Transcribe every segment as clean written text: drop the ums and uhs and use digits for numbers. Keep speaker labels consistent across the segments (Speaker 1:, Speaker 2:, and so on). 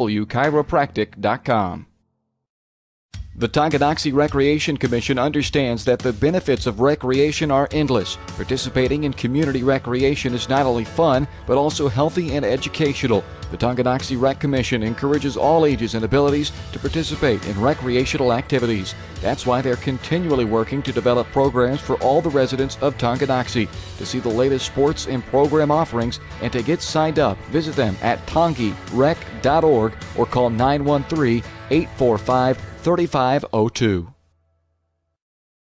Speaker 1: wchiropractic.com. The Tonganoxie Recreation Commission understands that the benefits of recreation are endless. Participating in community recreation is not only fun, but also healthy and educational. The Tonganoxie Rec Commission encourages all ages and abilities to participate in recreational activities. That's why they're continually working to develop programs for all the residents of Tonganoxie. To see the latest sports and program offerings and to get signed up, visit them at tongirec.org or call 913-845-3502.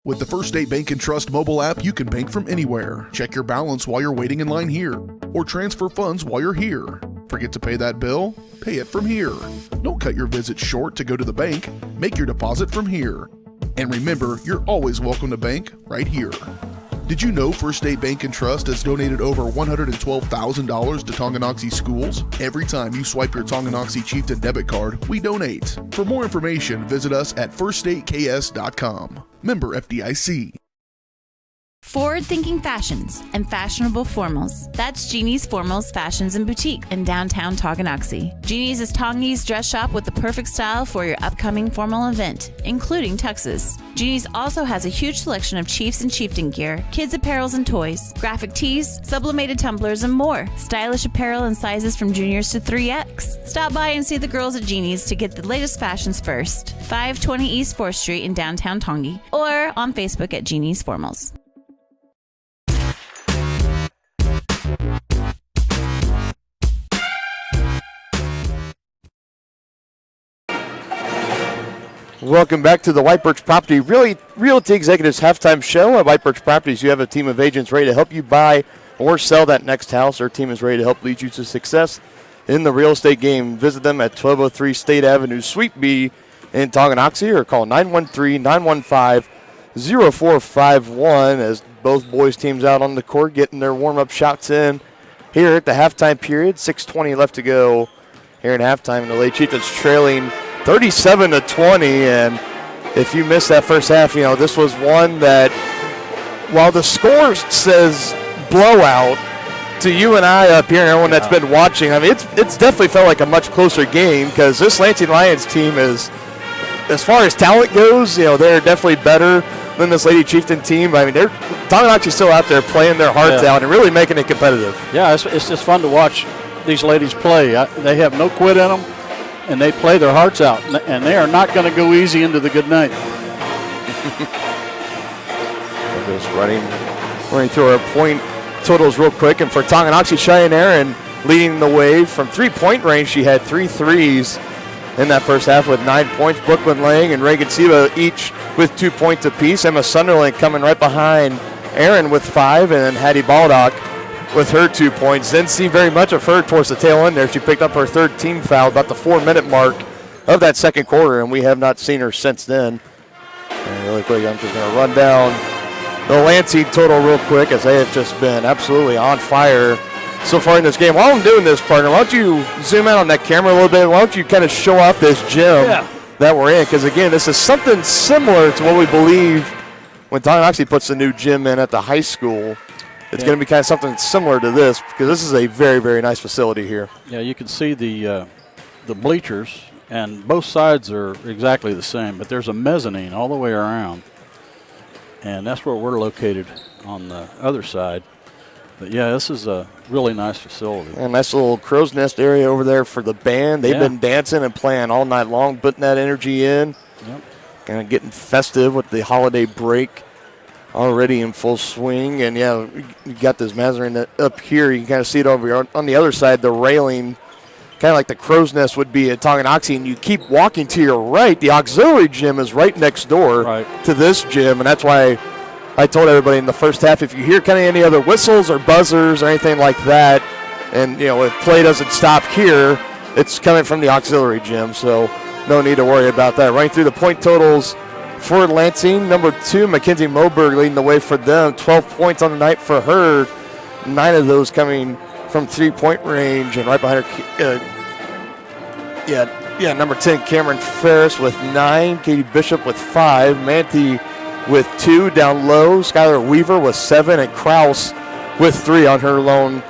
Speaker 2: With the First State Bank & Trust mobile app, you can bank from anywhere. Check your balance while you're waiting in line here, or transfer funds while you're here. Forget to pay that bill? Pay it from here. Don't cut your visit short to go to the bank. Make your deposit from here. And remember, you're always welcome to bank right here. Did you know First State Bank & Trust has donated over $112,000 to Tonganoxie schools? Every time you swipe your Tonganoxie Chieftain debit card, we donate. For more information, visit us at firststateks.com. Member FDIC.
Speaker 3: Forward-thinking fashions and fashionable formals. That's Jeannie's Formals Fashions and Boutique in downtown Tonganoxie. Jeannie's is Tongi's dress shop with the perfect style for your upcoming formal event, including tuxes. Jeannie's also has a huge selection of Chiefs and Chieftain gear, kids' apparels and toys, graphic tees, sublimated tumblers, and more. Stylish apparel in sizes from juniors to 3X. Stop by and see the girls at Jeannie's to get the latest fashions first. 520 East 4th Street in downtown Tongi, or on Facebook at Jeannie's Formals.
Speaker 4: Welcome back to the White Birch Property Realty Executives Halftime Show. At White Birch Properties, you have a team of agents ready to help you buy or sell that next house. Our team is ready to help lead you to success in the real estate game. Visit them at 1203 State Avenue, Suite B in Tonganoxie, or call 913-915-0451 as both boys teams out on the court getting their warm-up shots in here at the halftime period. 6:20 left to go here in halftime, and the Lady Chieftains trailing 37-20, and if you missed that first half, you know, this was one that, while the score says blowout, to you and I up here and everyone that's been watching, I mean, it's definitely felt like a much closer game, because this Lansing Lions team is, as far as talent goes, you know, they're definitely better than this Lady Chieftain team. I mean, Tonganoxie's still out there playing their hearts out and really making it competitive.
Speaker 5: Yeah, it's just fun to watch these ladies play. They have no quit in them, and they play their hearts out, and they are not going to go easy into the good night.
Speaker 4: We're just running through our point totals real quick, and for Tonganoxie, Cheyenne Aaron leading the way from three-point range. She had 3 threes in that first half with 9 points. Brooklyn Lang and Reagan Siva each with 2 points apiece. Emma Sunderland coming right behind Aaron with 5, and then Hattie Baldock with her 2 points. Didn't see very much of her towards the tail end there. She picked up her third team foul about the 4-minute mark of that second quarter, and we have not seen her since then. And really quick, I'm just going to run down the Lansing total real quick, as they have just been absolutely on fire so far in this game. While I'm doing this, partner, why don't you zoom out on that camera a little bit? Why don't you kind of show off this gym that we're in? Because, again, this is something similar to what we believe when Tonganoxie puts the new gym in at the high school. It's going to be kind of something similar to this, because this is a very, very nice facility here.
Speaker 5: Yeah, you can see the bleachers, and both sides are exactly the same, but there's a mezzanine all the way around, and that's where we're located on the other side. But, yeah, this is a really nice facility.
Speaker 4: And nice little crow's nest area over there for the band. They've been dancing and playing all night long, putting that energy in, kind of getting festive with the holiday break already in full swing. And, yeah, you got this mezzanine up here. You can kind of see it over here. On the other side, the railing, kind of like the crow's nest would be at Tonganoxie, and you keep walking to your right. The auxiliary gym is right next door to this gym, and that's why I told everybody in the first half, if you hear kind of any other whistles or buzzers or anything like that, and, you know, if play doesn't stop here, it's coming from the auxiliary gym, so no need to worry about that. Running through the point totals for Lansing, number 2, Mackenzie Moberg leading the way for them. 12 points on the night for her, 9 of those coming from three-point range, and right behind her, number 10, Cameron Ferris with 9, Katie Bishop with 5, Manti with 2 down low, Skylar Weaver with 7, and Kraus with 3 on her lone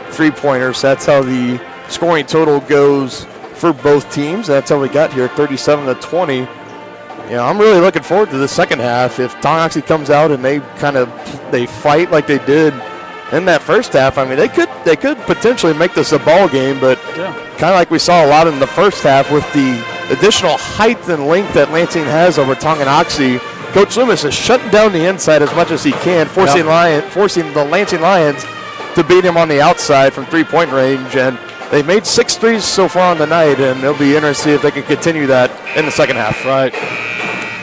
Speaker 4: three-pointers. That's how the scoring total goes for for both teams. That's how we got here, 37-20. I'm really looking forward to the second half. If Tonganoxie comes out and they fight like they did in that first half, I mean, they could potentially make this a ball game, but kind of like we saw a lot in the first half with the additional height and length that Lansing has over Tonganoxie. Coach Loomis is shutting down the inside as much as he can, forcing the Lansing Lions to beat him on the outside from three-point range, and they've made 6 threes so far on the night, and it'll be interesting if they can continue that in the second half.
Speaker 5: Right.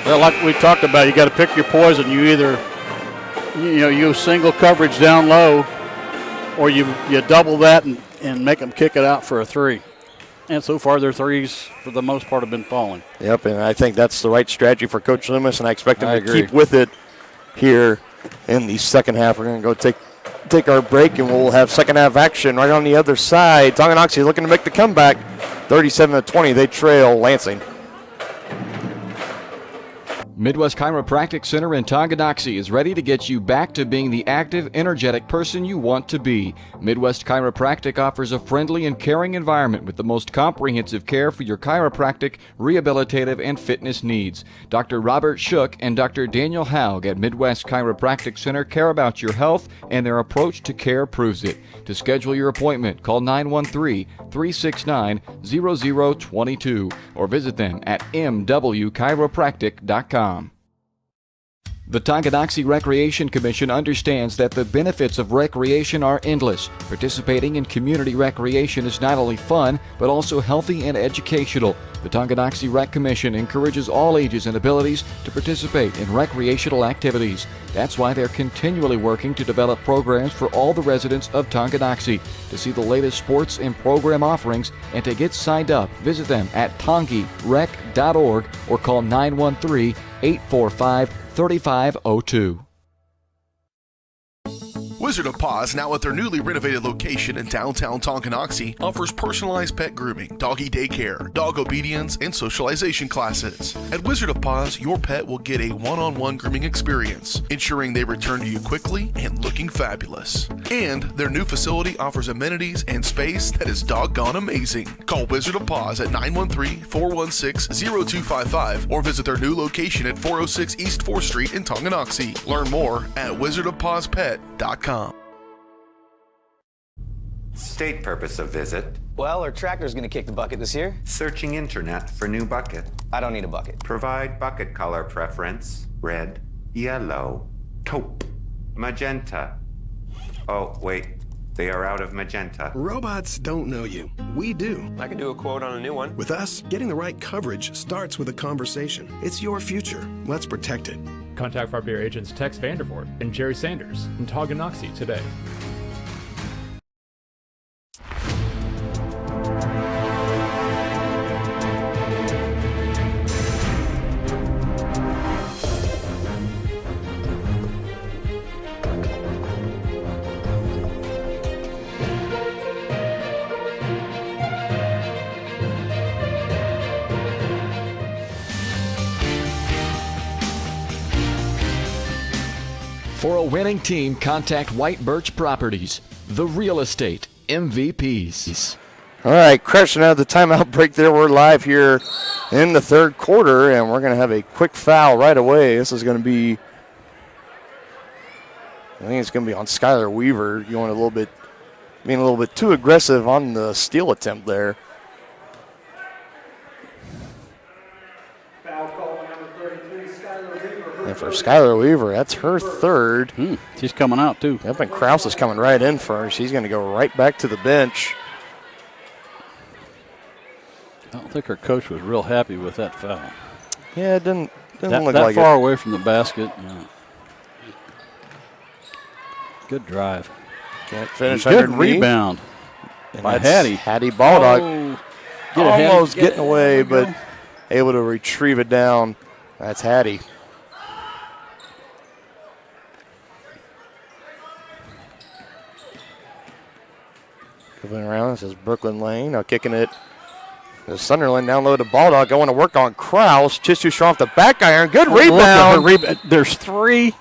Speaker 5: Well, like we talked about, you got to pick your poison. You either, you single coverage down low, or you double that and make them kick it out for a three. And so far, their threes, for the most part, have been falling.
Speaker 4: Yep, and I think that's the right strategy for Coach Loomis, and I expect him to keep with it here in the second half. We're going to go take our break, and we'll have second half action right on the other side. Tonganoxie looking to make the comeback, 37-20. They trail Lansing.
Speaker 1: Midwest Chiropractic Center in Tonganoxie is ready to get you back to being the active, energetic person you want to be. Midwest Chiropractic offers a friendly and caring environment with the most comprehensive care for your chiropractic, rehabilitative, and fitness needs. Dr. Robert Shook and Dr. Daniel Haug at Midwest Chiropractic Center care about your health, and their approach to care proves it. To schedule your appointment, call 913-369-0022 or visit them at mwchiropractic.com. The Tonganoxie Recreation Commission understands that the benefits of recreation are endless. Participating in community recreation is not only fun, but also healthy and educational. The Tonganoxie Rec Commission encourages all ages and abilities to participate in recreational activities. That's why they're continually working to develop programs for all the residents of Tonganoxie. To see the latest sports and program offerings and to get signed up, visit them at tongirec.org or call 913-845-3502.
Speaker 2: Wizard of Paws, now at their newly renovated location in downtown Tonganoxie, offers personalized pet grooming, doggy daycare, dog obedience, and socialization classes. At Wizard of Paws, your pet will get a one-on-one grooming experience, ensuring they return to you quickly and looking fabulous. And their new facility offers amenities and space that is doggone amazing. Call Wizard of Paws at 913-416-0255 or visit their new location at 406 East 4th Street in Tonganoxie. Learn more at wizardofpawspet.com.
Speaker 6: State purpose of visit.
Speaker 7: Well, our tractor's gonna kick the bucket this year.
Speaker 6: Searching internet for new bucket.
Speaker 7: I don't need a bucket.
Speaker 6: Provide bucket color preference. Red, yellow, taupe, magenta. Oh, wait. They are out of magenta.
Speaker 8: Robots don't know you. We do.
Speaker 9: I could do a quote on a new one.
Speaker 8: With us, getting the right coverage starts with a conversation. It's your future. Let's protect it.
Speaker 10: Contact Farm Bureau agents Tex Vandervoort and Jerry Sanders in Tonganoxie today.
Speaker 1: For a winning team, contact White Birch Properties, the real estate MVPs.
Speaker 4: All right, crashing out of the timeout break there. We're live here in the third quarter, and we're going to have a quick foul right away. This is going to be, I think it's going to be on Skylar Weaver. Being a little bit too aggressive on the steal attempt there. And for Skylar Weaver, that's her third.
Speaker 5: She's coming out, too.
Speaker 4: Yep, and Krause is coming right in for her. She's going to go right back to the bench.
Speaker 5: I don't think her coach was real happy with that foul.
Speaker 4: Yeah, it didn't look like it.
Speaker 5: That far away from the basket. Yeah. Good drive.
Speaker 4: Can't finish
Speaker 5: Good
Speaker 4: underneath.
Speaker 5: rebound by
Speaker 4: That's
Speaker 5: Hattie.
Speaker 4: Hattie Baldock almost getting away, but able to retrieve it down. That's Hattie. Coming around, this is Brooklyn Lane. Now kicking it. The Sunderland down low to Baldock. Going to work on Krause. Just too strong off the back iron. Good rebound.
Speaker 5: There's three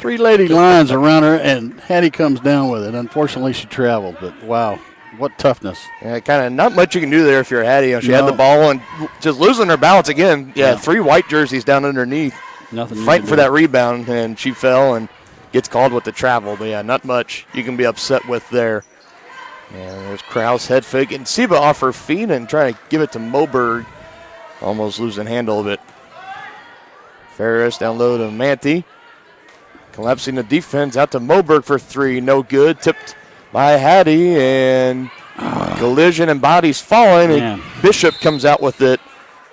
Speaker 5: lady lines around her, and Hattie comes down with it. Unfortunately, she traveled, but wow. What toughness.
Speaker 4: Yeah, kind of not much you can do there if you're a Hattie. You know, she had the ball and just losing her balance again. Yeah, 3 white jerseys down underneath.
Speaker 5: Nothing.
Speaker 4: Fighting for that rebound, and she fell and gets called with the travel. But, yeah, not much you can be upset with there. And there's Kraus head fake. And Seba off her feet and trying to give it to Moberg. Almost losing handle of it. Ferris down low to Manti. Collapsing the defense out to Moberg for 3. No good. Tipped by Hattie, and collision and bodies falling. And Bishop comes out with it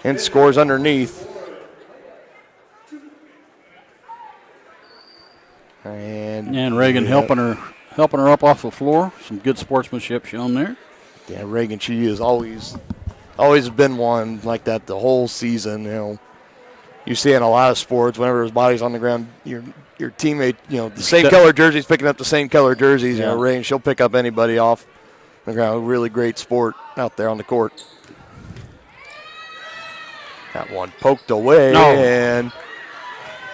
Speaker 4: and scores underneath. And
Speaker 5: Reagan helping her up off the floor. Some good sportsmanship shown there.
Speaker 4: Yeah, Reagan, she has always been one like that the whole season. You know, you see in a lot of sports, whenever there's bodies on the ground, your teammate, the same color jerseys picking up the same color jerseys. Yeah. Reagan, she'll pick up anybody off the ground. Really great sport out there on the court. That one poked away, and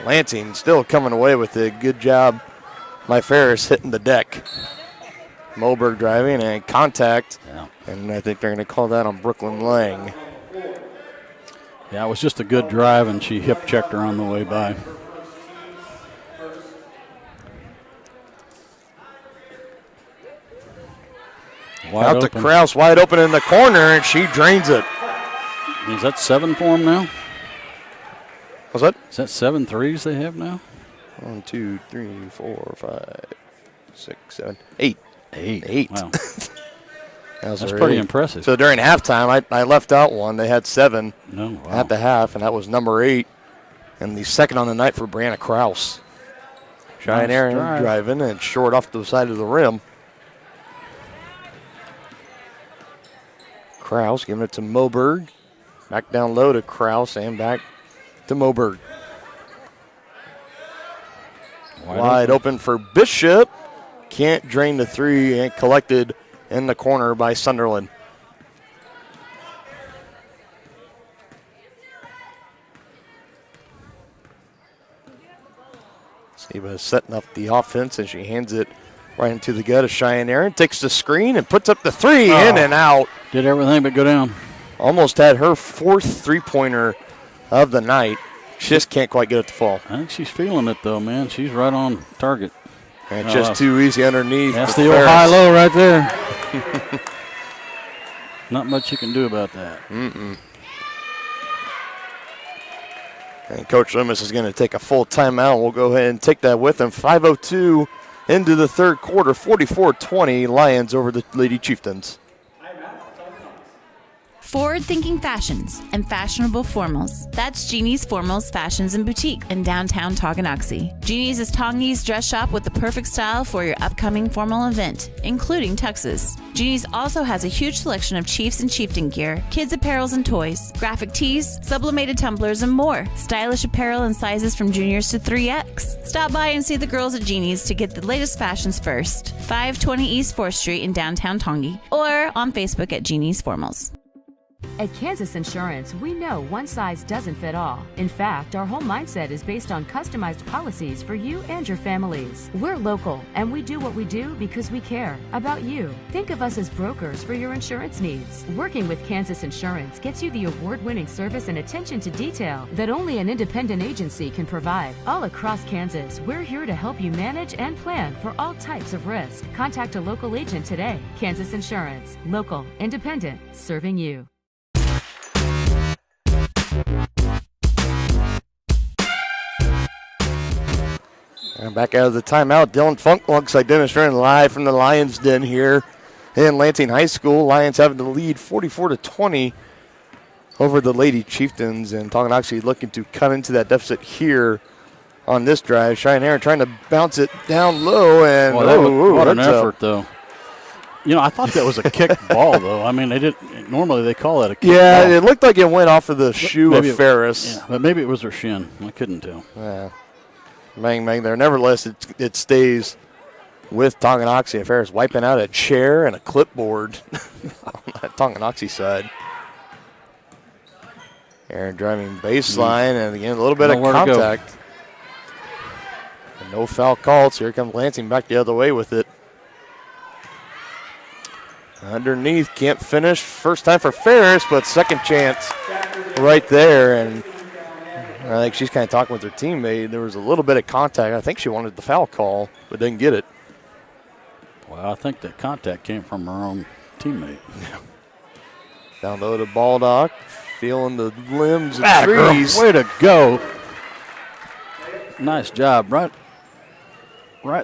Speaker 4: Lansing still coming away with it. Good job by Ferris hitting the deck. Moberg driving and contact, and I think they're going to call that on Brooklyn Lang.
Speaker 5: Yeah, it was just a good drive, and she hip checked her on the way by.
Speaker 4: Out to Kraus, wide open in the corner, and she drains it.
Speaker 5: Is that 7 for them now?
Speaker 4: What's that?
Speaker 5: Is that 7 threes they have now?
Speaker 4: 1, 2, 3, 4, 5, 6, 7, 8. 8.
Speaker 5: Wow.
Speaker 4: That's
Speaker 5: pretty impressive.
Speaker 4: So during halftime, I left out one. They had 7 at the half, and that was number 8. And the second on the night for Brianna Kraus. Cheyenne Aaron driving and short off the side of the rim. Kraus giving it to Moberg. Back down low to Kraus and back to Moberg. Wide open for Bishop. Can't drain the 3 and collected in the corner by Sunderland. Seba setting up the offense, and she hands it right into the gut of Cheyenne Aaron. Takes the screen and puts up the 3 in and out.
Speaker 5: Did everything but go down.
Speaker 4: Almost had her 4th three-pointer of the night. She just can't quite get it to fall.
Speaker 5: I think she's feeling it, though, man. She's right on target.
Speaker 4: And just too easy underneath.
Speaker 5: That's the old high-low right there. Not much you can do about that.
Speaker 4: And Coach Loomis is going to take a full timeout. We'll go ahead and take that with him. 5:02 into the third quarter. 44-20, Lions over the Lady Chieftains.
Speaker 3: Forward-thinking fashions and fashionable formals. That's Jeannie's Formals Fashions and Boutique in downtown Tonganoxie. Jeannie's is Tongi's dress shop with the perfect style for your upcoming formal event, including tuxes. Jeannie's also has a huge selection of Chiefs and Chieftain gear, kids apparels and toys, graphic tees, sublimated tumblers, and more. Stylish apparel in sizes from juniors to 3X. Stop by and see the girls at Jeannie's to get the latest fashions first. 520 East 4th Street in downtown Tongi, or on Facebook at Jeannie's Formals.
Speaker 9: At Kansas Insurance, we know one size doesn't fit all. In fact, our whole mindset is based on customized policies for you and your families. We're local, and we do what we do because we care about you. Think of us as brokers for your insurance needs. Working with Kansas Insurance gets you the award-winning service and attention to detail that only an independent agency can provide. All across Kansas, we're here to help you manage and plan for all types of risk. Contact a local agent today. Kansas Insurance. Local, independent, serving you.
Speaker 4: And back out of the timeout, Dylan Funk looks like Dennis running live from the Lions Den here in Lansing High School. Lions having the lead 44-20 over the Lady Chieftains, and Tonganoxie looking to cut into that deficit here on this drive. Cheyenne Aaron trying to bounce it down low, and
Speaker 5: what an effort, though. You know, I thought that was a kicked ball, though. I mean, normally they call that a kicked ball.
Speaker 4: Yeah, it looked like it went off of the shoe of Ferris.
Speaker 5: But maybe it was her shin. I couldn't tell.
Speaker 4: Yeah. Bang, bang there. Nevertheless, it stays with Tonganoxie. And Ferris wiping out a chair and a clipboard on that Tonganoxie side. Aaron driving baseline, and again, a little bit of contact. And no foul calls. Here comes Lansing back the other way with it. Underneath, can't finish. First time for Ferris, but second chance right there. And I think she's kind of talking with her teammate. There was a little bit of contact. I think she wanted the foul call, but didn't get it.
Speaker 5: Well, I think that contact came from her own teammate.
Speaker 4: Down low to Baldock, feeling the limbs and
Speaker 5: Atta
Speaker 4: trees.
Speaker 5: girl. Way to go. Nice job. Right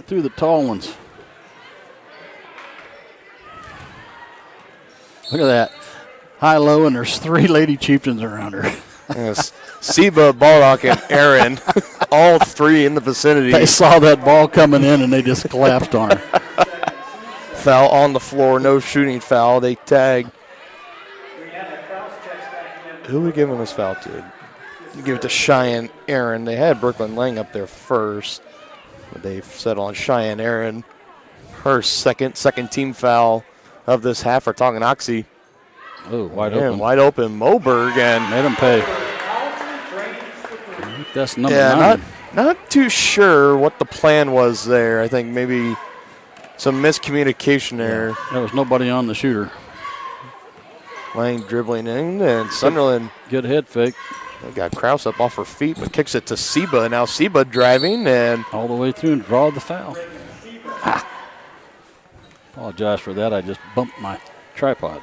Speaker 5: through the tall ones. Look at that. High-low, and there's 3 Lady Chieftains around her.
Speaker 4: Yes. Seba, Baldock, and Aaron, all 3 in the vicinity.
Speaker 5: They saw that ball coming in, and they just collapsed on her.
Speaker 4: Foul on the floor, no shooting foul. They tag. Who are we giving this foul to? You give it to Cheyenne Aaron. They had Brooklyn Lang up there first, but they settled on Cheyenne Aaron. Her second team foul of this half for Tonganoxie.
Speaker 5: Oh, wide open.
Speaker 4: Wide open. Moberg and
Speaker 5: made him pay. That's number 9.
Speaker 4: Not too sure what the plan was there. I think maybe some miscommunication there.
Speaker 5: There was nobody on the shooter.
Speaker 4: Lang dribbling in, and Sunderland.
Speaker 5: Good head fake.
Speaker 4: They got Krause up off her feet, but kicks it to Seba. Now Seba driving and
Speaker 5: all the way through and draw the foul. Apologize for that. I just bumped my tripod.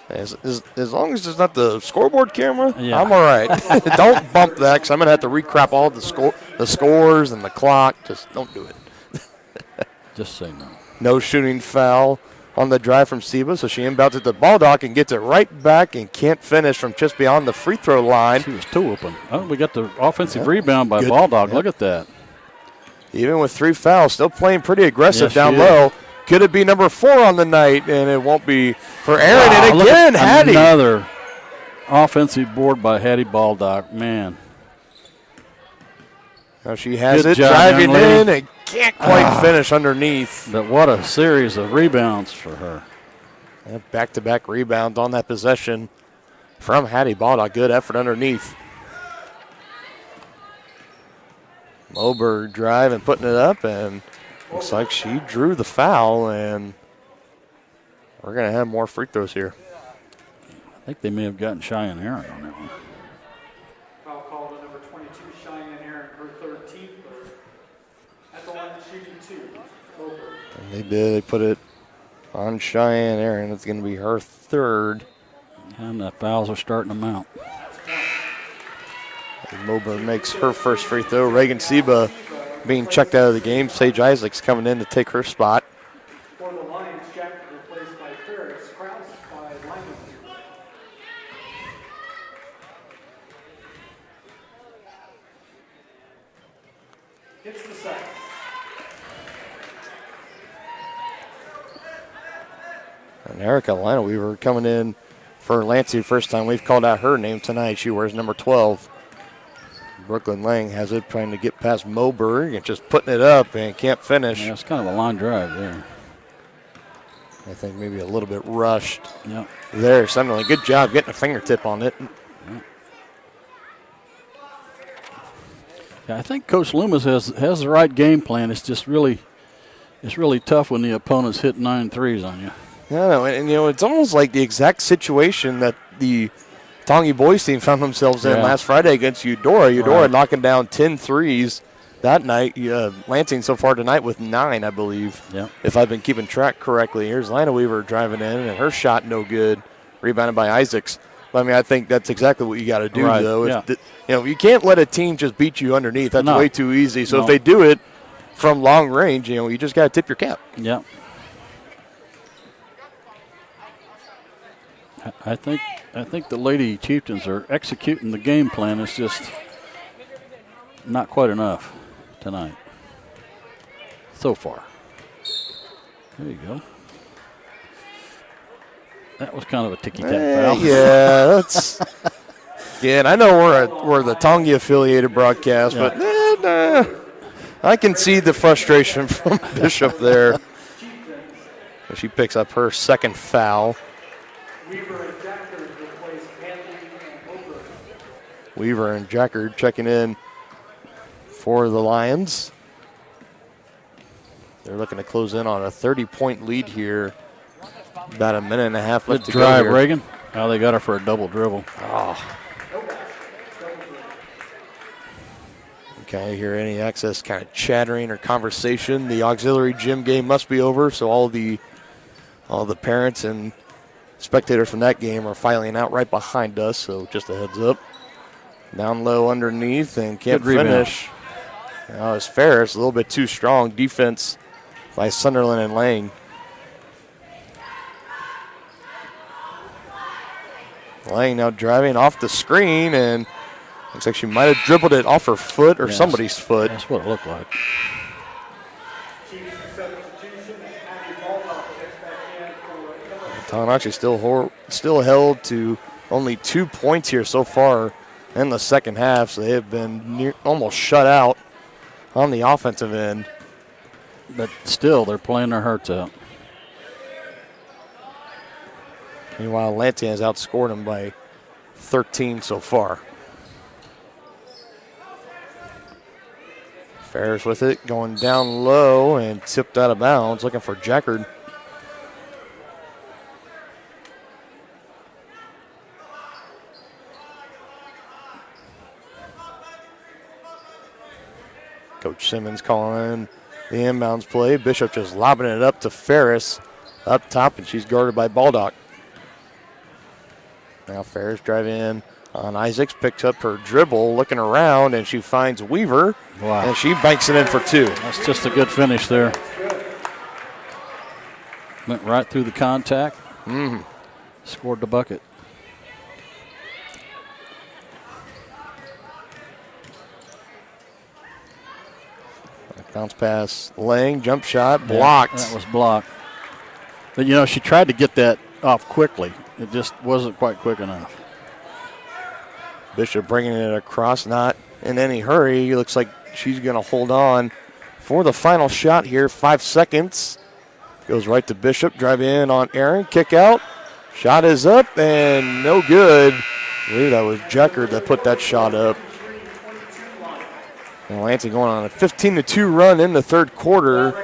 Speaker 4: As long as it's not the scoreboard camera,
Speaker 5: yeah.
Speaker 4: I'm all right. Don't bump that, because I'm going to have to recrap all the scores and the clock. Just don't do it.
Speaker 5: Just say no.
Speaker 4: No shooting foul on the drive from Seba, so she inbounds it to Baldock and gets it right back and can't finish from just beyond the free throw line.
Speaker 5: She was too open. Oh, we got the offensive rebound by Baldock. Look at that.
Speaker 4: Even with 3 fouls, still playing pretty aggressive down low. Could it be number 4 on the night? And it won't be for Aaron. And again, Hattie.
Speaker 5: Another offensive board by Hattie Baldock. Man.
Speaker 4: Now she has
Speaker 5: Good
Speaker 4: it
Speaker 5: job,
Speaker 4: driving in and can't quite finish underneath.
Speaker 5: But what a series of rebounds for her.
Speaker 4: Back-to-back rebounds on that possession from Hattie Baldock. Good effort underneath. Moberg drive and putting it up, and looks like she drew the foul, and we're going to have more free throws here.
Speaker 5: I think they may have gotten Cheyenne Aaron on that one.
Speaker 11: Foul called on number 22, Cheyenne Aaron, her 13th, at the line shooting 2. Over.
Speaker 4: And they did. They put it on Cheyenne Aaron. It's going to be her 3rd.
Speaker 5: And the fouls are starting to mount.
Speaker 4: Moberg makes her first free throw. Reagan Seba being checked out of the game. Sage Isaacs coming in to take her spot.
Speaker 11: For the Lions, Jack replaced by Ferris, Krause by Lyman. Hits the set.
Speaker 4: And Erica Lineweaver coming in for Lansing. First time we've called out her name tonight. She wears number 12. Brooklyn Lang has it, trying to get past Moberg and just putting it up and can't finish.
Speaker 5: Yeah, it's kind of a line drive there.
Speaker 4: I think maybe a little bit rushed.
Speaker 5: Yep.
Speaker 4: There, Sunderland. Good job getting a fingertip on it.
Speaker 5: Yeah, I think Coach Loomis has the right game plan. It's just really tough when the opponents hit 9 threes on you.
Speaker 4: Yeah, and it's almost like the exact situation that the Tongi boys team found themselves in last Friday against Eudora. Eudora knocking down 10 threes that night. Lansing so far tonight with 9, I believe, if I've been keeping track correctly. Here's Lina Weaver driving in, and her shot no good, rebounded by Isaacs. But, I mean, I think that's exactly what you got to do, though. You can't let a team just beat you underneath. That's way too easy. So if they do it from long range, you just got to tip your cap.
Speaker 5: Yeah. I think the Lady Chieftains are executing the game plan. It's just not quite enough tonight so far. There you go. That was kind of a ticky-tack foul.
Speaker 4: Yeah, that's. Yeah, and I know we're the Tongi affiliated broadcast, but I can see the frustration from Bishop there. She picks up her second foul. Weaver and Jackard checking in for the Lions. They're looking to close in on a 30-point lead here About a minute and a half left
Speaker 5: Good
Speaker 4: to go
Speaker 5: drive,
Speaker 4: here.
Speaker 5: Reagan. Oh, they got her for a double dribble.
Speaker 4: Oh. Okay, hear any access kind of chattering or conversation. The auxiliary gym game must be over, so all the parents and spectators from that game are filing out right behind us, so just a heads up. Down low underneath and can't finish. Now it's Ferris, a little bit too strong. Defense by Sunderland and Lang. Lang now driving off the screen, and looks like she might have dribbled it off her foot or somebody's foot.
Speaker 5: That's what it looked like.
Speaker 4: Tonganoxie still held to only 2 points here so far in the second half, so they have been almost shut out on the offensive end.
Speaker 5: But still, they're playing their hearts out.
Speaker 4: Meanwhile, Lansing has outscored them by 13 so far. Ferris with it, going down low and tipped out of bounds, looking for Jackard. Coach Simmons calling the inbounds play. Bishop just lobbing it up to Ferris up top, and she's guarded by Baldock. Now Ferris driving in on Isaacs, picks up her dribble, looking around, and she finds Weaver.
Speaker 5: Wow.
Speaker 4: And she banks it in for 2.
Speaker 5: That's just a good finish there. Went right through the contact. Scored the bucket.
Speaker 4: Bounce pass, Lang, jump shot, blocked.
Speaker 5: Yeah, that was blocked. But, you know, she tried to get that off quickly. It just wasn't quite quick enough.
Speaker 4: Bishop bringing it across, not in any hurry. Looks like she's going to hold on for the final shot here. 5 seconds. Goes right to Bishop. Drive in on Aaron. Kick out. Shot is up and no good. I believe that was Jackard that put that shot up. And Lansing going on a 15-2 run in the third quarter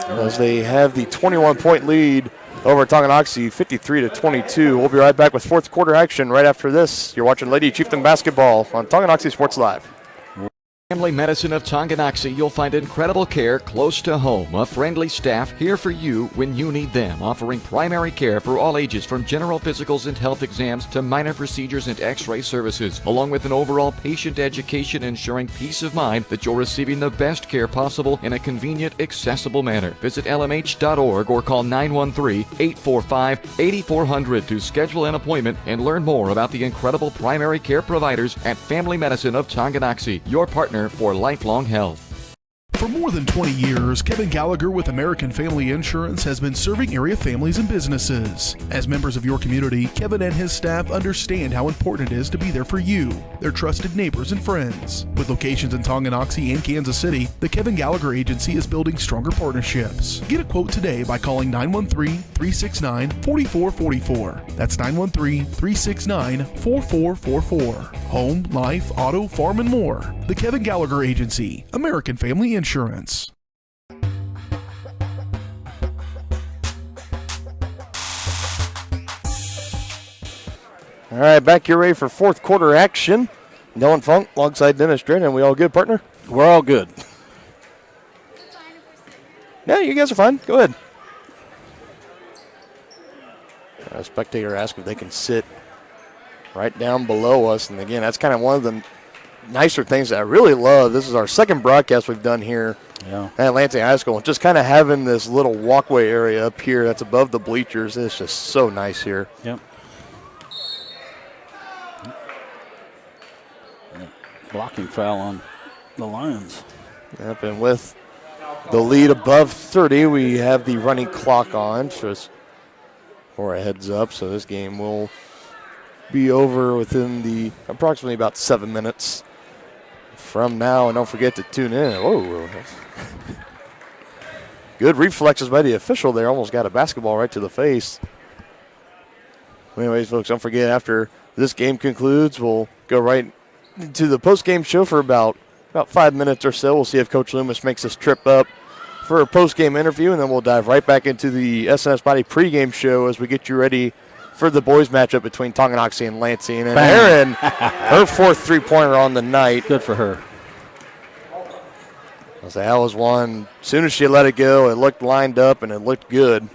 Speaker 4: as they have the 21-point lead over Tonganoxie, 53-22. We'll be right back with fourth quarter action right after this. You're watching Lady Chieftain basketball on Tonganoxie Sports Live.
Speaker 1: Family Medicine of Tonganoxie, you'll find incredible care close to home. A friendly staff here for you when you need them, offering primary care for all ages from general physicals and health exams to minor procedures and x-ray services, along with an overall patient education ensuring peace of mind that you're receiving the best care possible in a convenient, accessible manner. Visit lmh.org or call 913-845-8400 to schedule an appointment and learn more about the incredible primary care providers at Family Medicine of Tonganoxie, your partner for lifelong health.
Speaker 2: For more than 20 years, Kevin Gallagher with American Family Insurance has been serving area families and businesses. As members of your community, Kevin and his staff understand how important it is to be there for you, their trusted neighbors and friends. With locations in Tonganoxie and Kansas City, the Kevin Gallagher Agency is building stronger partnerships. Get a quote today by calling 913-369-4444. That's 913-369-4444. Home, life, auto, farm, and more. The Kevin Gallagher Agency, American Family Insurance.
Speaker 4: All right, back here ready for fourth quarter action. Dylan Funk alongside Dennis Drennan. We all good, partner?
Speaker 5: We're all good.
Speaker 4: Yeah, you guys are fine. Go ahead. A spectator asked if they can sit right down below us. And again, that's kind of one of the nicer things that I really love. This is our second broadcast we've done here at Lansing High School. Just kind of having this little walkway area up here that's above the bleachers. It's just so nice here.
Speaker 5: Yep. Blocking foul on the Lions.
Speaker 4: Yep, and with the lead above 30, we have the running clock on just for a heads up. So this game will be over within the approximately about 7 minutes from now. And don't forget to tune in. Whoa. Good reflexes by the official there. Almost got a basketball right to the face. Anyways, folks, don't forget after this game concludes, we'll go right into the post-game show for about 5 minutes or so. We'll see if Coach Loomis makes this trip up for a post-game interview, and then we'll dive right back into the SNS Body pregame show as we get you ready for the boys matchup between Tonganoxie and Lansing. And Aaron, her 4th three-pointer on the night.
Speaker 5: Good for her.
Speaker 4: That was one. As soon as she let it go, it looked lined up and it looked good.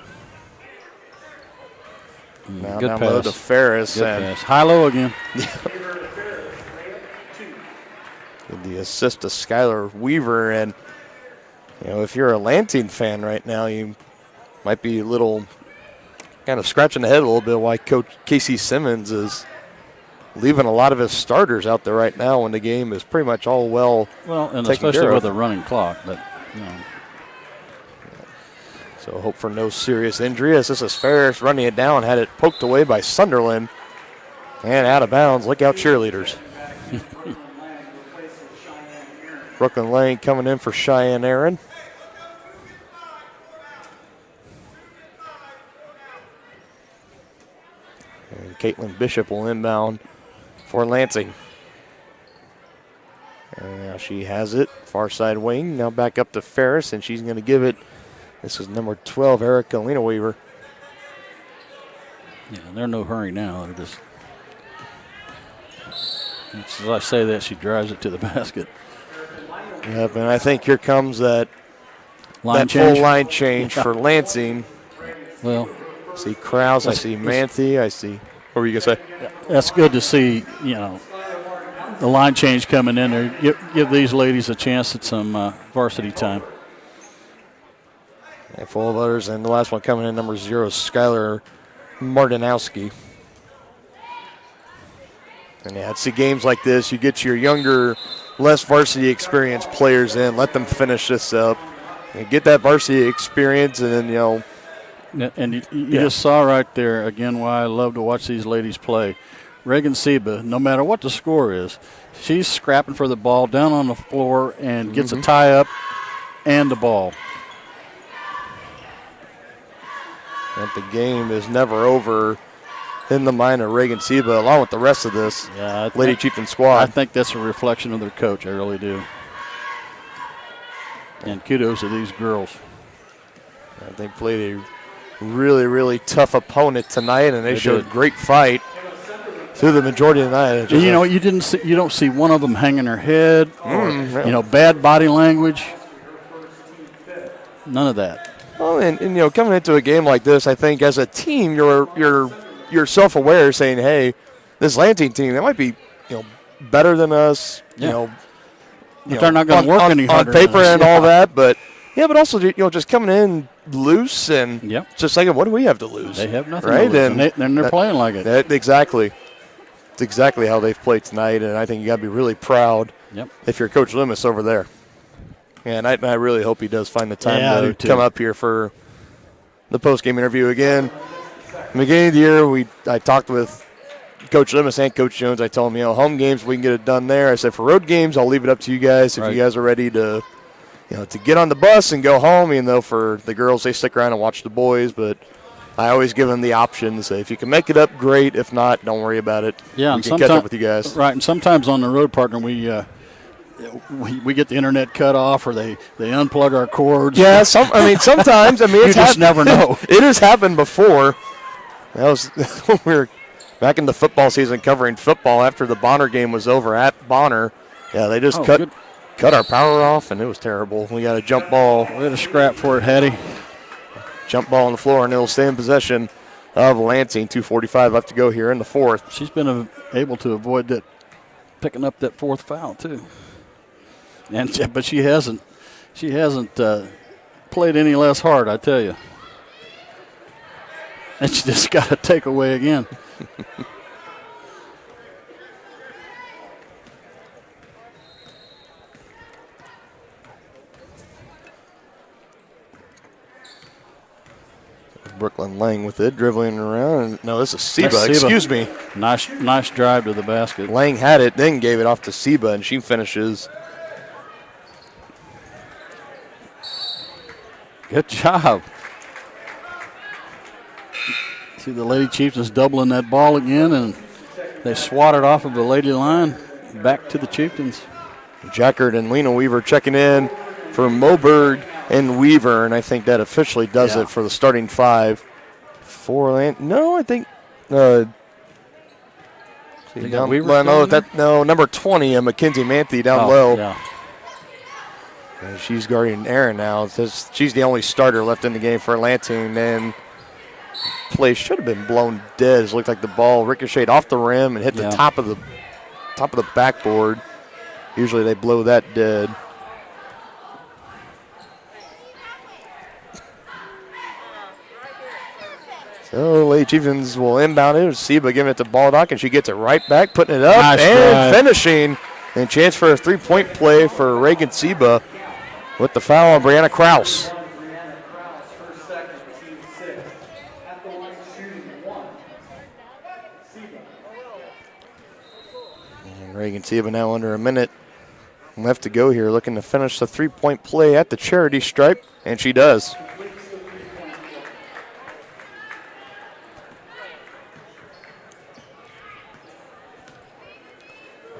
Speaker 4: Now
Speaker 5: good
Speaker 4: down
Speaker 5: pass.
Speaker 4: low to Ferris.
Speaker 5: Good pass. High-low again.
Speaker 4: The assist to Skylar Weaver. And, if you're a Lansing fan right now, you might be a little kind of scratching the head a little bit why Coach Casey Simmons is leaving a lot of his starters out there right now when the game is pretty much all
Speaker 5: and
Speaker 4: taken
Speaker 5: especially
Speaker 4: care of.
Speaker 5: with a running clock. But
Speaker 4: So hope for no serious injury as this is Ferris running it down, had it poked away by Sunderland. And out of bounds. Look out, cheerleaders. Brooklyn Lane coming in for Cheyenne Aaron. And Caitlin Bishop will inbound for Lansing. And now she has it, far side wing. Now back up to Ferris, and she's going to give it. This is number 12, Erica Lena Weaver.
Speaker 5: Yeah, they're in no hurry now. They're just, as I say that, she drives it to the basket.
Speaker 4: Yep, and I think here comes that
Speaker 5: Line
Speaker 4: full line change for Lansing.
Speaker 5: Well,
Speaker 4: I see Krause, I see Manthe, I see. What were you going to say?
Speaker 5: That's good to see, the line change coming in there. Give these ladies a chance at some varsity time.
Speaker 4: And full of others, and the last one coming in, number 0, Skylar Martinowski. And yeah, it's the games like this. You get your younger, less varsity experienced players in, let them finish this up, and get that varsity experience, and then,
Speaker 5: And you just saw right there, again, why I love to watch these ladies play. Reagan Seba, no matter what the score is, she's scrapping for the ball down on the floor and gets a tie-up and the ball.
Speaker 4: And the game is never over in the mind of Reagan Seba, along with the rest of this Lady Chieftain squad.
Speaker 5: I think that's a reflection of their coach. I really do. And kudos to these girls.
Speaker 4: They played a really, really tough opponent tonight, and they showed great fight through the majority of the night.
Speaker 5: And you don't see one of them hanging her head or bad body language. None of that.
Speaker 4: Well, and coming into a game like this, I think as a team, you're self-aware, saying, "Hey, this Lansing team, they might be, better than us."
Speaker 5: But they're not going to work any harder
Speaker 4: on paper
Speaker 5: than us.
Speaker 4: and all that. But but also just coming in loose and just like, what do we have to lose?
Speaker 5: They have nothing
Speaker 4: right?
Speaker 5: to lose, and they're playing like it.
Speaker 4: Exactly. It's exactly how they've played tonight, and I think you got to be really proud if you're Coach Loomis over there. And I really hope he does find the time to come up here for the post-game interview again. In the beginning of the year, I talked with Coach Loomis and Coach Jones. I told him, home games, we can get it done there. I said, for road games, I'll leave it up to you guys if you guys are ready to, to get on the bus and go home. Even though for the girls, they stick around and watch the boys. But I always give them the option to say, if you can make it up, great. If not, don't worry about it.
Speaker 5: Yeah,
Speaker 4: we can catch up with you guys.
Speaker 5: Right, and sometimes on the road, partner, we get the internet cut off, or they unplug our cords.
Speaker 4: Yeah, sometimes.
Speaker 5: You just never know.
Speaker 4: It has happened before. That was when we were back in the football season covering football after the Bonner game was over at Bonner. Yeah, they just cut our power off, and it was terrible. We got a jump ball.
Speaker 5: We had a scrap for it, Hattie.
Speaker 4: Jump ball on the floor, and it'll stay in possession of Lansing. 2:45 left to go here in the fourth.
Speaker 5: She's been able to avoid that, picking up that fourth foul too. But she hasn't played any less hard, I tell you. And she just got a takeaway again.
Speaker 4: Brooklyn Lang with it, dribbling around. No, this is Seba. Excuse me.
Speaker 5: Nice drive to the basket.
Speaker 4: Lang had it, then gave it off to Seba, and she finishes.
Speaker 5: Good job. See the Lady Chieftains doubling that ball again, and they swat it off of the Lady line back to the Chieftains.
Speaker 4: Jackert and Lena Weaver checking in for Moberg and Weaver, and I think that officially does it for the starting 5. No, I think number 20, Mackenzie Manthe down low.
Speaker 5: Yeah.
Speaker 4: And she's guarding Aaron now. She's the only starter left in the game for Lansing, and play should have been blown dead. It looked like the ball ricocheted off the rim and hit the top of the backboard. Usually they blow that dead. So Lady Chieftains will inbound it. Seba giving it to Baldock, and she gets it right back, putting it up finishing. And chance for a three-point play for Reagan Seba with the foul on Brianna Kraus. And Reagan Seba now under a minute left to go here, looking to finish the three-point play at the charity stripe, and she does.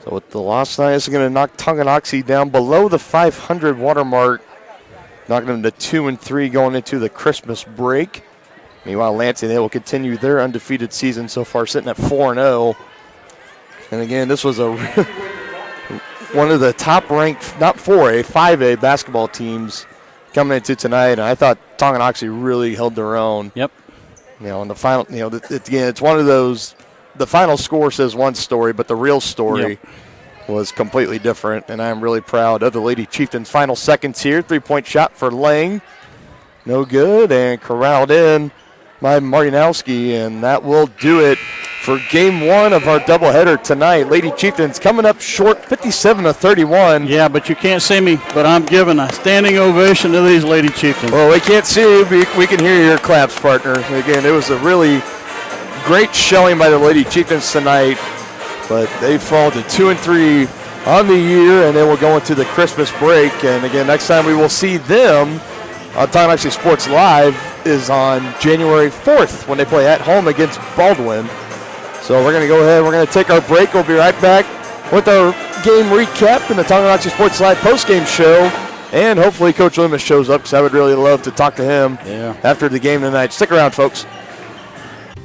Speaker 4: So with the loss tonight, this is going to knock Tonganoxie down below the 500 watermark, knocking them to 2-3 going into the Christmas break. Meanwhile, Lansing, they will continue their undefeated season so far, sitting at 4-0. And again, this was one of the top-ranked, not 4A, 5A basketball teams coming into tonight. And I thought Tonganoxie really held their own.
Speaker 5: Yep.
Speaker 4: In the final, again, it's one of those. The final score says one story, but the real story was completely different, and I'm really proud of the Lady Chieftains. Final seconds here, three-point shot for Lang. No good, and corralled in by Martinowski, and that will do it for game one of our doubleheader tonight. Lady Chieftains coming up short, 57-31.
Speaker 5: Yeah, but you can't see me, but I'm giving a standing ovation to these Lady Chieftains.
Speaker 4: Well, we can't see you, but we can hear your claps, partner. Again, it was a really great showing by the Lady Chieftains tonight, but they fall to 2-3 on the year, and then we'll go into the Christmas break. And again, next time we will see them on Tonganoxie Sports Live is on January 4th when they play at home against Baldwin. So we're going to go ahead, we're going to take our break. We'll be right back with our game recap in the Tonganoxie Sports Live postgame show. And hopefully Coach Loomis shows up, because I would really love to talk to him after the game tonight. Stick around, folks.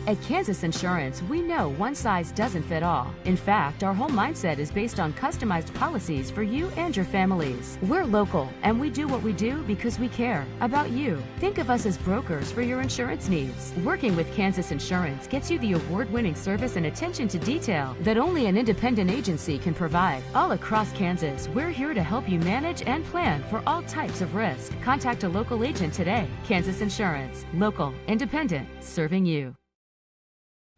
Speaker 9: At Kansas Insurance, we know one size doesn't fit all. In fact, our whole mindset is based on customized policies for you and your families. We're local, and we do what we do because we care about you. Think of us as brokers for your insurance needs. Working with Kansas Insurance gets you the award-winning service and attention to detail that only an independent agency can provide. All across Kansas, we're here to help you manage and plan for all types of risk. Contact a local agent today. Kansas Insurance. Local, independent, serving you.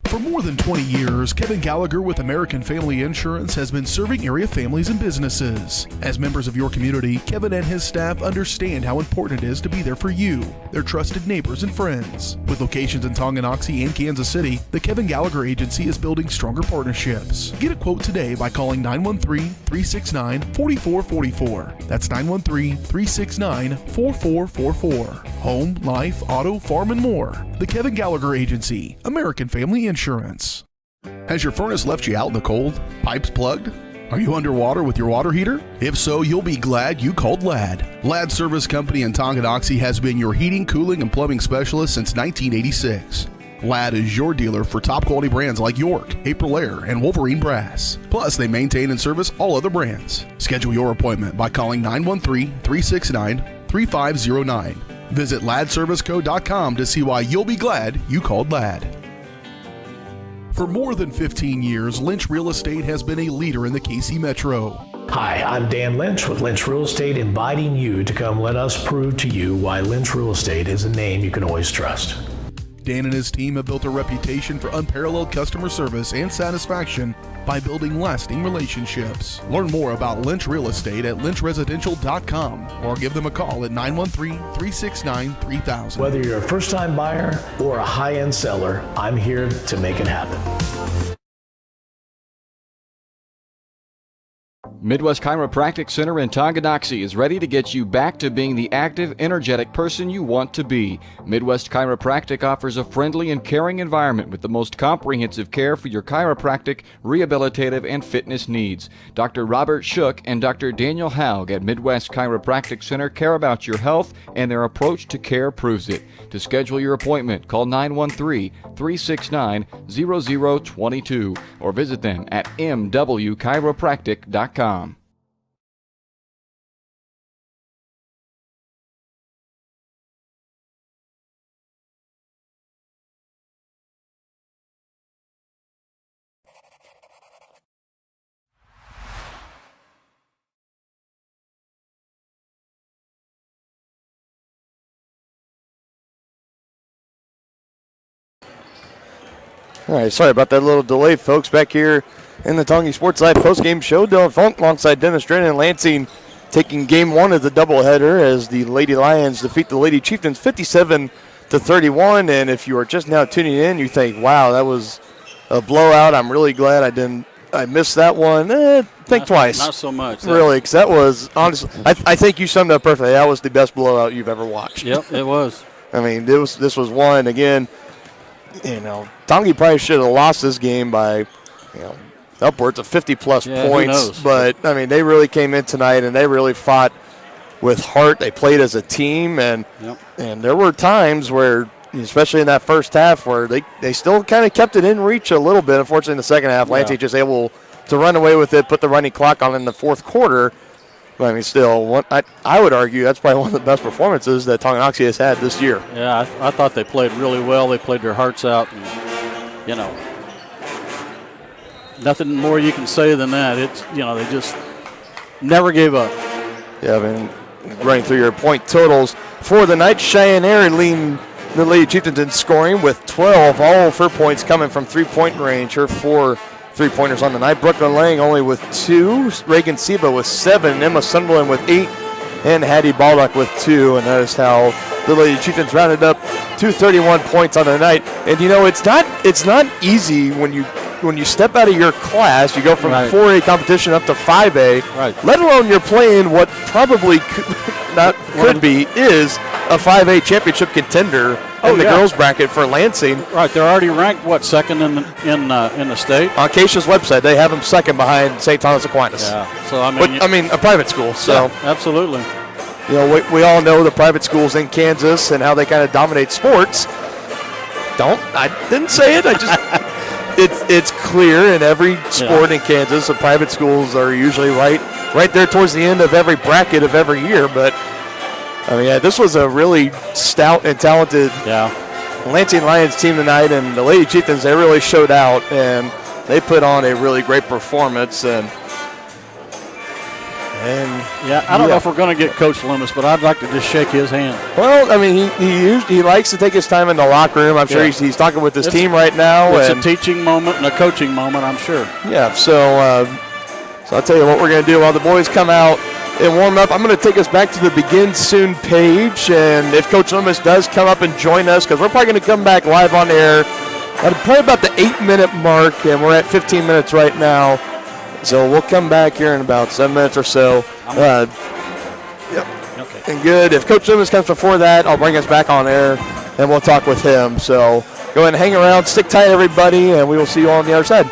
Speaker 2: For more than 20 years, Kevin Gallagher with American Family Insurance has been serving area families and businesses. As members of your community, Kevin and his staff understand how important it is to be there for you, their trusted neighbors and friends. With locations in Tonganoxie and Kansas City, the Kevin Gallagher Agency is building stronger partnerships. Get a quote today by calling 913-369-4444. That's 913-369-4444. Home, life, auto, farm, and more. The Kevin Gallagher Agency, American Family Insurance. Has your furnace left you out in the cold? Pipes plugged? Are you underwater with your water heater? If so, you'll be glad you called Ladd. Ladd Service Company in Tonganoxie has been your heating, cooling, and plumbing specialist since 1986. Ladd is your dealer for top quality brands like York, Aprilaire, and Wolverine Brass. Plus, they maintain and service all other brands. Schedule your appointment by calling 913-369-3509. Visit LaddServiceCo.com to see why you'll be glad you called Ladd. For more than 15 years, Lynch Real Estate has been a leader in the KC Metro.
Speaker 12: Hi, I'm Dan Lynch with Lynch Real Estate, inviting you to come let us prove to you why Lynch Real Estate is a name you can always trust.
Speaker 2: Dan and his team have built a reputation for unparalleled customer service and satisfaction by building lasting relationships. Learn more about Lynch Real Estate at lynchresidential.com or give them a call at 913-369-3000.
Speaker 12: Whether you're a first-time buyer or a high-end seller, I'm here to make it happen.
Speaker 1: Midwest Chiropractic Center in Tonganoxie is ready to get you back to being the active, energetic person you want to be. Midwest Chiropractic offers a friendly and caring environment with the most comprehensive care for your chiropractic, rehabilitative, and fitness needs. Dr. Robert Shook and Dr. Daniel Haug at Midwest Chiropractic Center care about your health, and their approach to care proves it. To schedule your appointment, call 913-369-0022 or visit them at mwchiropractic.com.
Speaker 4: All right, sorry about that little delay, folks. Back here in the Tongi Sports Live postgame show, Dylan Funk alongside Dennis Drennan and Lansing taking game one of the doubleheader as the Lady Lions defeat the Lady Chieftains 57-31. And if you are just now tuning in, you think, wow, that was a blowout. I'm really glad I missed that one. Think twice.
Speaker 5: Not so much.
Speaker 4: Really, because that was, honestly, I think you summed up perfectly. That was the best blowout you've ever watched.
Speaker 5: Yep, it was.
Speaker 4: I mean, this was one, again, Tongi probably should have lost this game by, upwards of 50-plus points. But, I mean, they really came in tonight, and they really fought with heart. They played as a team, and there were times where, especially in that first half, where they still kind of kept it in reach a little bit. Unfortunately, in the second half, Lansing just able to run away with it, put the running clock on in the fourth quarter. But, I mean, still, I would argue that's probably one of the best performances that Tonganoxie has had this year.
Speaker 5: Yeah, I thought they played really well. They played their hearts out. And, nothing more you can say than that. It's, they just never gave up.
Speaker 4: Yeah, I mean, running through your point totals for the night, Cheyenne Aaron leading the Lady Chieftains in scoring with 12. All of her points coming from three-point range. Her 4 3-pointers on the night. Brooklyn Lang only with 2. Reagan Seba with 7. Emma Sunderland with 8. And Hattie Baldock with 2. And that is how the Lady Chieftains rounded up to 31 points on the night. And it's not easy when you step out of your class. You go from 4A competition up to 5A.
Speaker 5: Right.
Speaker 4: Let alone you're playing what probably could be is a 5A championship contender in the girls bracket for Lansing.
Speaker 5: Right, they're already ranked second in the state.
Speaker 4: On Keisha's website, they have them second behind St. Thomas Aquinas.
Speaker 5: Yeah, so I mean,
Speaker 4: a private school. So
Speaker 5: yeah, absolutely.
Speaker 4: We all know the private schools in Kansas and how they kind of dominate sports. I didn't say it. I just it's clear in every sport in Kansas. The private schools are usually right there towards the end of every bracket of every year, but. I mean, this was a really stout and talented Lansing Lions team tonight, and the Lady Chieftains, they really showed out, and they put on a really great performance. And
Speaker 5: I don't know if we're going to get Coach Loomis, but I'd like to just shake his hand.
Speaker 4: Well, I mean, he likes to take his time in the locker room. I'm sure he's talking with his team right now.
Speaker 5: It's a teaching moment and a coaching moment, I'm sure.
Speaker 4: Yeah, so I'll tell you what we're going to do while the boys come out and warm up. I'm going to take us back to the Begin Soon page, and if Coach Loomis does come up and join us, because we're probably going to come back live on air at probably about the 8-minute mark, and we're at 15 minutes right now. So we'll come back here in about 7 minutes or so. Okay. And good. If Coach Loomis comes before that, I'll bring us back on air, and we'll talk with him. So go ahead and hang around, stick tight, everybody, and we will see you all on the other side.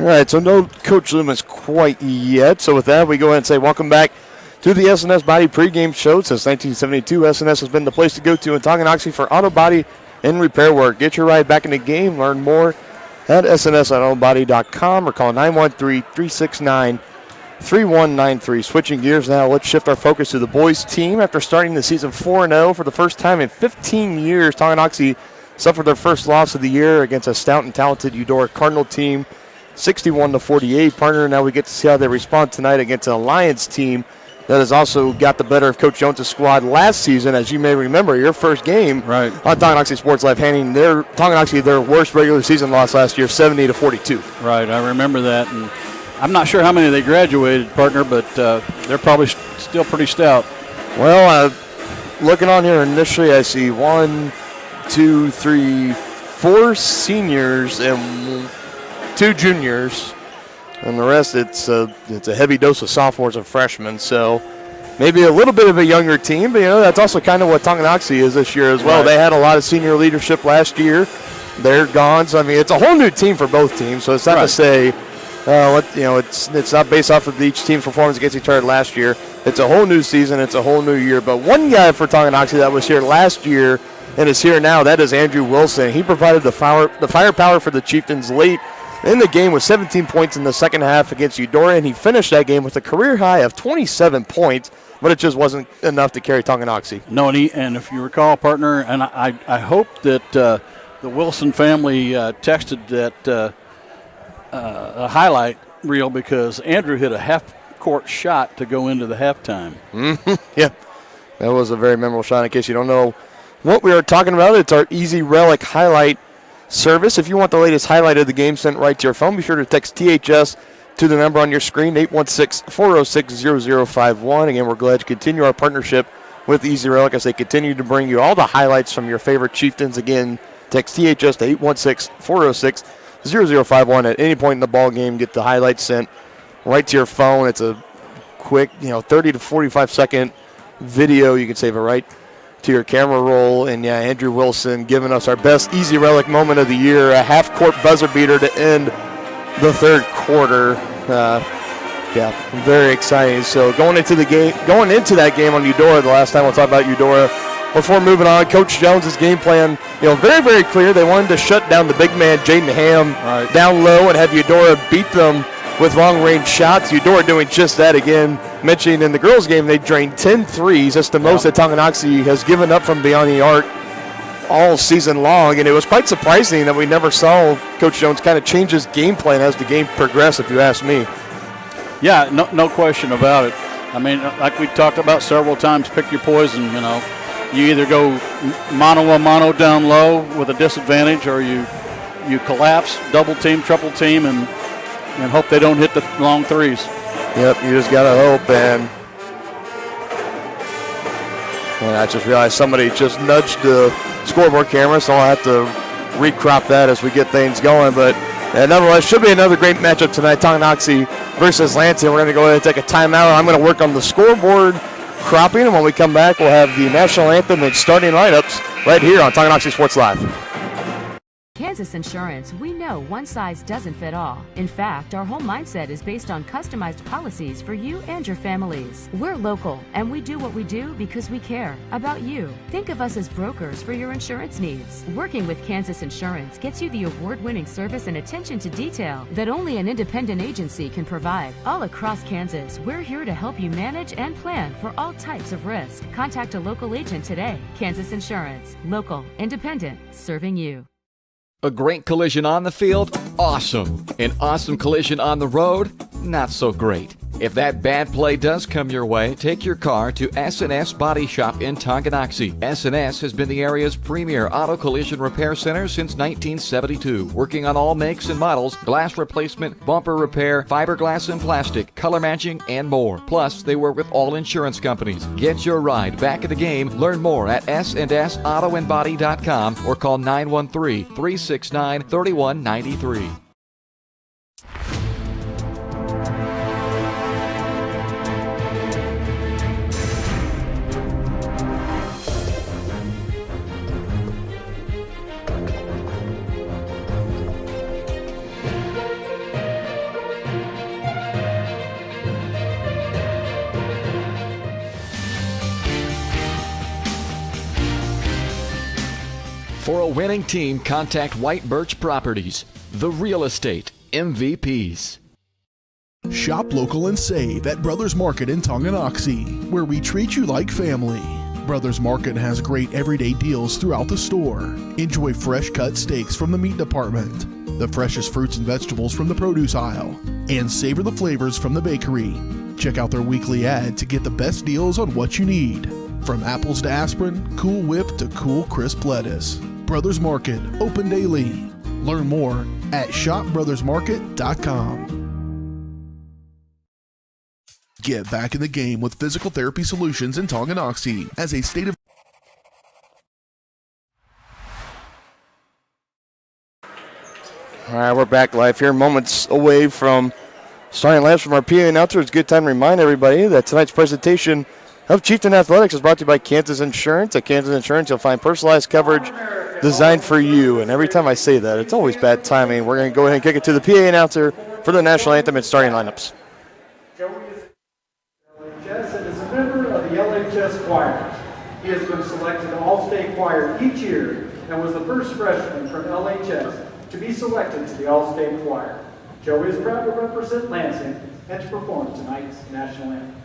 Speaker 4: All right, so no Coach Loomis quite yet. So with that, we go ahead and say welcome back to the S&S Body pregame show. Since 1972, S&S has been the place to go to in Tonganoxie for auto body and repair work. Get your ride back in the game. Learn more at snsautomobody.com or call 913-369-3193. Switching gears now, let's shift our focus to the boys team. After starting the season 4-0 for the first time in 15 years, Tonganoxie suffered their first loss of the year against a stout and talented Eudora Cardinal team, 61-48. Partner, now we get to see how they respond tonight against an Alliance team that has also got the better of Coach Jones' squad last season. As you may remember, your first game on Tonganoxie Sports Live, handing Tonganoxie their worst regular season loss last year, 70-42.
Speaker 5: Right, I remember that, and I'm not sure how many they graduated, partner, but they're probably still pretty stout.
Speaker 4: Well, looking on here initially, I see 1, 2, 3, 4 seniors and 2 juniors. And the rest, it's a heavy dose of sophomores and freshmen. So maybe a little bit of a younger team, but that's also kind of what Tonganoxie is this year as well. Right. They had a lot of senior leadership last year. They're gone. So I mean, it's a whole new team for both teams. So it's not to say, it's not based off of each team's performance against each other last year. It's a whole new season. It's a whole new year. But one guy for Tonganoxie that was here last year and is here now, that is Andrew Wilson. He provided the firepower for the Chieftains late in the game with 17 points in the second half against Eudora, and he finished that game with a career high of 27 points, but it just wasn't enough to carry Tonganoxie.
Speaker 5: No, and if you recall, partner, and I hope that the Wilson family texted that a highlight reel because Andrew hit a half-court shot to go into the halftime.
Speaker 4: Yeah, that was a very memorable shot. In case you don't know what we are talking about, it's our Easy Relic highlight service. If you want the latest highlight of the game sent right to your phone, be sure to text THS to the number on your screen, 816-406-0051. Again, we're glad to continue our partnership with Easy Relic as they continue to bring you all the highlights from your favorite Chieftains. Again, text THS to 816-406-0051 at any point in the ball game. Get the highlights sent right to your phone. It's a quick, 30 to 45 second video. You can save it right to your camera roll. And Andrew Wilson giving us our best Easy Relic moment of the year, a half-court buzzer beater to end the third quarter. Very exciting. So going into that game on Eudora, the last time we'll talk about Eudora. Before moving on, Coach Jones' game plan, very, very clear. They wanted to shut down the big man, Jaden Ham, down low and have Eudora beat them with long-range shots. Eudora doing just that again. Mentioning in the girls' game, they drained 10 threes. That's the most that Tonganoxie has given up from beyond the arc all season long. And it was quite surprising that we never saw Coach Jones kind of change his game plan as the game progressed, if you ask me.
Speaker 5: Yeah, no question about it. I mean, like we talked about several times, pick your poison, You either go mano-a-mano down low with a disadvantage, or you collapse, double team, triple team, and hope they don't hit the long threes.
Speaker 4: Yep, you just got to hope. And I just realized somebody just nudged the scoreboard camera, so I'll have to recrop that as we get things going. But nonetheless, should be another great matchup tonight, Tonganoxie versus Lansing. We're going to go ahead and take a timeout. I'm going to work on the scoreboard cropping, and when we come back, we'll have the national anthem and starting lineups right here on Tonganoxie Sports Live.
Speaker 9: Kansas Insurance, we know one size doesn't fit all. In fact, our whole mindset is based on customized policies for you and your families. We're local, and we do what we do because we care about you. Think of us as brokers for your insurance needs. Working with Kansas Insurance gets you the award-winning service and attention to detail that only an independent agency can provide. All across Kansas, we're here to help you manage and plan for all types of risk. Contact a local agent today. Kansas Insurance, local, independent, serving you.
Speaker 1: A great collision on the field? Awesome. An awesome collision on the road? Not so great. If that bad play does come your way, take your car to S&S Body Shop in Tonganoxie. S&S has been the area's premier auto collision repair center since 1972, working on all makes and models, glass replacement, bumper repair, fiberglass and plastic, color matching, and more. Plus, they work with all insurance companies. Get your ride back in the game. Learn more at snsautoandbody.com or call 913-369-3193. For a winning team, contact White Birch Properties, the real estate MVPs.
Speaker 2: Shop local and save at Brothers Market in Tonganoxie, where we treat you like family. Brothers Market has great everyday deals throughout the store. Enjoy fresh cut steaks from the meat department, the freshest fruits and vegetables from the produce aisle, and savor the flavors from the bakery. Check out their weekly ad to get the best deals on what you need. From apples to aspirin, Cool Whip to cool crisp lettuce. Brothers Market, open daily. Learn more at shopbrothersmarket.com. Get back in the game with Physical Therapy Solutions in Tonganoxie as a state of...
Speaker 4: All right, we're back live here, moments away from starting laps from our PA announcer. It's a good time to remind everybody that tonight's presentation of Chieftain Athletics is brought to you by Kansas Insurance. At Kansas Insurance, you'll find personalized coverage designed for you. And every time I say that, it's always bad timing. We're going to go ahead and kick it to the PA announcer for the national anthem and starting lineups.
Speaker 11: Joey is LHS and is a member of the LHS Choir. He has been selected to All-State Choir each year and was the first freshman from LHS to be selected to the All-State Choir. Joey is proud to represent Lansing and to perform tonight's national anthem.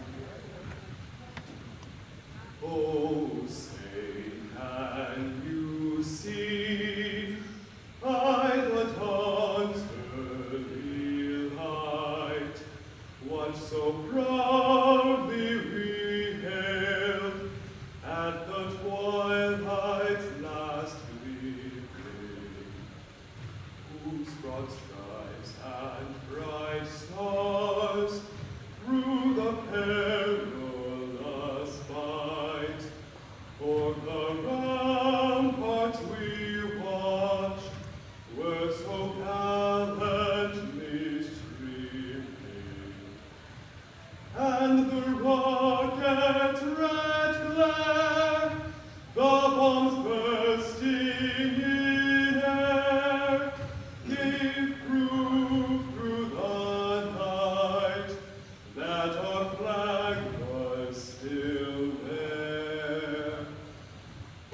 Speaker 13: Oh, say, can you see by the dawn's early light what so proudly we hailed at the twilight's last gleaming, whose broad stripes and bright stars through the perilous fight o'er the ramparts we watched were so gallantly streaming, and the rocket's red glare, the bombs bursting in air, gave proof through the night that our flag was still there.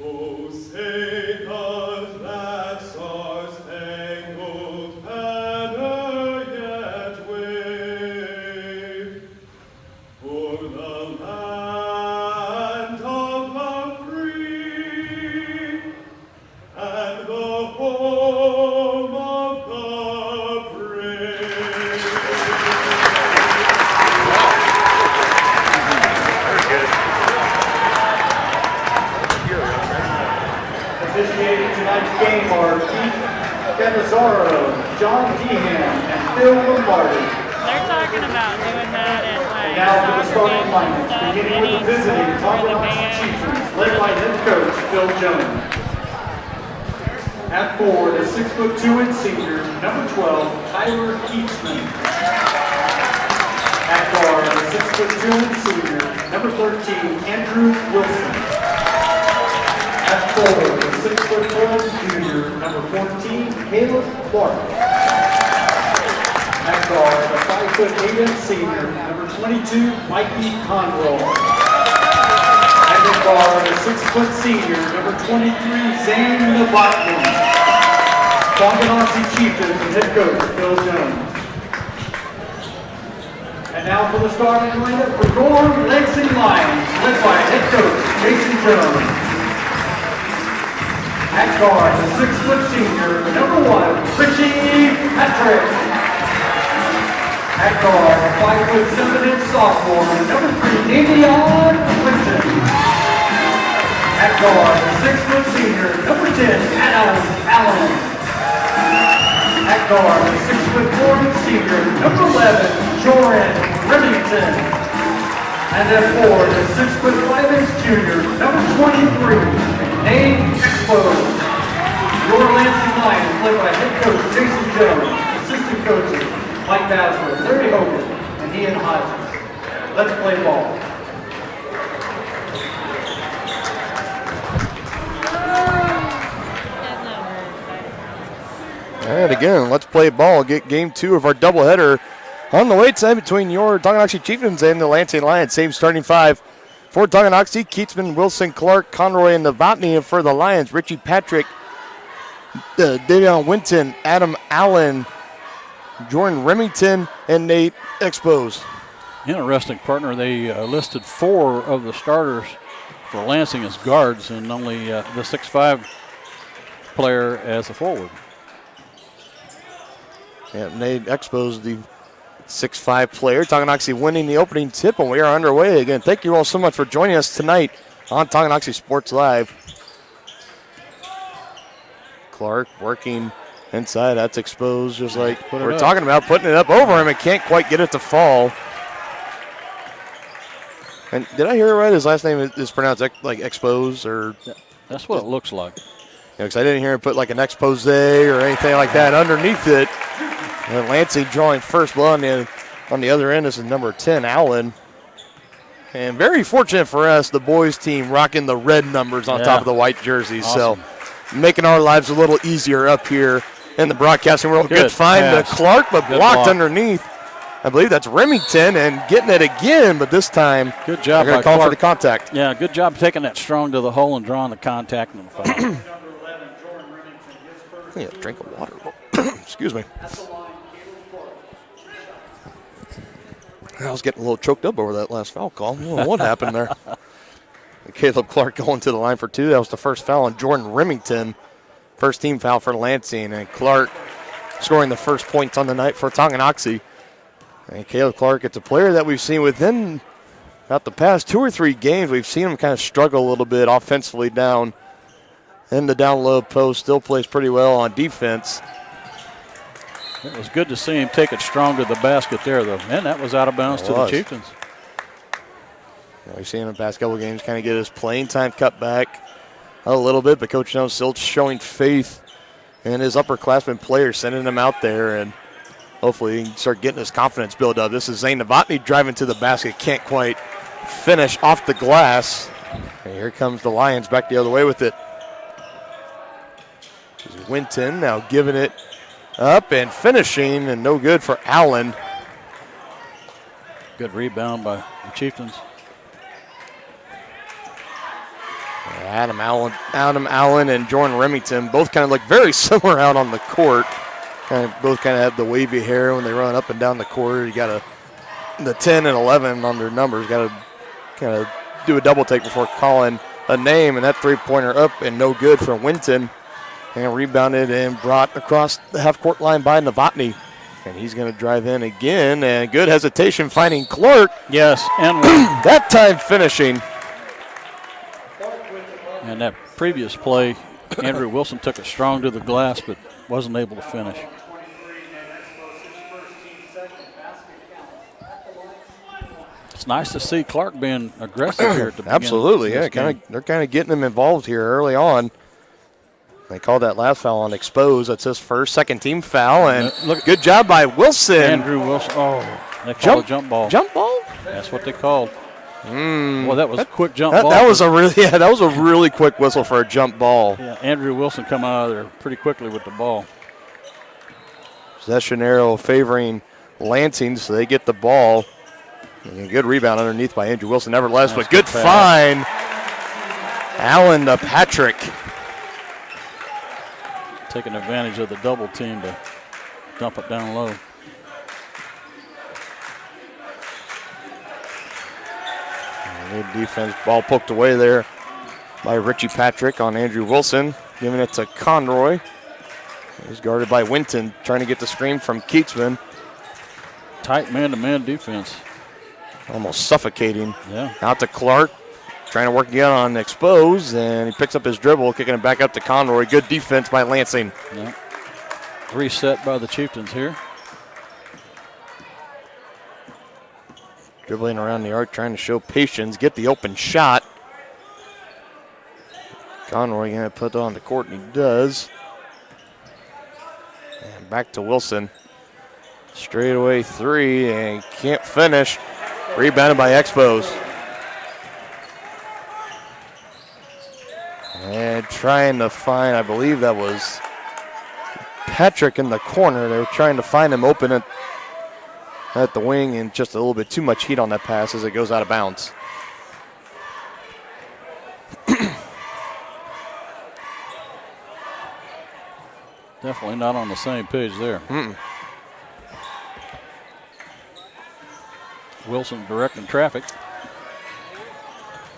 Speaker 13: Oh, say does that star-spangled banner yet wave o'er the land of the free and the home of the brave?
Speaker 11: Officiating tonight's game are Keith Canizaro, John Dehan, and Phil Lombardi.
Speaker 14: They're talking about doing that at like
Speaker 11: Now for the
Speaker 14: soccer
Speaker 11: starting
Speaker 14: games and
Speaker 11: lineup,
Speaker 14: stuff.
Speaker 11: beginning with the visiting Tonganoxie Chieftains, led by head coach Phil Jones. At 4, the 6'2" and senior, number 12, Tyler Keatsman. At guard, the 6'2" and senior, number 13, Andrew Wilson. At 4, the 6'4" junior, number 14, Caleb Clark. At guard, the 5'8" senior, number 22, Mikey Conroy. And at guard, the 6' senior, number 23, Zane Novotny. Tonganoxie Chieftains and head coach Phil Jones. And now for the starting lineup for Gorham Lansing Lions, led by head coach Jason Jones. At guard, the 6' senior, number 1, Richie Patrick. At guard, the 5'7" sophomore, number 3, Davion Quinton. At guard, the 6' senior, number 10, Adam Allen. At guard, the 6'4" senior, number 11, Joran Remington. And at 4, the 6'5" junior, number 23, Nate Expo. Your Lansing Lions, led by head coach Jason Jones, assistant coaches Mike Basler, Larry Hogan, and Ian Hodges. Let's play ball.
Speaker 4: All right, again, let's play ball. Get game 2 of our doubleheader on the late side between your Tonganoxie Chieftains and the Lansing Lions. Same starting 5 for Tonganoxie: Keatsman, Wilson, Clark, Conroy, and Novotny. And for the Lions, Richie Patrick, Davion Winton, Adam Allen, Jordan Remington, and Nate Expose.
Speaker 5: Interesting, partner. They listed 4 of the starters for Lansing as guards and only the 6'5" player as a forward.
Speaker 4: Yeah, Nate Expose, the 6'5" player. Tonganoxie winning the opening tip, and we are underway again. Thank you all so much for joining us tonight on Tonganoxie Sports Live. Clark working inside. That's Exposed, just like we're talking about, putting it up over him and can't quite get it to fall. And did I hear it right? His last name is pronounced like Expose, or
Speaker 5: that's what it looks like.
Speaker 4: Yeah, because I didn't hear him put like an expose or anything like that underneath it. And Lansing drawing first blood on the other end. This is number 10, Allen. And very fortunate for us, the boys team rocking the red numbers on top of the white jerseys.
Speaker 5: Awesome.
Speaker 4: So making our lives a little easier up here in the broadcasting world. Good find to Clark, but blocked underneath. I believe that's Remington and getting it again, but this time
Speaker 5: good job.
Speaker 4: They're going to call for the contact.
Speaker 5: Yeah, good job taking that strong to the hole and drawing the contact and the foul.
Speaker 4: Yeah, drink of water. Excuse me. I was getting a little choked up over that last foul call. I don't know what happened there. Caleb Clark going to the line for 2. That was the first foul on Jordan Remington. First team foul for Lansing. And Clark scoring the first points on the night for Tonganoxie. And Caleb Clark, it's a player that we've seen within about the past 2 or 3 games. We've seen him kind of struggle a little bit offensively down in the down low post. Still plays pretty well on defense.
Speaker 5: It was good to see him take it strong to the basket there, though. And that was out of bounds to the Chieftains.
Speaker 4: Yeah, we've seen him in the past couple games kind of get his playing time cut back a little bit, but Coach Jones still showing faith in his upperclassmen players, sending them out there, and hopefully he can start getting his confidence build up. This is Zane Novotny driving to the basket, can't quite finish off the glass. And here comes the Lions back the other way with it. This is Winton now giving it up and finishing, and no good for Allen.
Speaker 5: Good rebound by the Chieftains.
Speaker 4: Adam Allen and Jordan Remington both kind of look very similar out on the court. Both kind of have the wavy hair when they run up and down the court. You got the 10 and 11 on their numbers. Got to kind of do a double take before calling a name, and that three-pointer up and no good for Winton. And rebounded and brought across the half-court line by Novotny. And he's going to drive in again, and good hesitation finding Clark.
Speaker 5: Yes, and
Speaker 4: that time finishing.
Speaker 5: And that previous play, Andrew Wilson took it strong to the glass, but wasn't able to finish. It's nice to see Clark being aggressive here at the beginning.
Speaker 4: Absolutely, yeah. They're kind of getting him involved here early on. They called that last foul on Expose. That's his first second-team foul, and good job by Wilson.
Speaker 5: Andrew Wilson. Oh, they called a jump ball.
Speaker 4: Jump ball?
Speaker 5: That's what they called. Well, that was a quick jump ball.
Speaker 4: That was a really quick whistle for a jump ball.
Speaker 5: Yeah, Andrew Wilson come out of there pretty quickly with the ball.
Speaker 4: Possession arrow favoring Lansing, so they get the ball. And a good rebound underneath by Andrew Wilson, nevertheless, but good find. Allen to Patrick.
Speaker 5: Taking advantage of the double team to dump it down low.
Speaker 4: Good defense, ball poked away there by Richie Patrick on Andrew Wilson, giving it to Conroy. He's guarded by Winton, trying to get the screen from Keatsman.
Speaker 5: Tight man-to-man defense.
Speaker 4: Almost suffocating.
Speaker 5: Yeah.
Speaker 4: Out to Clark, trying to work again on Expose, and he picks up his dribble, kicking it back up to Conroy. Good defense by Lansing.
Speaker 5: Yeah. Reset by the Chieftains here.
Speaker 4: Dribbling around the arc, trying to show patience, get the open shot. Conroy going to put it on the court, and he does. And back to Wilson. Straightaway three, and can't finish. Rebounded by Expose. And trying to find, I believe that was Patrick in the corner. They were trying to find him open at the wing, and just a little bit too much heat on that pass as it goes out of bounds.
Speaker 5: Definitely not on the same page there. Wilson directing traffic.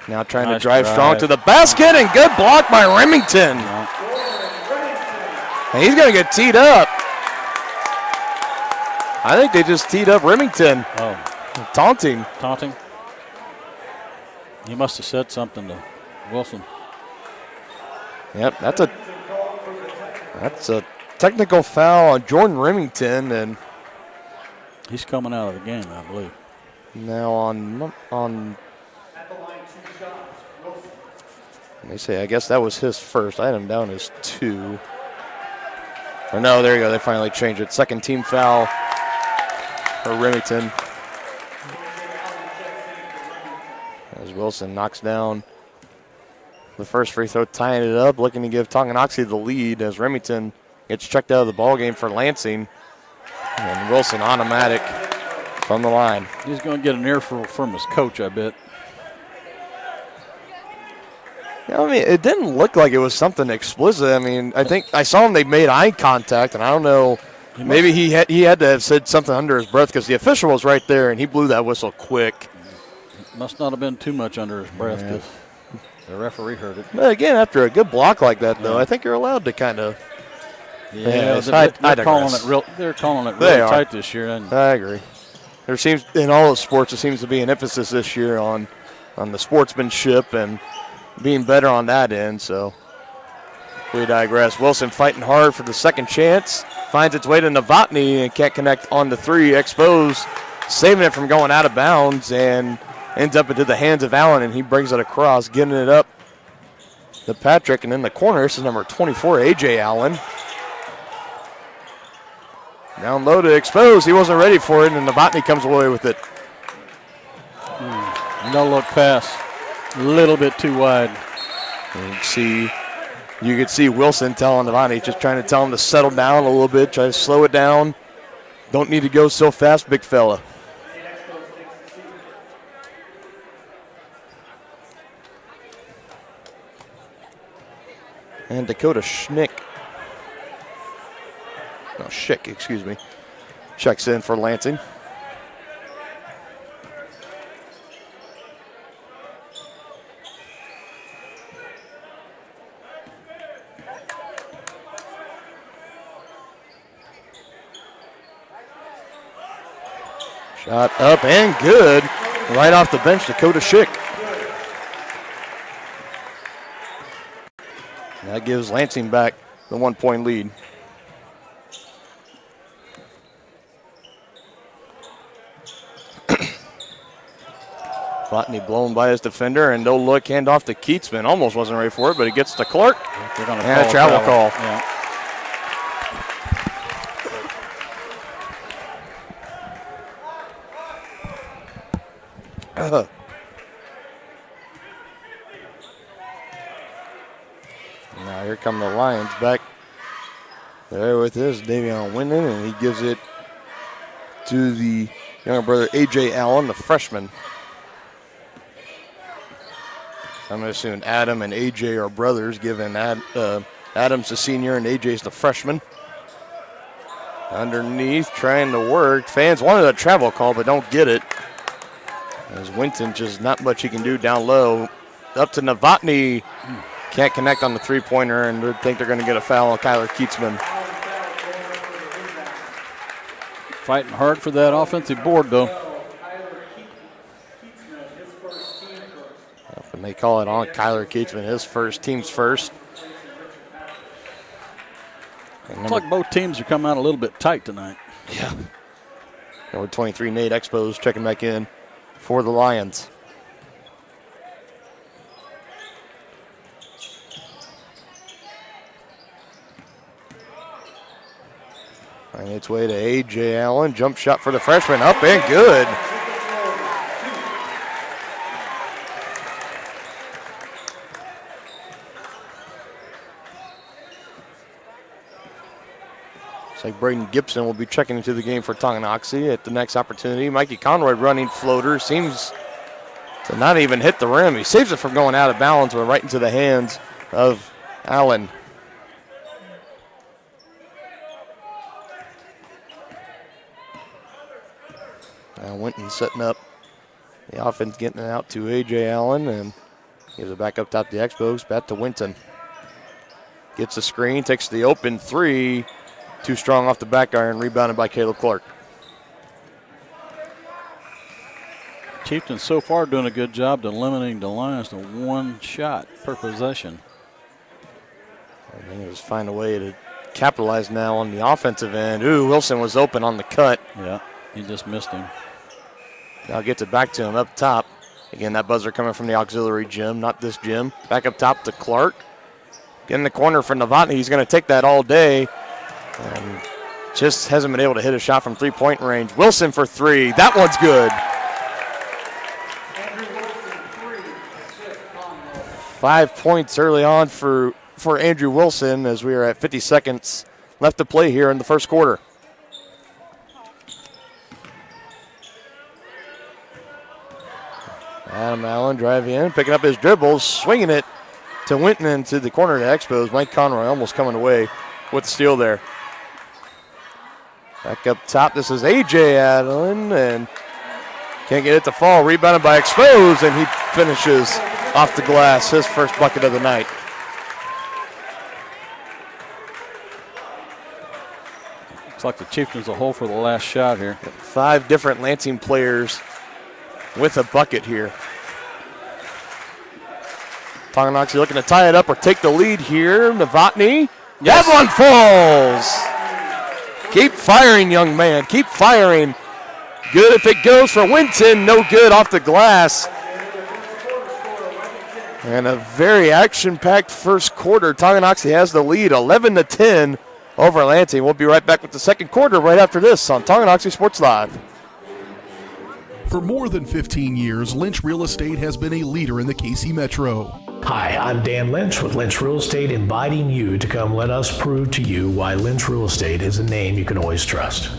Speaker 4: Now trying to drive strong to the basket, and good block by Remington. And he's going to get teed up. I think they just teed up Remington.
Speaker 5: Oh.
Speaker 4: Taunting.
Speaker 5: He must have said something to Wilson.
Speaker 4: Yep, that's a technical foul on Jordan Remington, and
Speaker 5: he's coming out of the game, I believe.
Speaker 4: Now on let me see, I guess that was his first. I had him down as 2. Or no, there you go. They finally changed it. Second team foul for Remington. As Wilson knocks down the first free throw, tying it up, looking to give Tonganoxie the lead as Remington gets checked out of the ball game for Lansing. And Wilson automatic from the line.
Speaker 5: He's going to get an earful from his coach, I bet.
Speaker 4: Yeah, I mean, it didn't look like it was something explicit. I mean, I think I saw him. They made eye contact, and I don't know. Maybe he had to have said something under his breath because the official was right there, and he blew that whistle quick.
Speaker 5: Must not have been too much under his breath because the referee heard it.
Speaker 4: But again, after a good block like that, though, I think you're allowed to kind of.
Speaker 5: Yeah, they're calling it real. They're calling it really tight this year. And
Speaker 4: I agree. There seems in all of sports, there seems to be an emphasis this year on the sportsmanship and being better on that end. So we digress. Wilson fighting hard for the second chance. Finds its way to Novotny and can't connect on the 3. Exposed, saving it from going out of bounds and ends up into the hands of Allen, and he brings it across, getting it up to Patrick. And in the corner, this is number 24, A.J. Allen. Down low to Exposed. He wasn't ready for it, and Novotny comes away with it.
Speaker 5: No look pass. A little bit too wide.
Speaker 4: You could see Wilson telling Novotny, just trying to tell him to settle down a little bit, try to slow it down. Don't need to go so fast, big fella. And Dakota Schick, excuse me, checks in for Lansing. Shot up and good. Right off the bench, Dakota Schick. That gives Lansing back the 1-point lead. Botany blown by his defender, and no look, hand off to Keatsman. Almost wasn't ready for it, but it gets to Clark. And a travel call.
Speaker 5: Yeah.
Speaker 4: Now here come the Lions back there with this Davion Winden, and he gives it to the younger brother A.J. Allen, the freshman. I'm going to assume Adam and A.J. are brothers, given Adam's the senior and A.J.'s the freshman. Underneath, trying to work. Fans wanted a travel call, but don't get it. As Winton, just not much he can do down low. Up to Novotny. Can't connect on the three-pointer, and they think they're going to get a foul on Kyler Keatsman.
Speaker 5: Fighting hard for that offensive board, though.
Speaker 4: And they call it on Kyler Keatsman, his first, team's first.
Speaker 5: Looks like both teams are coming out a little bit tight tonight.
Speaker 4: Yeah. Number 23, Nate Exposed, checking back in for the Lions. Finding its way to A.J. Allen. Jump shot for the freshman. Up and good. Looks like Braden Gibson will be checking into the game for Tonganoxie at the next opportunity. Mikey Conroy running floater. Seems to not even hit the rim. He saves it from going out of bounds, but right into the hands of Allen. Winton setting up the offense, getting it out to A.J. Allen, and gives it back up top to the Expos, back to Winton. Gets the screen, takes the open three. Too strong off the back iron, rebounded by Caleb Clark.
Speaker 5: Chieftains so far doing a good job to limiting the Lions to one shot per possession.
Speaker 4: And they just find a way to capitalize now on the offensive end. Ooh, Wilson was open on the cut.
Speaker 5: Yeah, he just missed him.
Speaker 4: Now gets it back to him up top. Again, that buzzer coming from the auxiliary gym, not this gym. Back up top to Clark. Get in the corner for Novotny. He's going to take that all day. And just hasn't been able to hit a shot from three-point range. Wilson for three. That one's good. 5 points early on for Andrew Wilson as we are at 50 seconds left to play here in the first quarter. Adam Allen driving in, picking up his dribbles, swinging it to Winton into the corner to Expos. Mike Conroy almost coming away with the steal there. Back up top, this is A.J. Allen, and can't get it to fall. Rebounded by Expos, and he finishes off the glass, his first bucket of the night.
Speaker 5: Looks like the Chieftains will hold for the last shot here.
Speaker 4: 5 different Lansing players with a bucket here. Tonganoxie looking to tie it up or take the lead here. Novotny. Yes. That one falls. Keep firing, young man. Keep firing. Good if it goes for Winton. No good off the glass. And a very action-packed first quarter. Tonganoxie has the lead, 11-10 over Lansing. We'll be right back with the second quarter right after this on Tonganoxie Sports Live.
Speaker 2: For more than 15 years, Lynch Real Estate has been a leader in the KC Metro.
Speaker 12: Hi, I'm Dan Lynch with Lynch Real Estate, inviting you to come let us prove to you why Lynch Real Estate is a name you can always trust.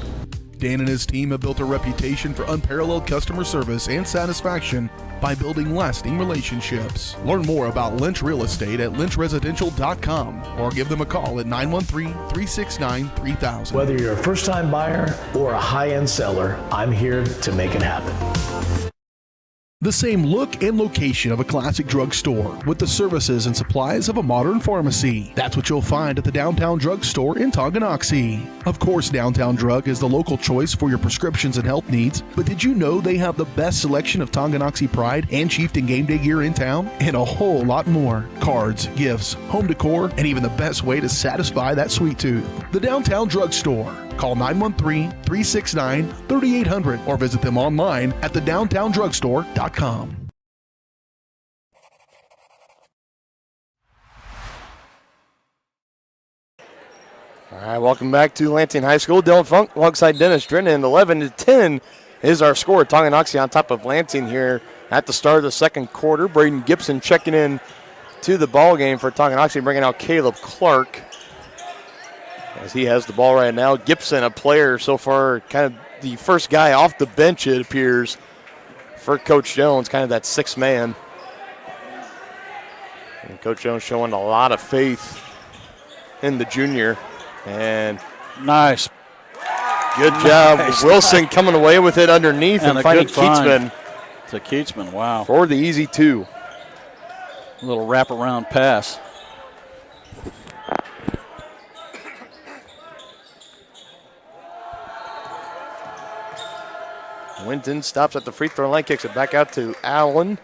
Speaker 2: Dan and his team have built a reputation for unparalleled customer service and satisfaction by building lasting relationships. Learn more about Lynch Real Estate at lynchresidential.com or give them a call at 913-369-3000.
Speaker 12: Whether you're a first-time buyer or a high-end seller, I'm here to make it happen.
Speaker 2: The same look and location of a classic drugstore with the services and supplies of a modern pharmacy. That's what you'll find at the Downtown Drug Store in Tonganoxie. Of course, Downtown Drug is the local choice for your prescriptions and health needs, but did you know they have the best selection of Tonganoxie Pride and Chieftain Game Day gear in town? And a whole lot more. Cards, gifts, home decor, and even the best way to satisfy that sweet tooth. The Downtown Drug Store. Call 913-369-3800 or visit them online at thedowntowndrugstore.com.
Speaker 4: All right, welcome back to Lansing High School. Dylan Funk alongside Dennis Drennan. 11-10 is our score. Tonganoxie on top of Lansing here at the start of the second quarter. Braden Gibson checking in to the ball game for Tonganoxie, bringing out Caleb Clark as he has the ball right now. Gibson, a player so far, kind of the first guy off the bench, it appears, for Coach Jones, kind of that sixth man. And Coach Jones showing a lot of faith in the junior. And
Speaker 5: nice.
Speaker 4: Good job. Nice. Wilson coming away with it underneath and finding Keatsman.
Speaker 5: To Keatsman, wow.
Speaker 4: For the easy two.
Speaker 5: A little wraparound pass.
Speaker 4: Winton stops at the free throw line, kicks it back out to Allen.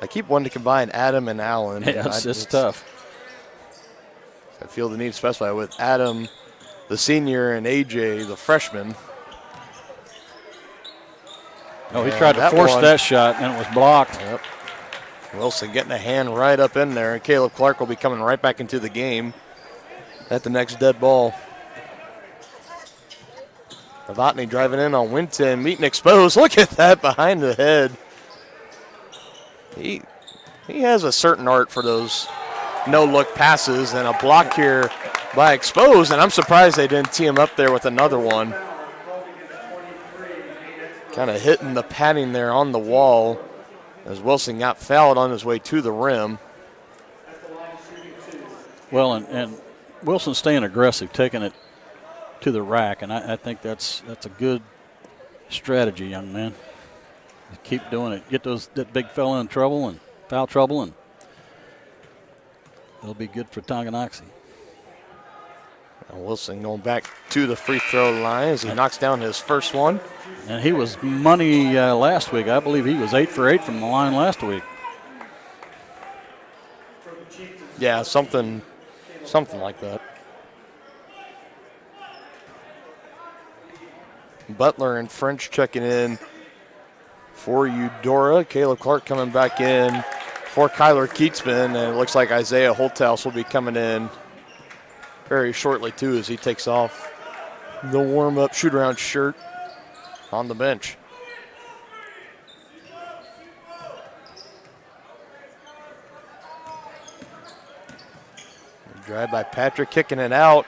Speaker 4: I keep wanting to combine Adam and Allen.
Speaker 5: Yeah, it's tough.
Speaker 4: I feel the need to specify with Adam, the senior, and AJ, the freshman.
Speaker 5: Oh, he tried to force that shot, and it was blocked.
Speaker 4: Yep. Wilson getting a hand right up in there, and Caleb Clark will be coming right back into the game at the next dead ball. Novotny driving in on Winton, meeting exposed. Look at that behind the head. He has a certain art for those no-look passes, and a block here by exposed, and I'm surprised they didn't tee him up there with another one. Kind of hitting the padding there on the wall as Wilson got fouled on his way to the rim.
Speaker 5: Well, and Wilson staying aggressive, taking it to the rack, and I think that's a good Strategy, young man. Keep doing it. Get that big fella in trouble and foul trouble, and it'll be good for Tonganoxie.
Speaker 4: Wilson going back to the free throw line as he knocks down his first one.
Speaker 5: And he was money last week. I believe he was 8 for 8 from the line last week.
Speaker 4: Yeah, something like that. Butler and French checking in for Eudora. Caleb Clark coming back in for Kyler Keatsman, and it looks like Isaiah Holthouse will be coming in very shortly too as he takes off the warm-up shoot-around shirt on the bench. Drive by Patrick, kicking it out.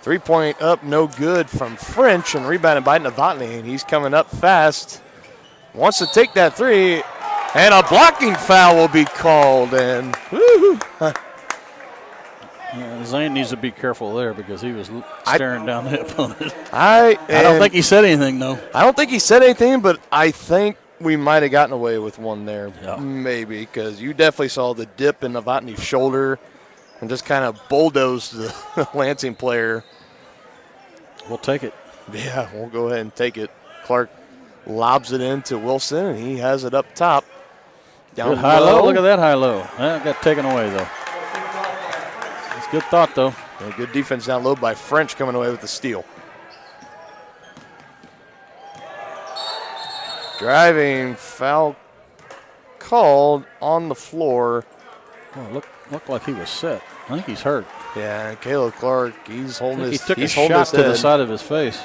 Speaker 4: 3-point up, no good from French, and rebounded by Novotny, and he's coming up fast. Wants to take that three, and a blocking foul will be called, and woo-hoo.
Speaker 5: Zane needs to be careful there because he was staring down the opponent.
Speaker 4: I
Speaker 5: don't think he said anything, though.
Speaker 4: I don't think he said anything, but I think we might have gotten away with one there, maybe, because you definitely saw the dip in Novotny's shoulder and just kind of bulldozed the Lansing player.
Speaker 5: We'll take it.
Speaker 4: Yeah, we'll go ahead and take it. Clark lobs it into Wilson, and he has it up top. Down
Speaker 5: good high-low. Look at that high-low. That got taken away, though. It's good thought, though.
Speaker 4: Yeah, good defense down low by French, coming away with the steal. Driving foul called on the floor.
Speaker 5: Oh, looked like he was set. I think he's hurt.
Speaker 4: Yeah, and Caleb Clark, he's holding his head.
Speaker 5: He took a shot to the side of his face.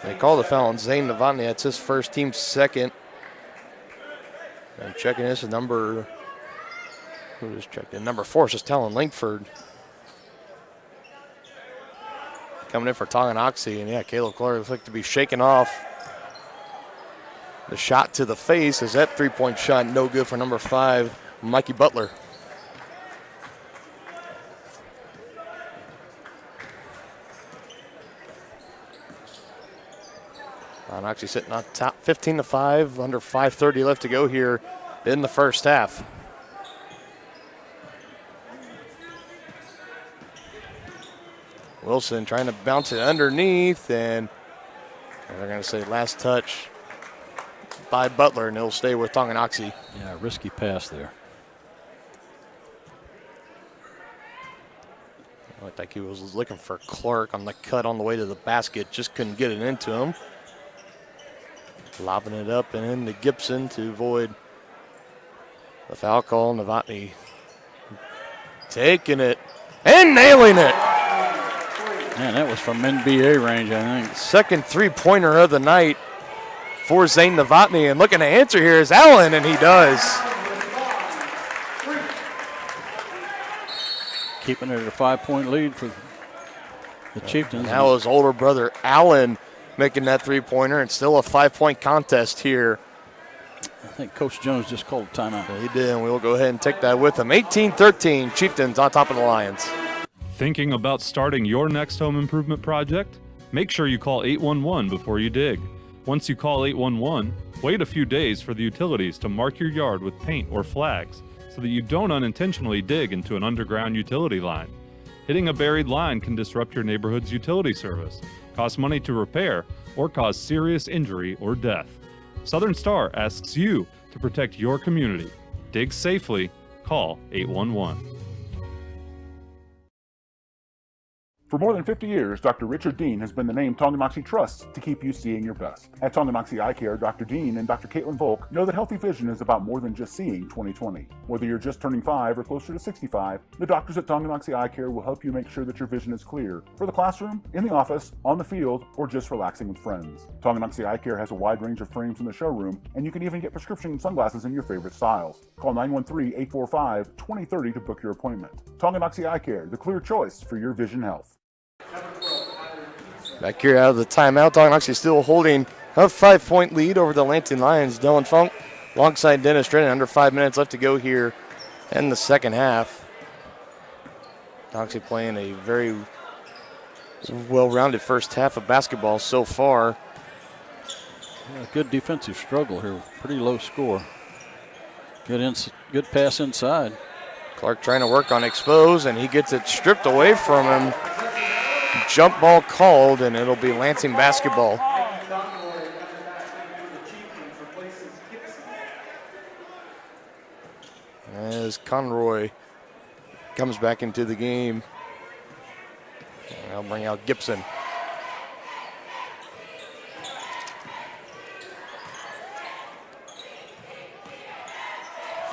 Speaker 4: They call the foul on Zane Novotny. That's his first, team second. And checking this is number 4 is just Talon Langford. Coming in for Tonganoxie, and yeah, Caleb Clark looks like to be shaken off. The shot to the face is that 3-point shot, no good for number 5, Mikey Butler. Tonganoxie sitting on top 15-5, under 5:30 left to go here in the first half. Wilson trying to bounce it underneath, and they're going to say last touch by Butler, and he'll stay with Tonganoxie.
Speaker 5: Yeah, risky pass there.
Speaker 4: Looked like he was looking for Clark on the cut on the way to the basket, just couldn't get it into him. Lobbing it up and into Gibson to avoid the foul call. Novotny taking it and nailing it.
Speaker 5: Man, that was from NBA range, I think.
Speaker 4: Second three-pointer of the night for Zane Novotny, and looking to answer here is Allen, and he does.
Speaker 5: Keeping it at a 5-point lead for the Chieftains.
Speaker 4: Now his older brother Allen making that three-pointer, and still a 5-point contest here.
Speaker 5: I think Coach Jones just called a timeout.
Speaker 4: He did, and we'll go ahead and take that with him. 18-13, Chieftains on top of the Lions.
Speaker 15: Thinking about starting your next home improvement project? Make sure you call 811 before you dig. Once you call 811, wait a few days for the utilities to mark your yard with paint or flags so that you don't unintentionally dig into an underground utility line. Hitting a buried line can disrupt your neighborhood's utility service, cost money to repair, or cause serious injury or death. Southern Star asks you to protect your community. Dig safely. Call 811.
Speaker 16: For more than 50 years, Dr. Richard Dean has been the name Tonganoxie trusts to keep you seeing your best. At Tonganoxie Eye Care, Dr. Dean and Dr. Caitlin Volk know that healthy vision is about more than just seeing 20/20. Whether you're just turning 5 or closer to 65, the doctors at Tonganoxie Eye Care will help you make sure that your vision is clear for the classroom, in the office, on the field, or just relaxing with friends. Tonganoxie Eye Care has a wide range of frames in the showroom, and you can even get prescription sunglasses in your favorite styles. Call 913-845-2030 to book your appointment. Tonganoxie Eye Care, the clear choice for your vision health.
Speaker 4: Back here out of the timeout, Tonganoxie still holding a 5-point lead over the Lansing Lions. Dylan Funk alongside Dennis Drennan, under 5 minutes left to go here in the second half. Tonganoxie playing a very well-rounded first half of basketball so far.
Speaker 5: Yeah, good defensive struggle here. Pretty low score. Good pass inside.
Speaker 4: Clark trying to work on expose, and he gets it stripped away from him. Jump ball called, and it'll be Lansing basketball. As Conroy comes back into the game. And I'll bring out Gibson.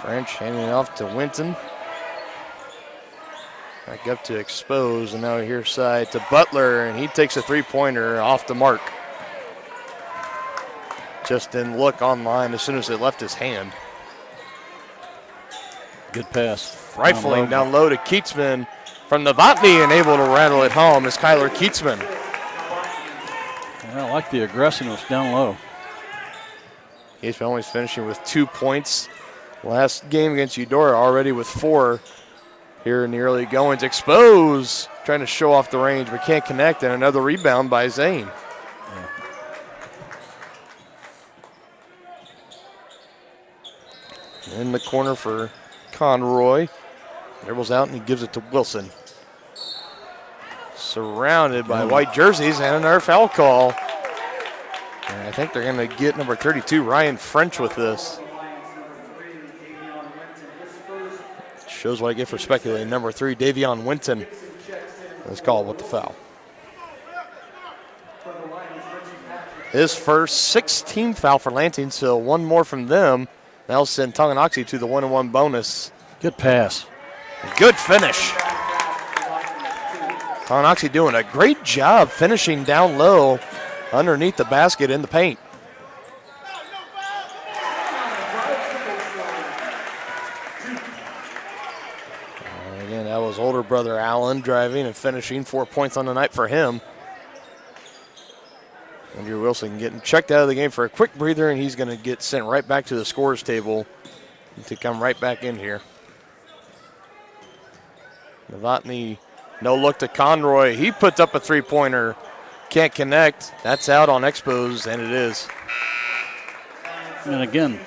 Speaker 4: French handing it off to Winton. Back up to expose, and now here side to Butler, and he takes a three-pointer off the mark. Just didn't look online as soon as it left his hand.
Speaker 5: Good pass.
Speaker 4: Rifling down low to Keatsman from Novotny, and able to rattle it home is Kyler Keatsman.
Speaker 5: Yeah, I like the aggressiveness down low.
Speaker 4: Keatsman always finishing with 2 points. Last game against Eudora already with 4. Here in the early goings, expose, trying to show off the range, but can't connect, and another rebound by Zane. Yeah. In the corner for Conroy. Dribbles out, and he gives it to Wilson. Surrounded by white jerseys, and another foul call. And I think they're going to get number 32, Ryan French, with this. Shows what I get for speculating. Number 3, Davion Winton is called with the foul. His first 16th foul for Lansing, so one more from them. That'll send Tonganoxie to the 1-1 bonus.
Speaker 5: Good pass.
Speaker 4: Good finish. Tonganoxie doing a great job finishing down low underneath the basket in the paint. Again, that was older brother Allen driving and finishing. 4 points on the night for him. Andrew Wilson getting checked out of the game for a quick breather, and he's going to get sent right back to the scorers table to come right back in here. Novotny, no look to Conroy. He puts up a three-pointer. Can't connect. That's out on expose, and it is.
Speaker 5: And again,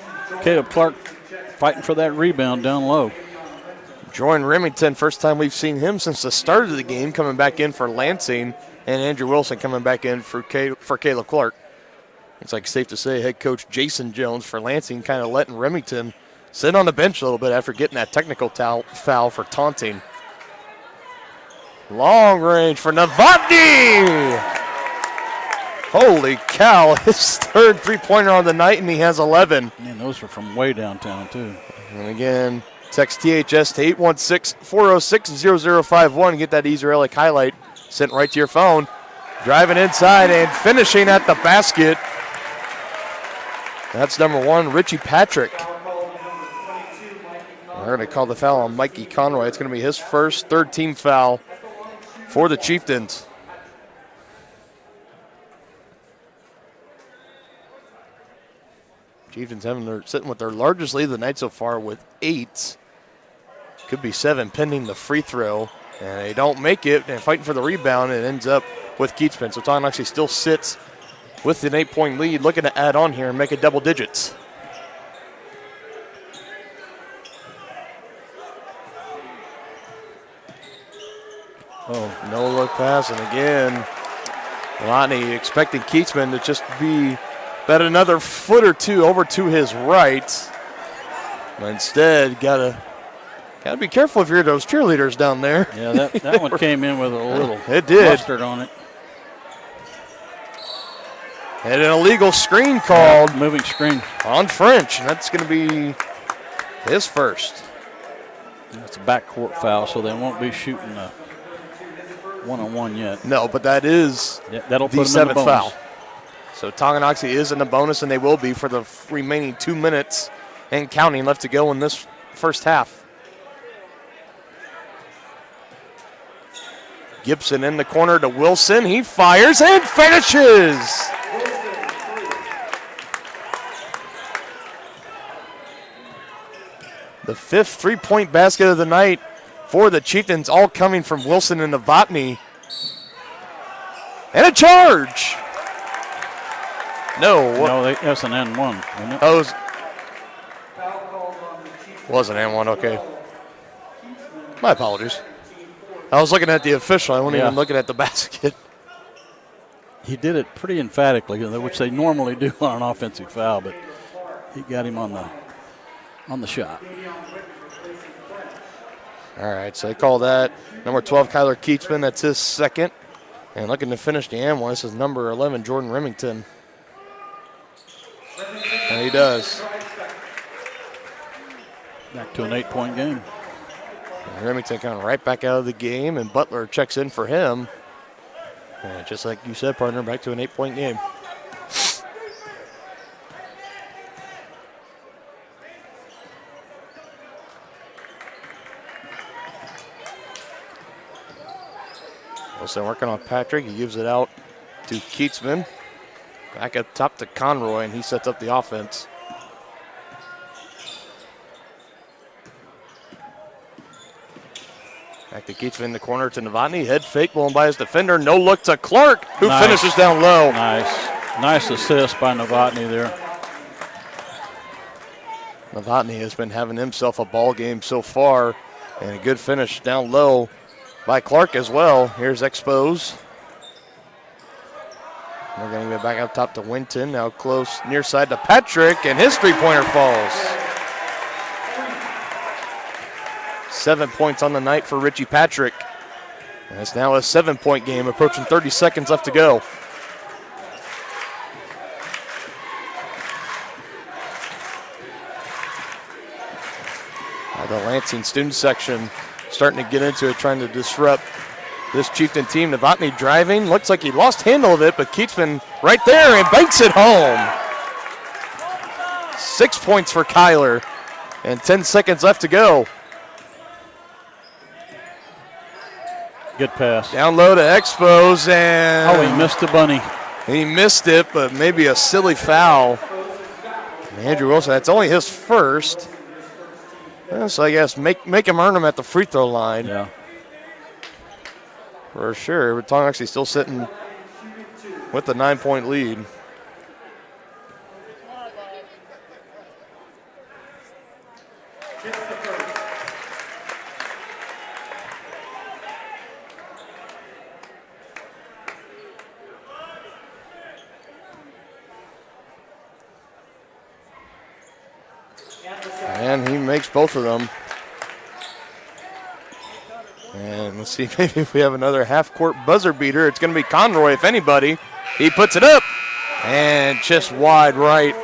Speaker 5: Caleb Clark fighting for that rebound down low.
Speaker 4: Jordan Remington, first time we've seen him since the start of the game, coming back in for Lansing, and Andrew Wilson coming back in for Caleb Clark. It's like safe to say head coach Jason Jones for Lansing kind of letting Remington sit on the bench a little bit after getting that technical foul for taunting. Long range for Novotny! Holy cow, his third three-pointer on the night, and he has 11.
Speaker 5: Man, those are from way downtown, too.
Speaker 4: And again, text THS to 816-406-0051 and get that Easy Relic highlight sent right to your phone. Driving inside and finishing at the basket. That's number 1, Richie Patrick. They're going to call the foul on Mikey Conroy. It's going to be his first third-team foul for the Chieftains. Chieftains sitting with their largest lead of the night so far with 8. Could be 7 pending the free throw. And they don't make it, and fighting for the rebound, and it ends up with Keatsman. So Tonganoxie still sits with an 8-point lead, looking to add on here and make it double digits. Oh, no look pass, and again, Lonnie expecting Keatsman to just be about another foot or two over to his right. But instead, gotta be careful if you're those cheerleaders down there.
Speaker 5: Yeah, that one came in with a little
Speaker 4: it did.
Speaker 5: mustard on it.
Speaker 4: And an illegal screen called.
Speaker 5: Yeah, moving screen.
Speaker 4: On French, and that's going to be his first.
Speaker 5: It's a backcourt foul, so they won't be shooting a one-on-one yet.
Speaker 4: No, but that is
Speaker 5: that'll
Speaker 4: the
Speaker 5: put them in
Speaker 4: 7th
Speaker 5: the bonus.
Speaker 4: foul. So Tonganoxie is in the bonus, and they will be for the remaining 2 minutes and counting left to go in this first half. Gibson in the corner to Wilson. He fires and finishes. The 5th three-point basket of the night for the Chieftains, all coming from Wilson and Novotny. And a charge. No.
Speaker 5: That's an N1, wasn't it?
Speaker 4: Oh, was an N1, okay. My apologies. I was looking at the official. I wasn't even looking at the basket.
Speaker 5: He did it pretty emphatically, which they normally do on an offensive foul, but he got him on the shot.
Speaker 4: All right, so they call that number 12, Kyler Keatsman. That's his second. And looking to finish the M1, this is number 11, Jordan Remington. And he does.
Speaker 5: Back to an 8-point game.
Speaker 4: And Remington coming right back out of the game, and Butler checks in for him. And just like you said, partner, back to an 8-point game. Wilson working on Patrick. He gives it out to Keatsman. Back up top to Conroy, and he sets up the offense. Back to Keatsman in the corner to Novotny. Head fake blown by his defender. No look to Clark, who finishes down low.
Speaker 5: Nice assist by Novotny there.
Speaker 4: Novotny has been having himself a ball game so far, and a good finish down low by Clark as well. Here's Expose. We're going to get back up top to Winton. Now close near side to Patrick, and his three-pointer falls. 7 points on the night for Richie Patrick. And it's now a 7-point game, approaching 30 seconds left to go. The Lansing student section starting to get into it, trying to disrupt this Chieftain team. Novotny driving. Looks like he lost handle of it, but Keatsman right there and banks it home. 6 points for Kyler, and 10 seconds left to go.
Speaker 5: Good pass.
Speaker 4: Down low to Expose, and
Speaker 5: he missed the bunny.
Speaker 4: He missed it, but maybe a silly foul. And Andrew Wilson, that's only his first. So I guess make him earn them at the free throw line.
Speaker 5: Yeah.
Speaker 4: For sure, but Tonganoxie still sitting with the 9-point lead. And he makes both of them. And let's see, maybe if we have another half-court buzzer beater, it's going to be Conroy, if anybody. He puts it up, and just wide right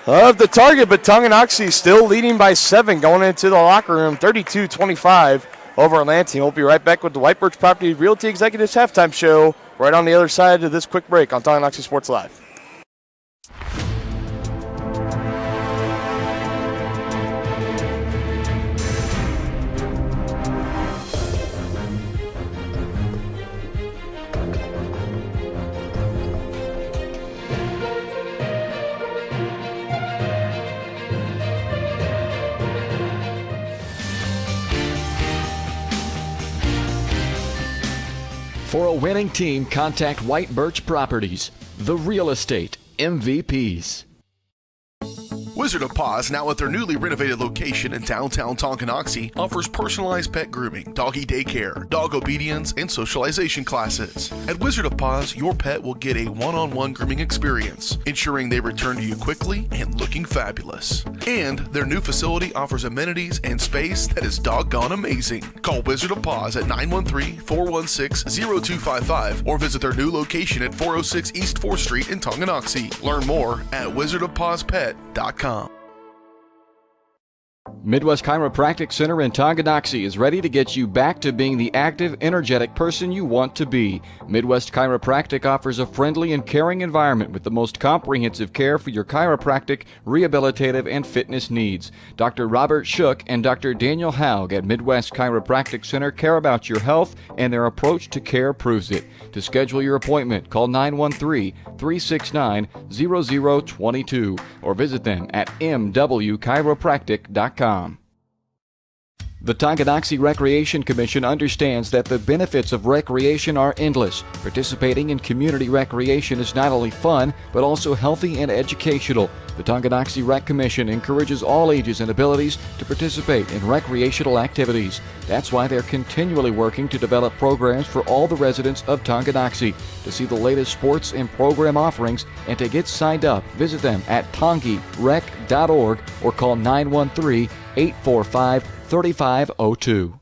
Speaker 4: of the target, but Tonganoxie still leading by 7 going into the locker room, 32-25 over Lansing. We'll be right back with the White Birch Property Realty Executives halftime show right on the other side of this quick break on Tonganoxie Sports Live.
Speaker 1: For a winning team, contact White Birch Properties, the real estate MVPs.
Speaker 2: Wizard of Paws, now at their newly renovated location in downtown Tonganoxie, offers personalized pet grooming, doggy daycare, dog obedience, and socialization classes. At Wizard of Paws, your pet will get a one-on-one grooming experience, ensuring they return to you quickly and looking fabulous. And their new facility offers amenities and space that is doggone amazing. Call Wizard of Paws at 913-416-0255 or visit their new location at 406 East 4th Street in Tonganoxie. Learn more at wizardofpawspet.com.
Speaker 1: Midwest Chiropractic Center in Tonganoxie is ready to get you back to being the active, energetic person you want to be. Midwest Chiropractic offers a friendly and caring environment with the most comprehensive care for your chiropractic, rehabilitative, and fitness needs. Dr. Robert Shook and Dr. Daniel Haug at Midwest Chiropractic Center care about your health, and their approach to care proves it. To schedule your appointment, call 913-369-0022 or visit them at mwchiropractic.com. The Tonganoxie Recreation Commission understands that the benefits of recreation are endless. Participating in community recreation is not only fun, but also healthy and educational. The Tonganoxie Rec Commission encourages all ages and abilities to participate in recreational activities. That's why they're continually working to develop programs for all the residents of Tonganoxie. To see the latest sports and program offerings and to get signed up, visit them at tongirec.org or call 913-845-3502.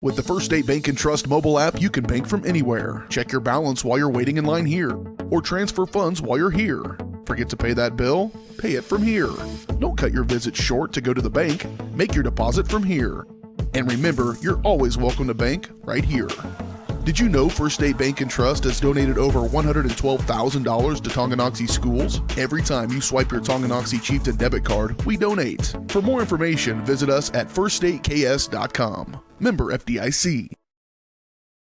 Speaker 2: With the First State Bank and Trust mobile app, you can bank from anywhere. Check your balance while you're waiting in line here, or transfer funds while you're here. Forget to pay that bill? Pay it from here. Don't cut your visit short to go to the bank. Make your deposit from here. And remember, you're always welcome to bank right here. Did you know First State Bank and Trust has donated over $112,000 to Tonganoxie schools? Every time you swipe your Tonganoxie Chieftain debit card, we donate. For more information, visit us at firststateks.com. Member FDIC.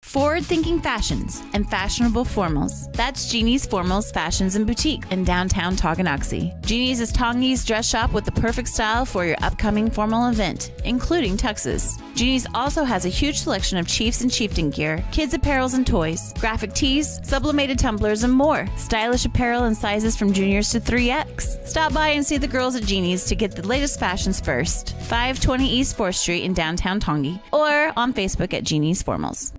Speaker 3: Forward-thinking fashions and fashionable formals. That's Jeannie's Formals Fashions and Boutique in downtown Tonganoxie. Jeannie's is Tongi's dress shop with the perfect style for your upcoming formal event, including tuxes. Jeannie's also has a huge selection of Chiefs and Chieftain gear, kids apparels and toys, graphic tees, sublimated tumblers, and more. Stylish apparel in sizes from juniors to 3X. Stop by and see the girls at Jeannie's to get the latest fashions first. 520 East 4th Street in downtown Tongi, or on Facebook at Jeannie's Formals.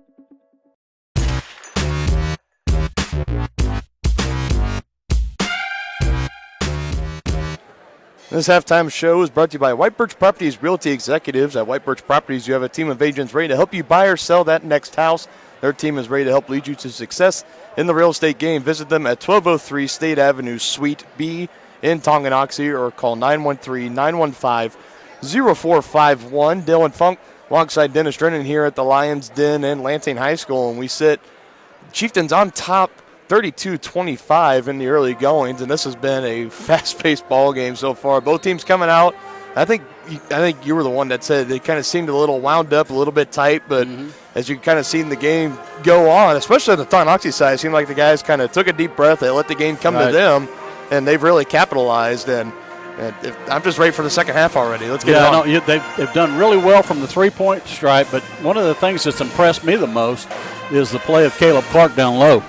Speaker 4: This halftime show is brought to you by White Birch Properties Realty Executives. At White Birch Properties, you have a team of agents ready to help you buy or sell that next house. Their team is ready to help lead you to success in the real estate game. Visit them at 1203 State Avenue, Suite B in Tonganoxie, or call 913-915-0451. Dylan Funk alongside Dennis Drennan here at the Lions Den and Lansing High School, and we sit Chieftains on top 32-25 in the early goings, and this has been a fast-paced ball game so far. Both teams coming out. I think you were the one that said they kind of seemed a little wound up, a little bit tight, but as you kind of seen the game go on, especially on the Tonganoxie side, it seemed like the guys kind of took a deep breath. They let the game come to them, and they've really capitalized. And I'm just ready for the second half already. Let's get it on.
Speaker 5: No, they've done really well from the three-point stripe, but one of the things that's impressed me the most is the play of Caleb Clark down low.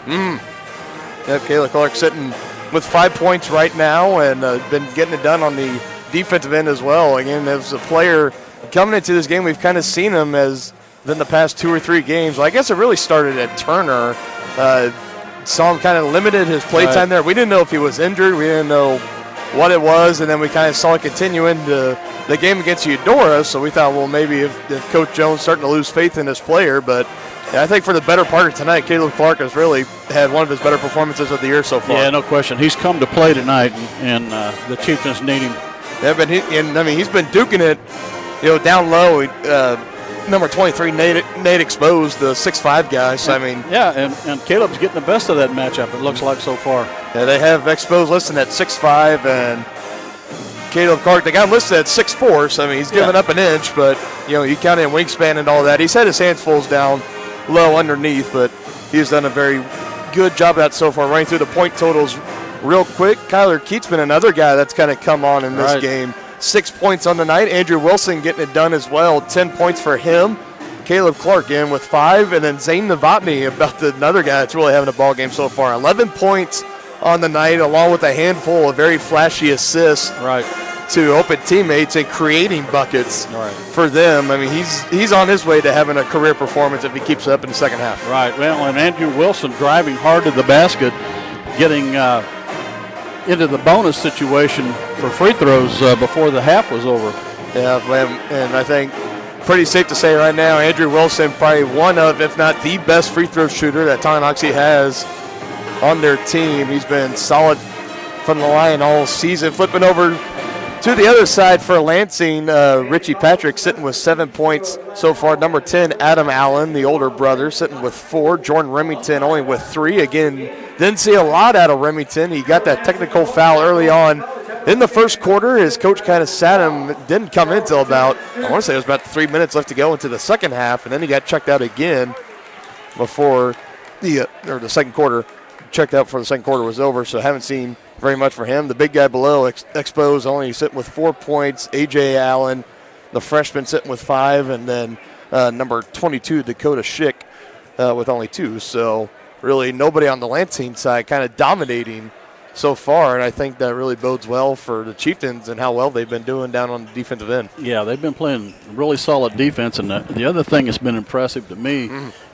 Speaker 4: Yep, Caleb Clark sitting with 5 points right now and been getting it done on the defensive end as well. Again, as a player coming into this game, we've kind of seen him as in the past 2 or 3 games. Well, I guess it really started at Turner. Saw him kind of limited his play time there. We didn't know if he was injured. We didn't know what it was, and then we kind of saw it continue into the game against Eudora. So we thought, well, maybe if Coach Jones starting to lose faith in this player, but I think for the better part of tonight, Caleb Clark has really had one of his better performances of the year so far.
Speaker 5: Yeah, no question. He's come to play tonight, and the Chieftains need him.
Speaker 4: Yeah, but he's been duking it, down low. Number 23, Nate Exposed, the 6'5" guy. So,
Speaker 5: yeah, and Caleb's getting the best of that matchup, it looks like so far.
Speaker 4: Yeah, they have Exposed listed at 6'5", and Caleb Clark, they got him listed at 6'4", so he's giving up an inch, but you count in wingspan and all that. He's had his hands full down low underneath, but he's done a very good job of that so far. Running through the point totals real quick, Kyler Keats been another guy that's kind of come on in this game. 6 points on the night. Andrew Wilson getting it done as well. 10 points for him. Caleb Clark in with 5, and then Zane Novotny, another guy that's really having a ball game so far. 11 points on the night, along with a handful of very flashy assists to open teammates and creating buckets for them. He's on his way to having a career performance if he keeps up in the second half.
Speaker 5: Right. Well, and Andrew Wilson driving hard to the basket, getting into the bonus situation for free throws before the half was over.
Speaker 4: Yeah, and I think pretty safe to say right now, Andrew Wilson probably one of, if not the best free throw shooter that Tonganoxie has on their team. He's been solid from the line all season. Flipping over to the other side for Lansing, Richie Patrick sitting with 7 points so far. Number 10, Adam Allen, the older brother, sitting with 4. Jordan Remington only with 3. Again, didn't see a lot out of Remington. He got that technical foul early on in the first quarter. His coach kind of sat him, didn't come in until about, I want to say it was about 3 minutes left to go into the second half, and then he got checked out again before the second quarter. Checked out before the second quarter was over, so haven't seen very much for him. The big guy below, Exposed, only sitting with 4 points. A.J. Allen the freshman sitting with 5, and then number 22, Dakota Schick, with only 2. So really nobody on the Lansing side kind of dominating so far, and I think that really bodes well for the Chieftains and how well they've been doing down on the defensive end.
Speaker 5: Yeah, they've been playing really solid defense, and the other thing that's been impressive to me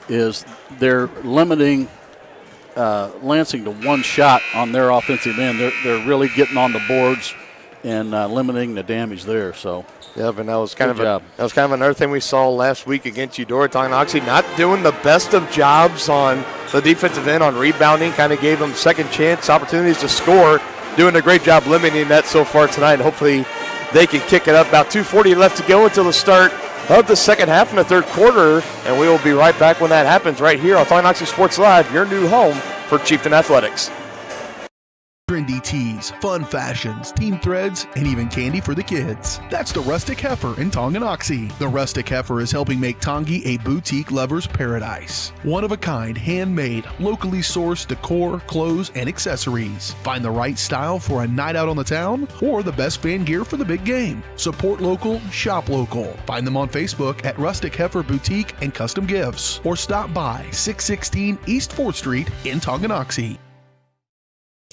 Speaker 5: is they're limiting Lansing to 1 shot on their offensive end. They're really getting on the boards and limiting the damage there. So.
Speaker 4: Yep, and that was kind of another thing we saw last week against Eudora. Tonganoxie not doing the best of jobs on the defensive end on rebounding, kind of gave them second chance opportunities to score. Doing a great job limiting that so far tonight. Hopefully they can kick it up. About 2:40 left to go until the start of the second half in the third quarter, and we will be right back when that happens right here on Tonganoxie Sports Live, your new home for Chieftain Athletics.
Speaker 2: Trendy tees, fun fashions, team threads, and even candy for the kids. That's the Rustic Heifer in Tonganoxie. The Rustic Heifer is helping make Tongi a boutique lover's paradise. One of a kind, handmade, locally sourced decor, clothes, and accessories. Find the right style for a night out on the town or the best fan gear for the big game. Support local, shop local. Find them on Facebook at Rustic Heifer Boutique and Custom Gifts, or stop by 616 East 4th Street in Tonganoxie.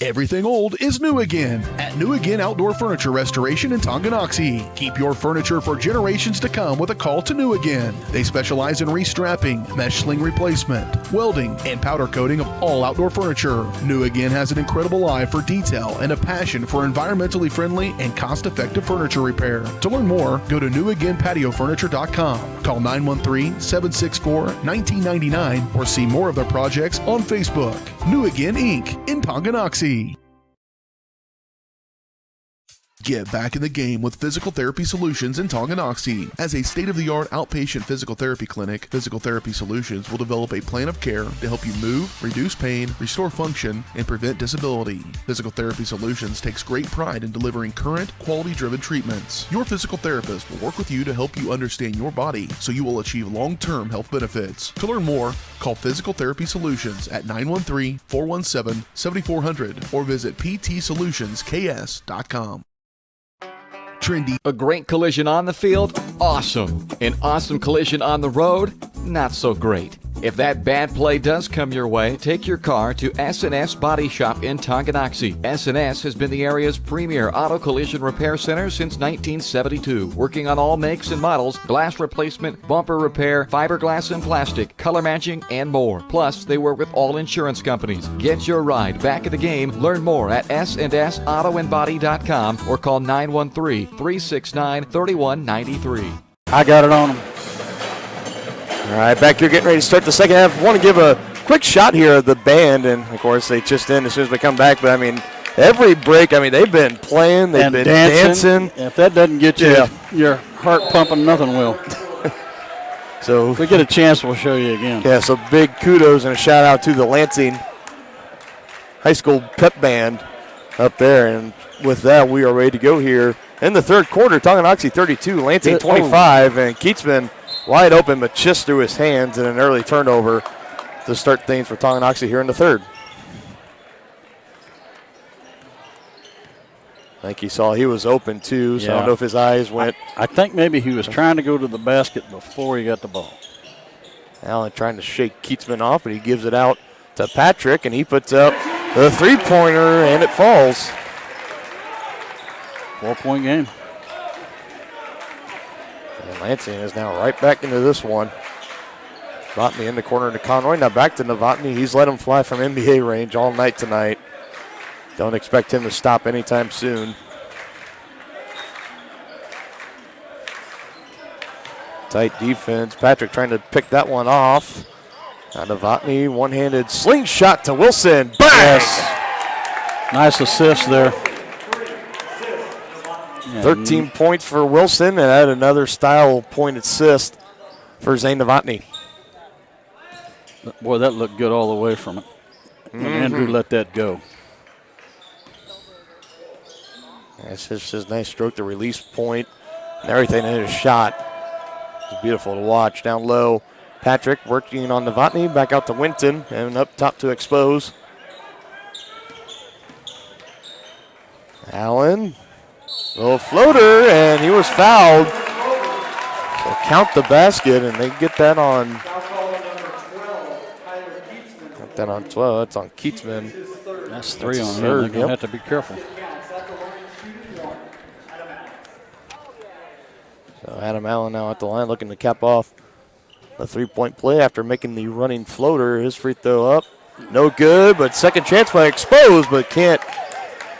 Speaker 2: Everything old is new again at New Again Outdoor Furniture Restoration in Tonganoxie. Keep your furniture for generations to come with a call to New Again. They specialize in restrapping, mesh sling replacement, welding, and powder coating of all outdoor furniture. New Again has an incredible eye for detail and a passion for environmentally friendly and cost-effective furniture repair. To learn more, go to newagainpatiofurniture.com. Call 913-764-1999 or see more of their projects on Facebook. New Again Inc. in Tonganoxie. Get back in the game with Physical Therapy Solutions in Tonganoxie. As a state-of-the-art outpatient physical therapy clinic, Physical Therapy Solutions will develop a plan of care to help you move, reduce pain, restore function, and prevent disability. Physical Therapy Solutions takes great pride in delivering current, quality-driven treatments. Your physical therapist will work with you to help you understand your body so you will achieve long-term health benefits. To learn more, call Physical Therapy Solutions at 913-417-7400 or visit ptsolutionsks.com. Trendy.
Speaker 1: A great collision on the field? Awesome. An awesome collision on the road? Not so great. If that bad play does come your way, take your car to S&S Body Shop in Tonganoxie. S&S has been the area's premier auto collision repair center since 1972, working on all makes and models, glass replacement, bumper repair, fiberglass and plastic, color matching, and more. Plus, they work with all insurance companies. Get your ride back in the game. Learn more at snsautoandbody.com or call 913-369-3193.
Speaker 4: I got it on them. All right, back here getting ready to start the second half. I want to give a quick shot here of the band, and, of course, they just in as soon as we come back. But, I mean, every break, I mean, they've been playing. They've been dancing.
Speaker 5: If that doesn't get you your heart pumping, nothing will.
Speaker 4: So
Speaker 5: if we get a chance, we'll show you again.
Speaker 4: Yeah, so big kudos and a shout-out to the Lansing High School pep band up there. And with that, we are ready to go here in the third quarter. Tonganoxie 32, Lansing 25, and Keatsman wide open, but just through his hands in an early turnover to start things for Tonganoxie here in the third. I think he saw he was open too, so I don't know if his eyes went.
Speaker 5: I think maybe he was trying to go to the basket before he got the ball.
Speaker 4: Allen trying to shake Keatsman off, but he gives it out to Patrick, and he puts up the three-pointer, and it falls.
Speaker 5: 4-point game.
Speaker 4: And Lansing is now right back into this one. Novotny in the corner to Conroy. Now back to Novotny. He's let him fly from NBA range all night tonight. Don't expect him to stop anytime soon. Tight defense. Patrick trying to pick that one off. Now Novotny, one-handed slingshot to Wilson. Bang!
Speaker 5: Yes. Nice assist there.
Speaker 4: 13 points for Wilson, and add another style point assist for Zane Novotny.
Speaker 5: Boy, that looked good all the way from it. When Andrew let that go.
Speaker 4: That's just his nice stroke, the release point, and everything in his shot. It's beautiful to watch. Down low, Patrick working on Novotny, back out to Winton, and up top to Expose. Allen. Little floater, and he was fouled. will count the basket, and they get that on. Got that on 12. That's on Keatsman.
Speaker 5: That's 3 on him.
Speaker 4: Third,
Speaker 5: They're going to have to be careful.
Speaker 4: So Adam Allen now at the line looking to cap off the three-point play after making the running floater. His free throw up. No good, but second chance by Exposed, but can't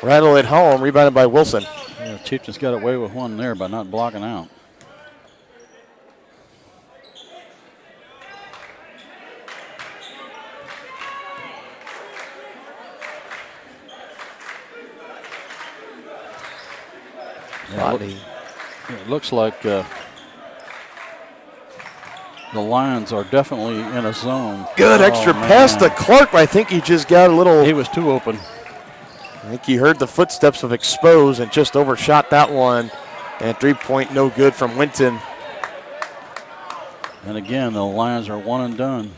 Speaker 4: rattle it home. Rebounded by Wilson.
Speaker 5: Yeah, Chieftains got away with one there by not blocking out. Yeah, it looks like the Lions are definitely in a zone.
Speaker 4: Good extra pass to Clark, but I think he just got a little.
Speaker 5: He was too open.
Speaker 4: I think he heard the footsteps of Exposed and just overshot that one. And 3-point no good from Winton.
Speaker 5: And again, the Lions are one and done.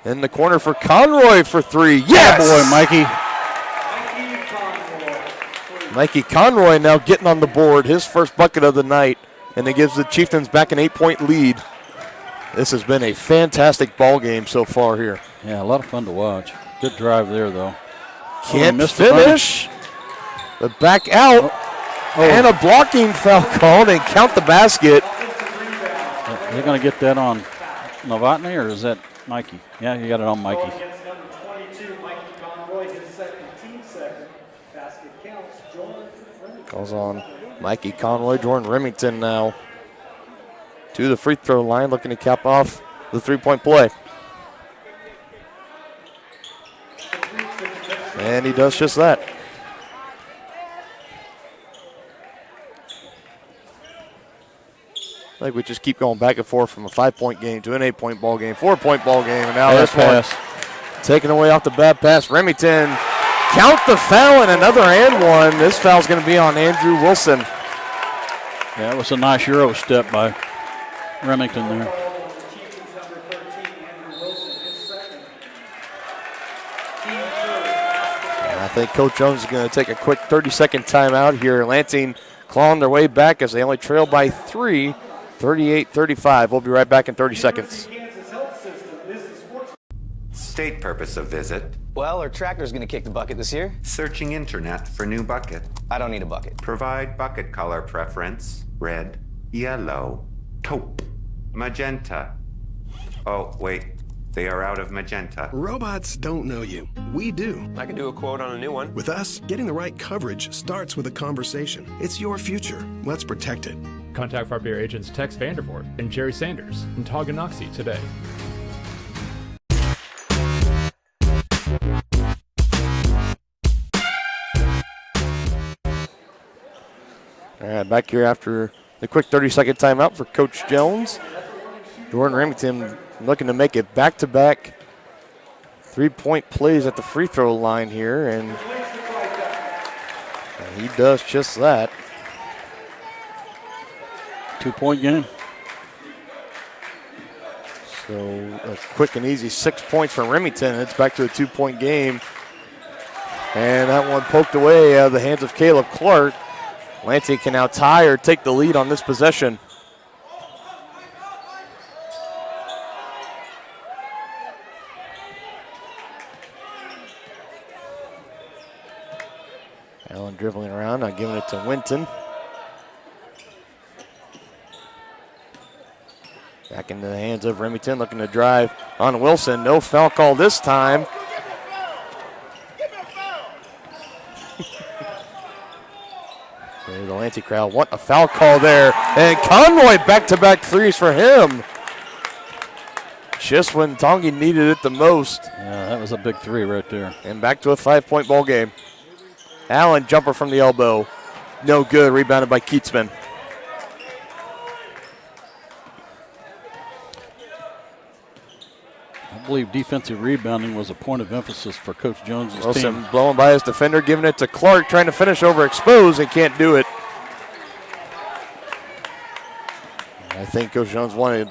Speaker 4: In the corner for Conroy for 3. Yes!
Speaker 5: Boy, Mikey.
Speaker 4: Mikey Conroy now getting on the board, his first bucket of the night, and it gives the Chieftains back an 8-point lead. This has been a fantastic ball game so far here.
Speaker 5: Yeah, a lot of fun to watch. Good drive there, though.
Speaker 4: Can't finish. The back out. And a blocking foul called and count the basket.
Speaker 5: They're going to get that on Novotny, or is that Mikey? Yeah, you got it on Mikey.
Speaker 4: Calls on Mikey Conroy. Jordan Remington now to the free throw line, looking to cap off the 3-point play. And he does just that. Like we just keep going back and forth from a 5-point game to an 8-point ball game, 4-point ball game, and now this one taken away off the bad pass. Remington, count the foul and another and one. This foul's going to be on Andrew Wilson.
Speaker 5: Yeah, it was a nice Euro step by Remington there.
Speaker 4: I think Coach Jones is going to take a quick 30-second timeout here. Lansing clawing their way back as they only trail by 3, 38-35. We'll be right back in 30 seconds.
Speaker 6: State purpose of visit.
Speaker 7: Well, our tractor's gonna kick the bucket this year.
Speaker 6: Searching internet for new bucket.
Speaker 7: I don't need a bucket.
Speaker 6: Provide bucket color preference. Red, yellow, taupe, magenta. Oh, wait. They are out of magenta.
Speaker 8: Robots don't know you. We do.
Speaker 17: I can do a quote on a new one.
Speaker 8: With us, getting the right coverage starts with a conversation. It's your future. Let's protect it.
Speaker 10: Contact Farm Bureau agents Tex Vandervoort and Jerry Sanders in Tonganoxie today.
Speaker 4: All right, back here after the quick 30-second timeout for Coach Jones. Jordan Remington looking to make it back-to-back 3-point plays at the free throw line here, and he does just that.
Speaker 5: 2-point game.
Speaker 4: So a quick and easy 6 points for Remington. It's back to a 2-point game. And that one poked away out of the hands of Caleb Clark. Lansing can now tie or take the lead on this possession. Allen dribbling around, not giving it to Winton. Back into the hands of Remington, looking to drive on Wilson. No foul call this time. The Lansing crowd want a foul call there. And Conroy back-to-back threes for him. Just when Tongi needed it the most.
Speaker 5: Yeah, that was a big 3 right there.
Speaker 4: And back to a 5-point ball game. Allen jumper from the elbow. No good, rebounded by Keatsman.
Speaker 5: I believe defensive rebounding was a point of emphasis for Coach Jones'
Speaker 4: Wilson
Speaker 5: team.
Speaker 4: blowing by his defender, giving it to Clark, trying to finish over Exposed and can't do it. I think Coach Jones wanted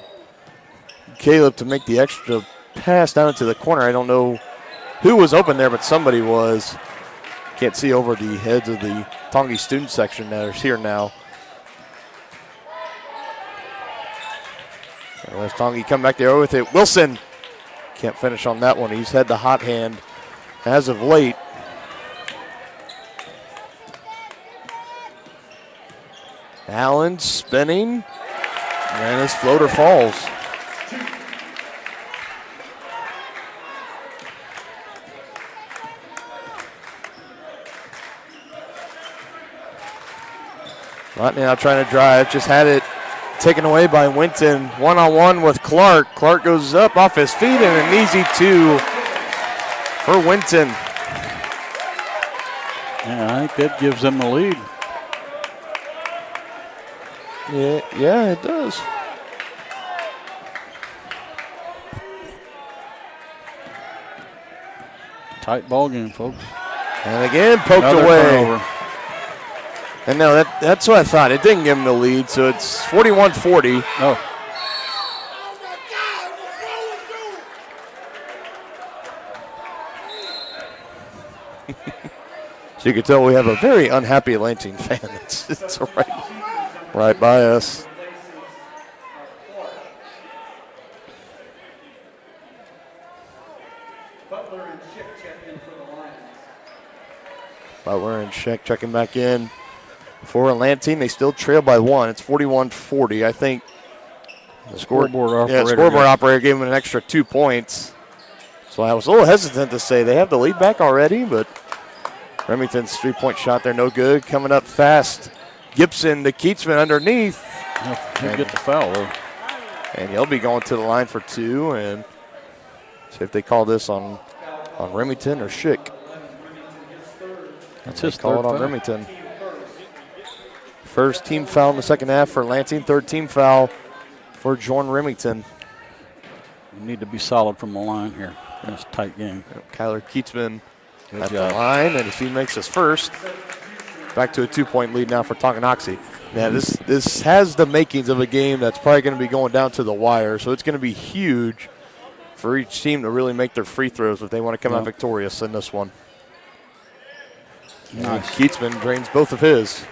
Speaker 4: Caleb to make the extra pass down into the corner. I don't know who was open there, but somebody was. Can't see over the heads of the Tongi student section that is here now. Unless Tongi come back there with it. Wilson can't finish on that one. He's had the hot hand as of late. Allen spinning, and his floater falls. Right now trying to drive, just had it taken away by Winton. One-on-one with Clark. Clark goes up off his feet and an easy 2 for Winton.
Speaker 5: Yeah, I think that gives them the lead.
Speaker 4: Yeah, it does.
Speaker 5: Tight ball game, folks.
Speaker 4: And again, poked
Speaker 5: Another
Speaker 4: away.
Speaker 5: turnover.
Speaker 4: And no, that's what I thought. It didn't give him the lead, so it's 41-40.
Speaker 5: Oh.
Speaker 4: So you can tell we have a very unhappy Lansing fan. It's right by us. Butler and Schick checking back in for Lansing. They still trail by 1. It's 41-40. I think the scoreboard operator gave them an extra 2 points. So I was a little hesitant to say they have the lead back already, but Remington's 3-point shot there, no good. Coming up fast, Gibson to Keatsman underneath.
Speaker 5: He'll get the foul, though.
Speaker 4: And he'll be going to the line for 2, and see if they call this on Remington or Schick.
Speaker 5: That's his
Speaker 4: call
Speaker 5: third
Speaker 4: it on
Speaker 5: foul.
Speaker 4: Remington. First team foul in the second half for Lansing. Third team foul for Jordan Remington.
Speaker 5: We need to be solid from the line here. It's a tight game.
Speaker 4: Kyler Keatsman
Speaker 5: Good
Speaker 4: at
Speaker 5: job.
Speaker 4: the line, and if he makes his first, back to a 2-point lead now for Tonganoxie. Now this has the makings of a game that's probably going to be going down to the wire, so it's going to be huge for each team to really make their free throws if they want to come out victorious in this one.
Speaker 5: Nice.
Speaker 4: Keatsman drains both of his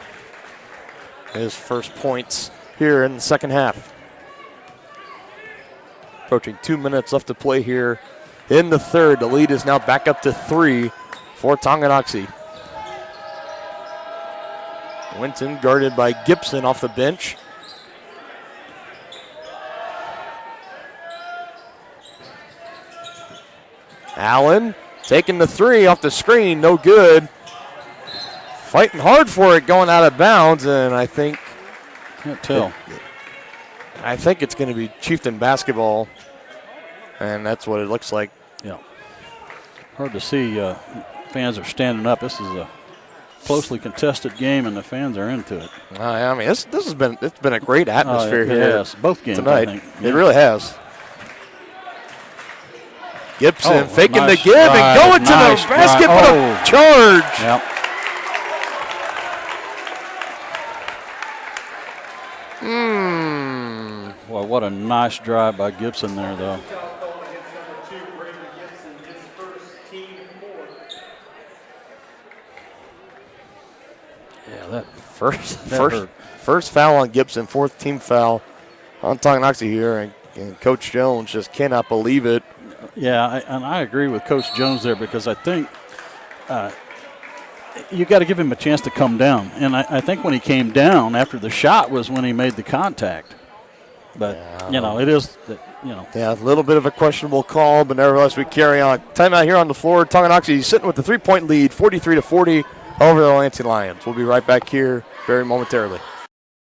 Speaker 4: first points here in the second half. Approaching 2 minutes left to play here in the third. The lead is now back up to 3 for Tonganoxie. Winton guarded by Gibson off the bench. Allen taking the 3 off the screen, no good. Fighting hard for it, going out of bounds, and I think
Speaker 5: Can't tell.
Speaker 4: I think it's going to be Chieftain basketball, and that's what it looks like.
Speaker 5: Yeah. Hard to see. Fans are standing up. This is a closely contested game, and the fans are into it.
Speaker 4: I mean, it's been a great atmosphere here.
Speaker 5: Yes, both games
Speaker 4: tonight.
Speaker 5: I think.
Speaker 4: It really has. Gibson faking
Speaker 5: nice
Speaker 4: the give and going to
Speaker 5: nice
Speaker 4: the basket
Speaker 5: drive.
Speaker 4: for the charge.
Speaker 5: Yep. Boy, what a nice drive by Gibson there, though.
Speaker 4: Yeah, that first foul on Gibson, fourth team foul on Tonganoxie here, and Coach Jones just cannot believe it.
Speaker 5: Yeah, and I agree with Coach Jones there because I think you got to give him a chance to come down. And I think when he came down after the shot was when he made the contact. But, it is,
Speaker 4: Yeah, a little bit of a questionable call, but nevertheless we carry on. Timeout here on the floor. Tonganoxie sitting with the 3-point lead, 43-40 over the Lansing Lions. We'll be right back here very momentarily.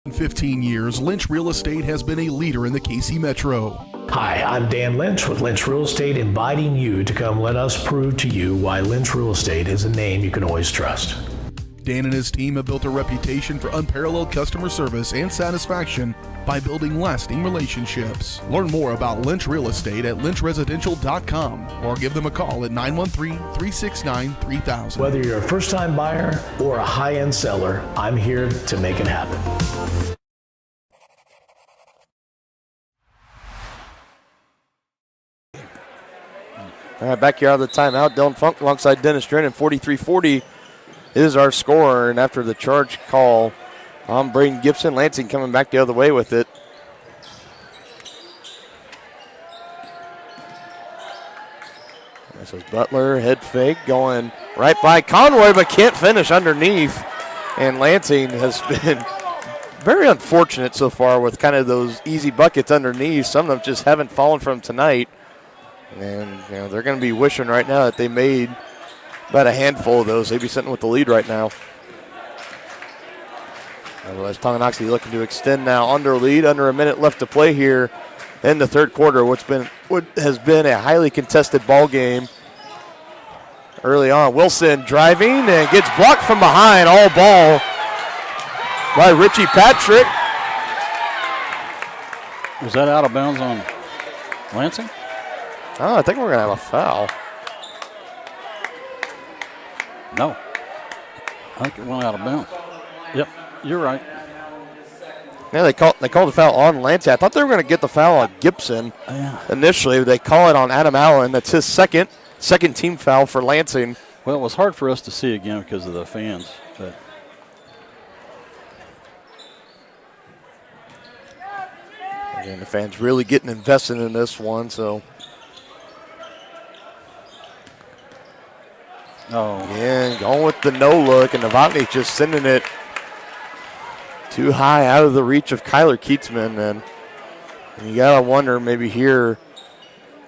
Speaker 2: In 15 years, Lynch Real Estate has been a leader in the KC Metro.
Speaker 12: Hi, I'm Dan Lynch with Lynch Real Estate, inviting you to come let us prove to you why Lynch Real Estate is a name you can always trust.
Speaker 2: Dan and his team have built a reputation for unparalleled customer service and satisfaction by building lasting relationships. Learn more about Lynch Real Estate at lynchresidential.com or give them a call at 913-369-3000.
Speaker 12: Whether you're a first-time buyer or a high-end seller, I'm here to make it happen.
Speaker 4: All right, back here out of the timeout. Dylan Funk alongside Dennis Drennan, 43-40 is our score. And after the charge call on Braden Gibson, Lansing coming back the other way with it. Butler, head fake, going right by Conroy, but can't finish underneath. And Lansing has been very unfortunate so far with kind of those easy buckets underneath. Some of them just haven't fallen from tonight. And they're going to be wishing right now that they made about a handful of those. They'd be sitting with the lead right now. Otherwise, Tonganoxie looking to extend now under lead, under a minute left to play here in the third quarter. What has been a highly contested ball game early on. Wilson driving and gets blocked from behind, all ball by Richie Patrick.
Speaker 5: Was that out of bounds on Lansing?
Speaker 4: Oh, I think we're going to have a foul.
Speaker 5: No. I think it went out of bounds. Yep, you're right.
Speaker 4: Yeah, they called the foul on Lansing. I thought they were going to get the foul on Gibson initially. They call it on Adam Allen. That's his second team foul for Lansing.
Speaker 5: Well, it was hard for us to see again because of the fans. But
Speaker 4: again, the fans really getting invested in this one. So, again, going with the no look, and Novotny just sending it too high out of the reach of Kyler Keatsman. And you got to wonder maybe here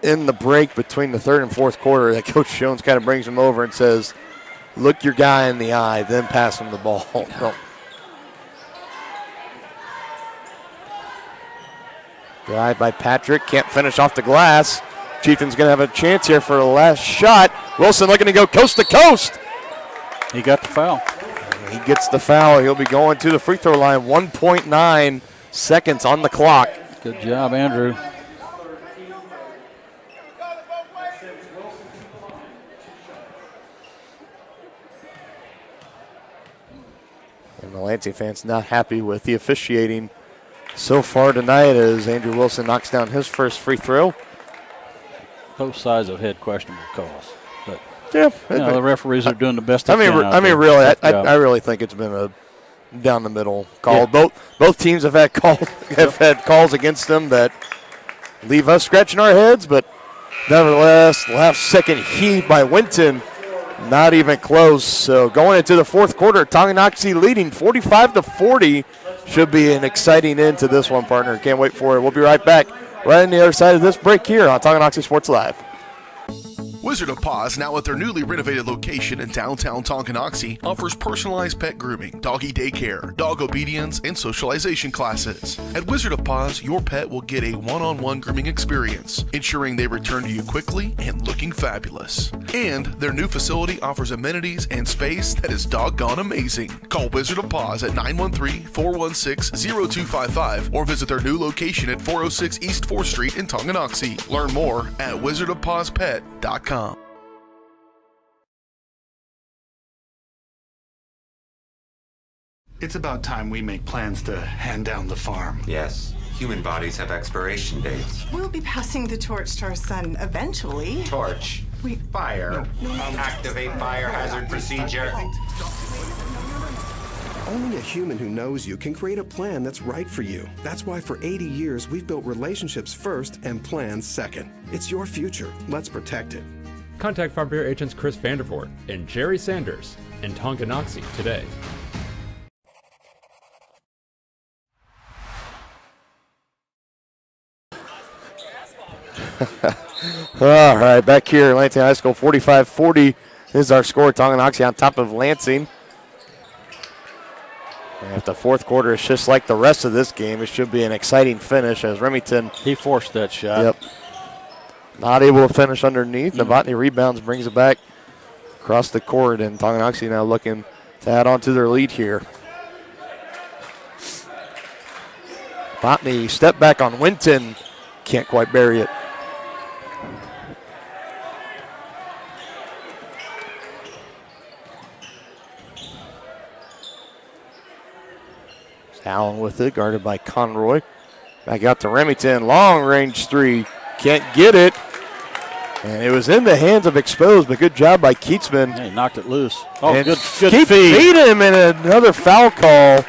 Speaker 4: in the break between the third and fourth quarter that Coach Jones kind of brings him over and says, look your guy in the eye, then pass him the ball. No. Drive by Patrick, can't finish off the glass. Chieftains going to have a chance here for the last shot. Wilson looking to go coast to coast.
Speaker 5: He got the foul.
Speaker 4: He gets the foul. He'll be going to the free throw line. 1.9 seconds on the clock.
Speaker 5: Good job, Andrew.
Speaker 4: And the Lansing fans not happy with the officiating so far tonight as Andrew Wilson knocks down his first free throw.
Speaker 5: Both sides have had questionable calls. But
Speaker 4: yeah,
Speaker 5: the referees are doing the best they can.
Speaker 4: Really, I really think it's been a down the middle call. Yeah. Both teams have had calls against them that leave us scratching our heads, but nevertheless, last second heave by Winton, not even close. So going into the fourth quarter, Tonganoxie leading 45-40. Should be an exciting end to this one, partner. Can't wait for it. We'll be right back right on the other side of this break here on Tonganoxie Sports Live.
Speaker 2: Wizard of Paws, now at their newly renovated location in downtown Tonganoxie, offers personalized pet grooming, doggy daycare, dog obedience, and socialization classes. At Wizard of Paws, your pet will get a one-on-one grooming experience, ensuring they return to you quickly and looking fabulous. And their new facility offers amenities and space that is doggone amazing. Call Wizard of Paws at 913-416-0255 or visit their new location at 406 East 4th Street in Tonganoxie. Learn more at wizardofpawspet.com.
Speaker 17: It's about time we make plans to hand down the farm.
Speaker 6: Yes. Human bodies have expiration dates.
Speaker 18: We'll be passing the torch to our son eventually.
Speaker 6: Torch.
Speaker 18: Wait.
Speaker 6: Fire. Activate biohazard procedure.
Speaker 8: Only a human who knows you can create a plan that's right for you. That's why for 80 years we've built relationships first and plans second. It's your future. Let's protect it.
Speaker 10: Contact Farm Bureau agents Chris Vandervoort and Jerry Sanders in Tonganoxie today.
Speaker 4: All right, back here at Lansing High School, 45-40 is our score. Tonganoxie on top of Lansing. And if the fourth quarter is just like the rest of this game, it should be an exciting finish as Remington.
Speaker 5: He forced that shot.
Speaker 4: Yep. Not able to finish underneath. Novotny rebounds, brings it back across the court, and Tonganoxie now looking to add on to their lead here. Novotny step back on Winton. Can't quite bury it. Allen with it, guarded by Conroy. Back out to Remington, long range three, can't get it. And it was in the hands of Exposed, but good job by Keatsman.
Speaker 5: Yeah, he knocked it loose. Oh,
Speaker 4: and
Speaker 5: good
Speaker 4: feed him, and another foul call.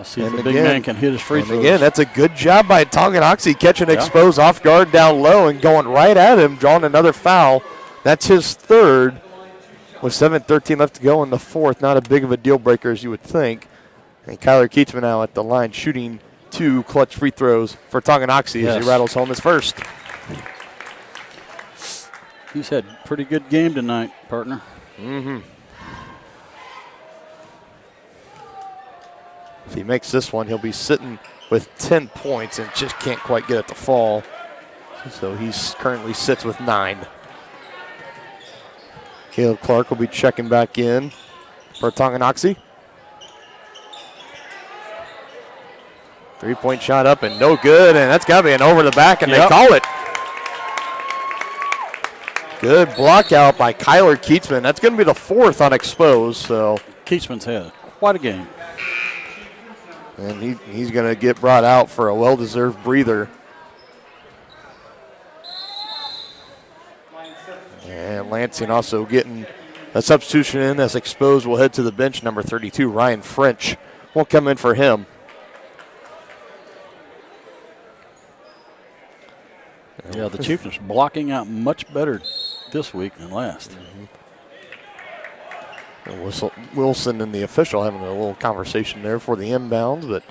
Speaker 5: Let's see if the big man can hit his free throws.
Speaker 4: Again, that's a good job by Tonganoxie catching exposed off guard down low and going right at him, drawing another foul. That's his third with 7:13 left to go in the fourth. Not a big of a deal breaker as you would think. And Kyler Keatsman now at the line shooting 2 clutch free throws for Tonganoxie as he rattles home his first.
Speaker 5: He's had a pretty good game tonight, partner.
Speaker 4: Mm-hmm. If he makes this one, he'll be sitting with 10 points and just can't quite get it to fall. So he currently sits with 9. Caleb Clark will be checking back in for Tonganoxie. 3-point shot up and no good, and that's got to be an over the back, and they call it. Good block out by Kyler Keatsman. That's going to be the 4th on exposed. So
Speaker 5: Keatsman's had quite a game.
Speaker 4: And he's going to get brought out for a well-deserved breather. And Lansing also getting a substitution in as exposed will head to the bench. Number 32, Ryan French, will come in for him.
Speaker 5: Yeah, the Chieftains blocking out much better this week than last.
Speaker 4: Wilson and the official having a little conversation there for the inbounds, but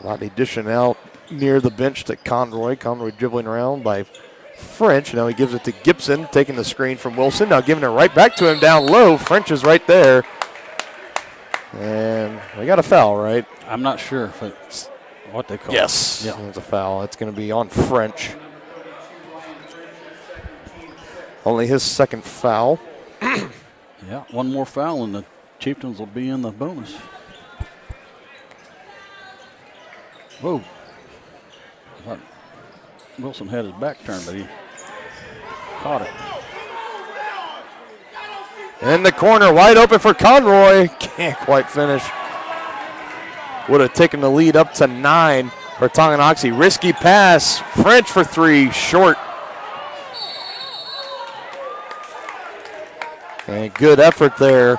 Speaker 4: Rodney dishing out near the bench to Conroy. Conroy dribbling around by French. Now he gives it to Gibson, taking the screen from Wilson. Now giving it right back to him down low. French is right there. And we got a foul, right?
Speaker 5: I'm not sure if it's what they call it.
Speaker 4: Yes, it's a foul. It's going to be on French. Only his second foul.
Speaker 5: Yeah, one more foul and the Chieftains will be in the bonus. Whoa. I thought Wilson had his back turned, but he caught it.
Speaker 4: In the corner, wide open for Conroy. Can't quite finish. Would have taken the lead up to 9 for Tonganoxie. Risky pass. French for 3, short. And good effort there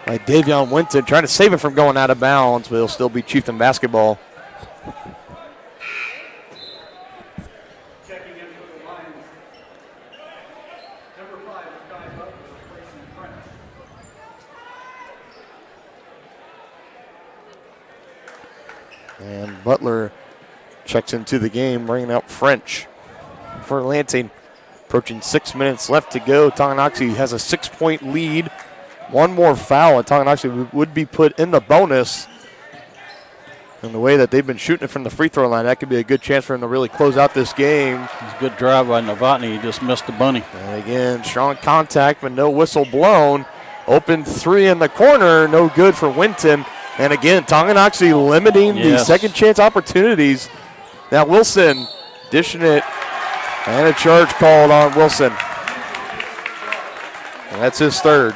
Speaker 4: by Davion Winton, trying to save it from going out of bounds, but it'll still be Chieftain basketball.
Speaker 11: Checking in for the Lions. Number 5, Guy Butler, replacing French.
Speaker 4: And Butler checks into the game, bringing out French for Lansing. Approaching 6 minutes left to go. Tonganoxie has a 6-point lead. One more foul, and Tonganoxie would be put in the bonus. And the way that they've been shooting it from the free throw line, that could be a good chance for him to really close out this game.
Speaker 5: It's a good drive by Novotny. He just missed the bunny.
Speaker 4: And again, strong contact, but no whistle blown. Open 3 in the corner, no good for Winton. And again, Tonganoxie limiting the second chance opportunities. Now Wilson dishing it. And a charge called on Wilson. And that's his third.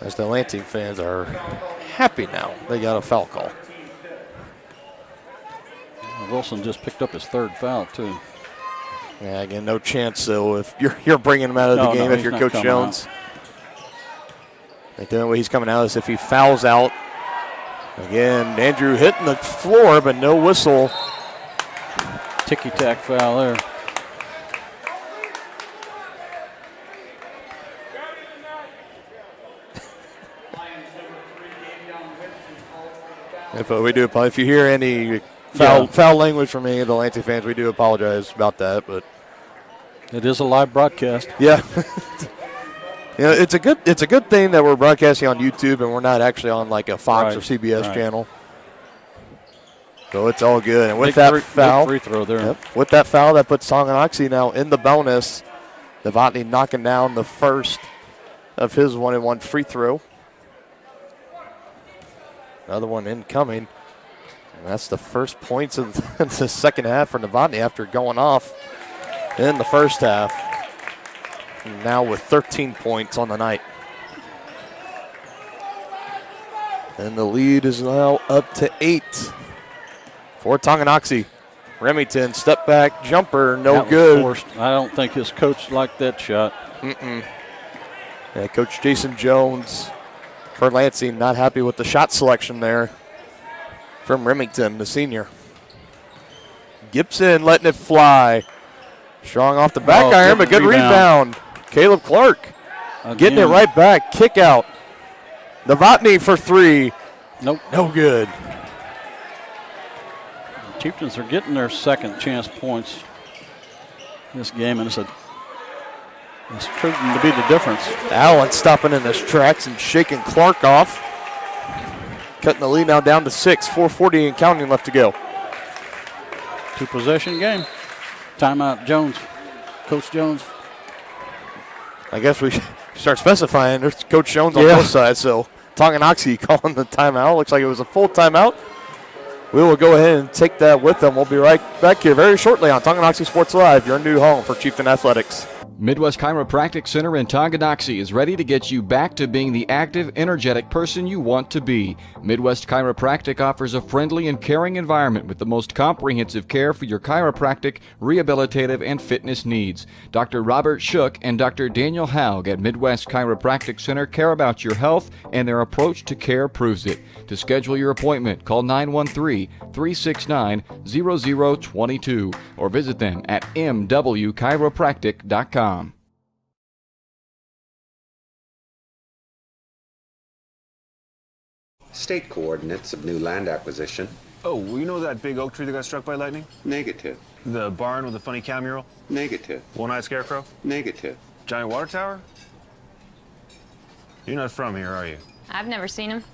Speaker 4: As the Lansing fans are happy now, they got a foul call.
Speaker 5: Wilson just picked up his third foul, too.
Speaker 4: Yeah, again, no chance, though, if you're bringing him out of the game if you're Coach Jones. I think the only way he's coming out is if he fouls out. Again, Andrew hitting the floor, but no whistle.
Speaker 5: Ticky-tack foul there.
Speaker 4: If you hear any foul language from any of the Lansing fans, we do apologize about that. But
Speaker 5: it is a live broadcast.
Speaker 4: Yeah. It's a good thing that we're broadcasting on YouTube and we're not actually on like a Fox or CBS channel. So it's all good. And with that foul,
Speaker 5: free throw there.
Speaker 4: With that foul, that puts Tonganoxie now in the bonus. Novotny knocking down the first of his 1-and-1 free throw. Another one incoming. And that's the first points of the second half for Novotny after going off in the first half. Now with 13 points on the night. And the lead is now up to 8 for Tonganoxie. Remington, step back, jumper, no
Speaker 5: That was
Speaker 4: good.
Speaker 5: forced. I don't think his coach liked that shot.
Speaker 4: Yeah, Coach Jason Jones for Lansing not happy with the shot selection there from Remington, the senior. Gibson letting it fly. Strong off the back iron, but good rebound. Caleb Clark getting it right back. Kick out. Novotny for three.
Speaker 5: Nope.
Speaker 4: No good.
Speaker 5: Chieftains are getting their second chance points this game, and it's proven to be the difference.
Speaker 4: Allen stopping in his tracks and shaking Clark off. Cutting the lead now down to 6. 4:40 and counting left to go.
Speaker 5: 2-possession game. Timeout, Jones. Coach Jones.
Speaker 4: I guess we should start specifying. There's Coach Jones on both sides, so Tonganoxie calling the timeout. Looks like it was a full timeout. We will go ahead and take that with them. We'll be right back here very shortly on Tonganoxie Sports Live, your new home for Chieftain Athletics.
Speaker 1: Midwest Chiropractic Center in Tonganoxie is ready to get you back to being the active, energetic person you want to be. Midwest Chiropractic offers a friendly and caring environment with the most comprehensive care for your chiropractic, rehabilitative, and fitness needs. Dr. Robert Shook and Dr. Daniel Haug at Midwest Chiropractic Center care about your health, and their approach to care proves it. To schedule your appointment, call 913-369-0022 or visit them at mwchiropractic.com.
Speaker 6: State coordinates of new land acquisition.
Speaker 19: Oh, you know that big oak tree that got struck by lightning?
Speaker 6: Negative.
Speaker 19: The barn with the funny cow mural?
Speaker 6: Negative.
Speaker 19: One-eyed scarecrow?
Speaker 6: Negative.
Speaker 19: Giant water tower? You're not from here, are you?
Speaker 20: I've never seen him.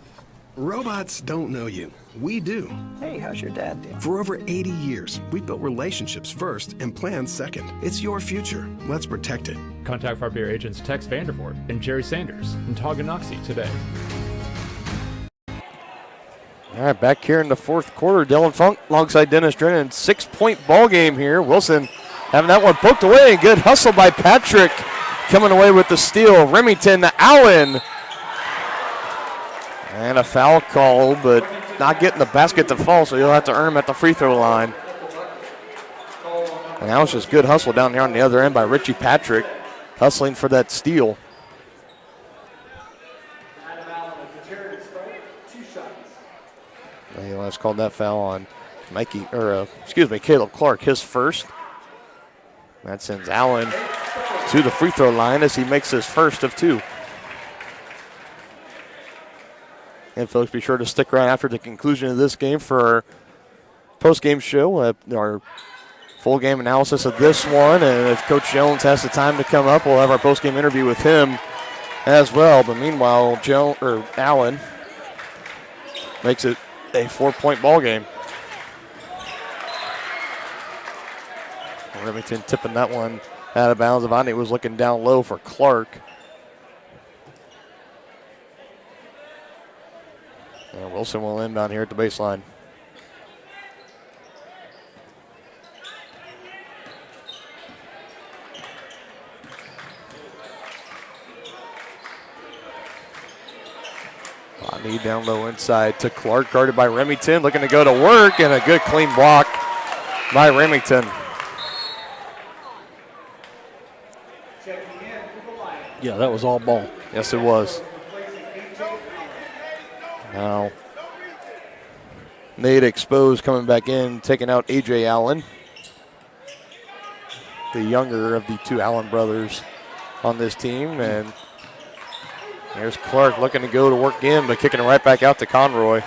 Speaker 8: Robots don't know you. We do.
Speaker 7: Hey, how's your dad doing?
Speaker 8: For over 80 years, we've built relationships first and plans second. It's your future. Let's protect it.
Speaker 10: Contact Farm Bureau agents Tex Vandervoort and Jerry Sanders in Tonganoxie today.
Speaker 4: All right, back here in the fourth quarter, Dylan Funk alongside Dennis Drennan. 6-point ball game here. Wilson having that one poked away. Good hustle by Patrick. Coming away with the steal. Remington to Allen. And a foul call, but not getting the basket to fall, so you'll have to earn him at the free throw line. And that was just good hustle down here on the other end by Richie Patrick, hustling for that steal. And let's call that foul on Caleb Clark, his first. That sends Allen to the free throw line as he makes his first of two. And folks, be sure to stick around after the conclusion of this game for our post-game show, our full game analysis of this one. And if Coach Jones has the time to come up, we'll have our post-game interview with him as well. But meanwhile, Allen makes it a 4-point ball game. Remington tipping that one out of bounds. Avani was looking down low for Clark. And Wilson will inbound here at the baseline. Bonnie down low inside to Clark, guarded by Remington, looking to go to work, and a good clean block by Remington.
Speaker 5: Yeah, that was all ball.
Speaker 4: Yes, it was. Now, Nate Exposed coming back in, taking out A.J. Allen, the younger of the two Allen brothers on this team. And there's Clark looking to go to work in, but kicking it right back out to Conroy.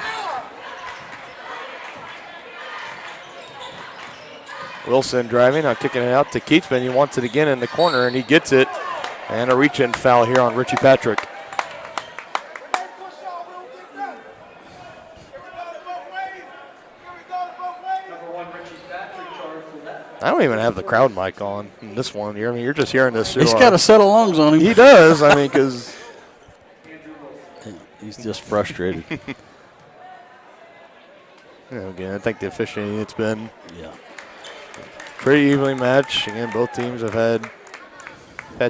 Speaker 4: Wilson driving, now kicking it out to Keatsman. He wants it again in the corner, and he gets it. And a reach-in foul here on Richie Patrick. I don't even have the crowd mic on in this one here. I mean, you're just hearing this.
Speaker 5: He's got a set of lungs on him.
Speaker 4: He does. I mean, because
Speaker 5: he's just frustrated.
Speaker 4: Again, I think the officiating, it's been pretty evenly matched. Again, both teams have had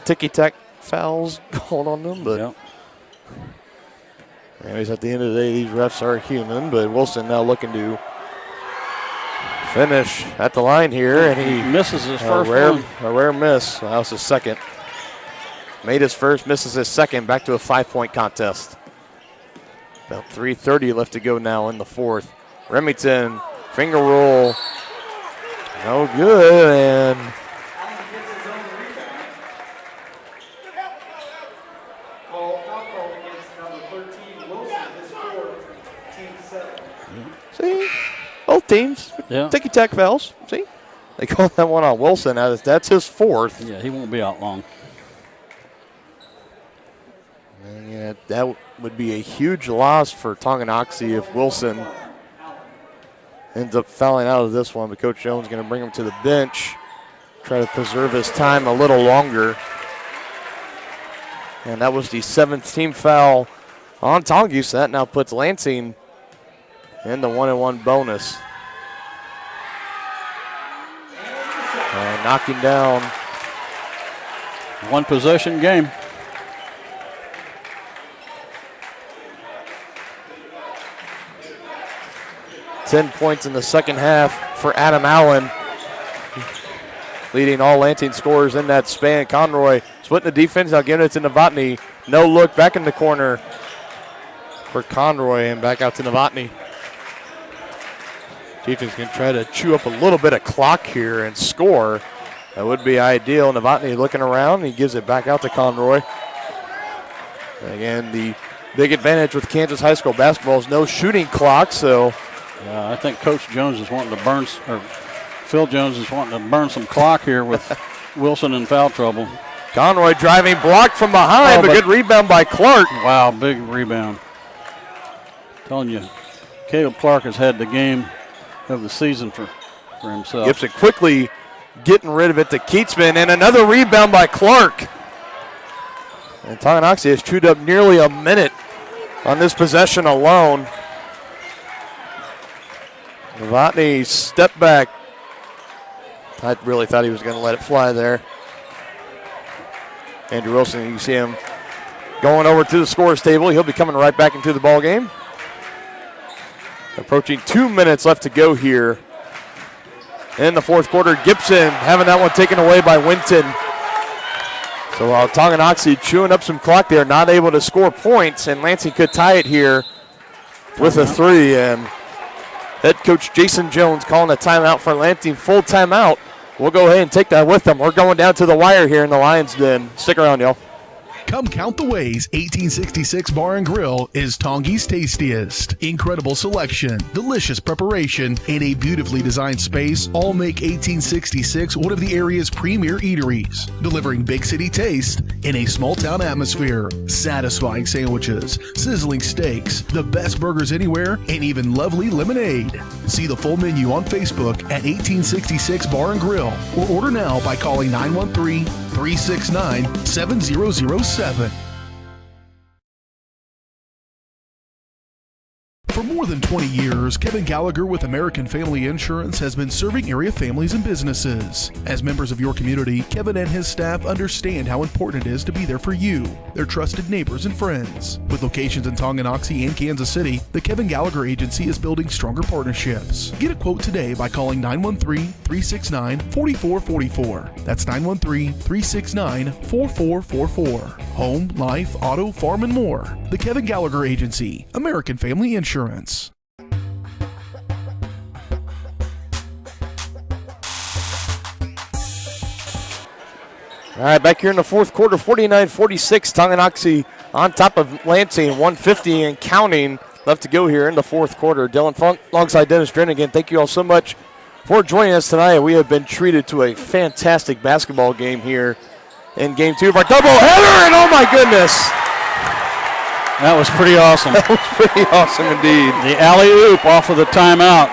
Speaker 4: ticky-tack fouls called on them, but anyways, at the end of the day, these refs are human. But Wilson now looking to finish at the line here, and he
Speaker 5: misses his first one.
Speaker 4: A rare miss. That was his second. Made his first, misses his second. Back to a 5-point contest. About 3:30 left to go now in the fourth. Remington, finger roll. No good, and see, both teams ticky-tack fouls. See, they call that one on Wilson. That's his fourth.
Speaker 5: Yeah, he won't be out long.
Speaker 4: And yeah, that would be a huge loss for Tonganoxie if Wilson ends up fouling out of this one. But Coach Jones is going to bring him to the bench, try to preserve his time a little longer. And that was the 7th team foul on Tonganoxie. So that now puts Lansing in the 1-and-1 bonus. And knocking down.
Speaker 5: One possession game.
Speaker 4: $10 points in the second half for Adam Allen, leading all Lansing scorers in that span. Conroy splitting the defense, now giving it to Novotny. No look, back in the corner for Conroy, and back out to Novotny. Chieftains can try to chew up a little bit of clock here and score. That would be ideal. Novotny looking around, he gives it back out to Conroy. Again, the big advantage with Kansas High School basketball is no shooting clock, so
Speaker 5: I think Coach Jones is wanting to burn, or Phil Jones is wanting to burn some clock here with Wilson in foul trouble.
Speaker 4: Conroy driving, blocked from behind, but good rebound by Clark.
Speaker 5: Wow, big rebound. Telling you, Caleb Clark has had the game of the season for himself.
Speaker 4: Gibson quickly getting rid of it to Keatsman, and another rebound by Clark. And Tonganoxie has chewed up nearly a minute on this possession alone. Novotny step back. I really thought he was going to let it fly there. Andrew Wilson, you see him going over to the scorer's table. He'll be coming right back into the ball game. Approaching 2 minutes left to go here in the fourth quarter. Gibson having that one taken away by Winton. So while Tonganoxie chewing up some clock there, not able to score points, and Lansing could tie it here with a 3. And head coach Jason Jones calling a timeout for Lansing, full timeout. We'll go ahead and take that with them. We're going down to the wire here in the Lions Den. Stick around, y'all.
Speaker 2: Come count the ways 1866 Bar and Grill is Tongie's tastiest. Incredible selection, delicious preparation, and a beautifully designed space all make 1866 one of the area's premier eateries. Delivering big city taste in a small town atmosphere. Satisfying sandwiches, sizzling steaks, the best burgers anywhere, and even lovely lemonade. See the full menu on Facebook at 1866 Bar and Grill, or order now by calling 913-369-7007. For more than 20 years, Kevin Gallagher with American Family Insurance has been serving area families and businesses. As members of your community, Kevin and his staff understand how important it is to be there for you, their trusted neighbors and friends. With locations in Tonganoxie and Kansas City, the Kevin Gallagher Agency is building stronger partnerships. Get a quote today by calling 913-369-4444. That's 913-369-4444. Home, life, auto, farm, and more. The Kevin Gallagher Agency, American Family Insurance. All
Speaker 4: right, back here in the fourth quarter, 49-46. Tonganoxie on top of Lansing, 150 and counting left to go here in the fourth quarter. Dylan Funk alongside Dennis Drennan again. Thank you all so much for joining us tonight. We have been treated to a fantastic basketball game here in game 2 of our doubleheader, and oh my goodness.
Speaker 5: That was pretty awesome.
Speaker 4: That was pretty awesome indeed.
Speaker 5: The alley-oop off of the timeout.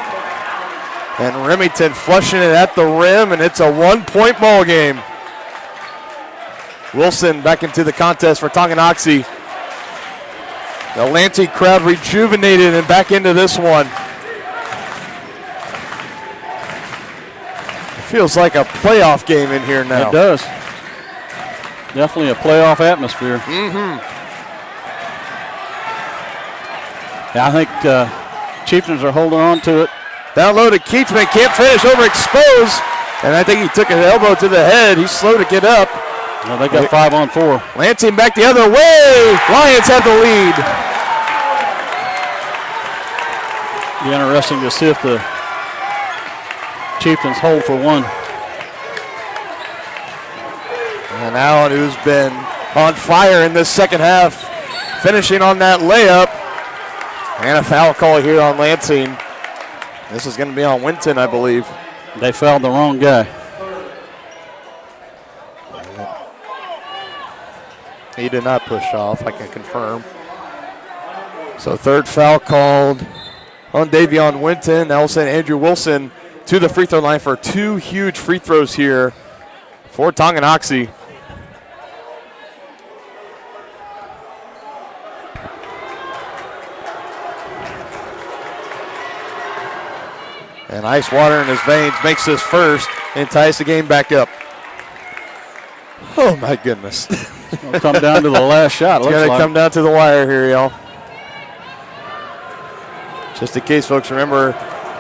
Speaker 4: And Remington flushing it at the rim, and it's a 1-point ball game. Wilson back into the contest for Tonganoxie. The Lansing crowd rejuvenated and back into this one. It feels like a playoff game in here now.
Speaker 5: It does. Definitely a playoff atmosphere.
Speaker 4: Mm-hmm.
Speaker 5: Yeah, I think Chieftains are holding on to it
Speaker 4: Down low to Keachman, can't finish, overexposed. And I think he took an elbow to the head. He's slow to get up.
Speaker 5: Well, they got 5-on-4.
Speaker 4: Lansing back the other way. Lions have the lead.
Speaker 5: Be interesting to see if the Chieftains hold for one.
Speaker 4: And Allen, who's been on fire in this second half, finishing on that layup. And a foul call here on Lansing. This is going to be on Winton, I believe.
Speaker 5: They fouled the wrong guy.
Speaker 4: He did not push off, I can confirm. So third foul called on Davion Winton. That will send Andrew Wilson to the free throw line for 2 huge free throws here for Tonganoxie. And ice water in his veins makes this first and ties the game back up. Oh, my goodness.
Speaker 5: It'll come down to the last shot.
Speaker 4: It's going to come down to the wire here, y'all. Just in case, folks, remember,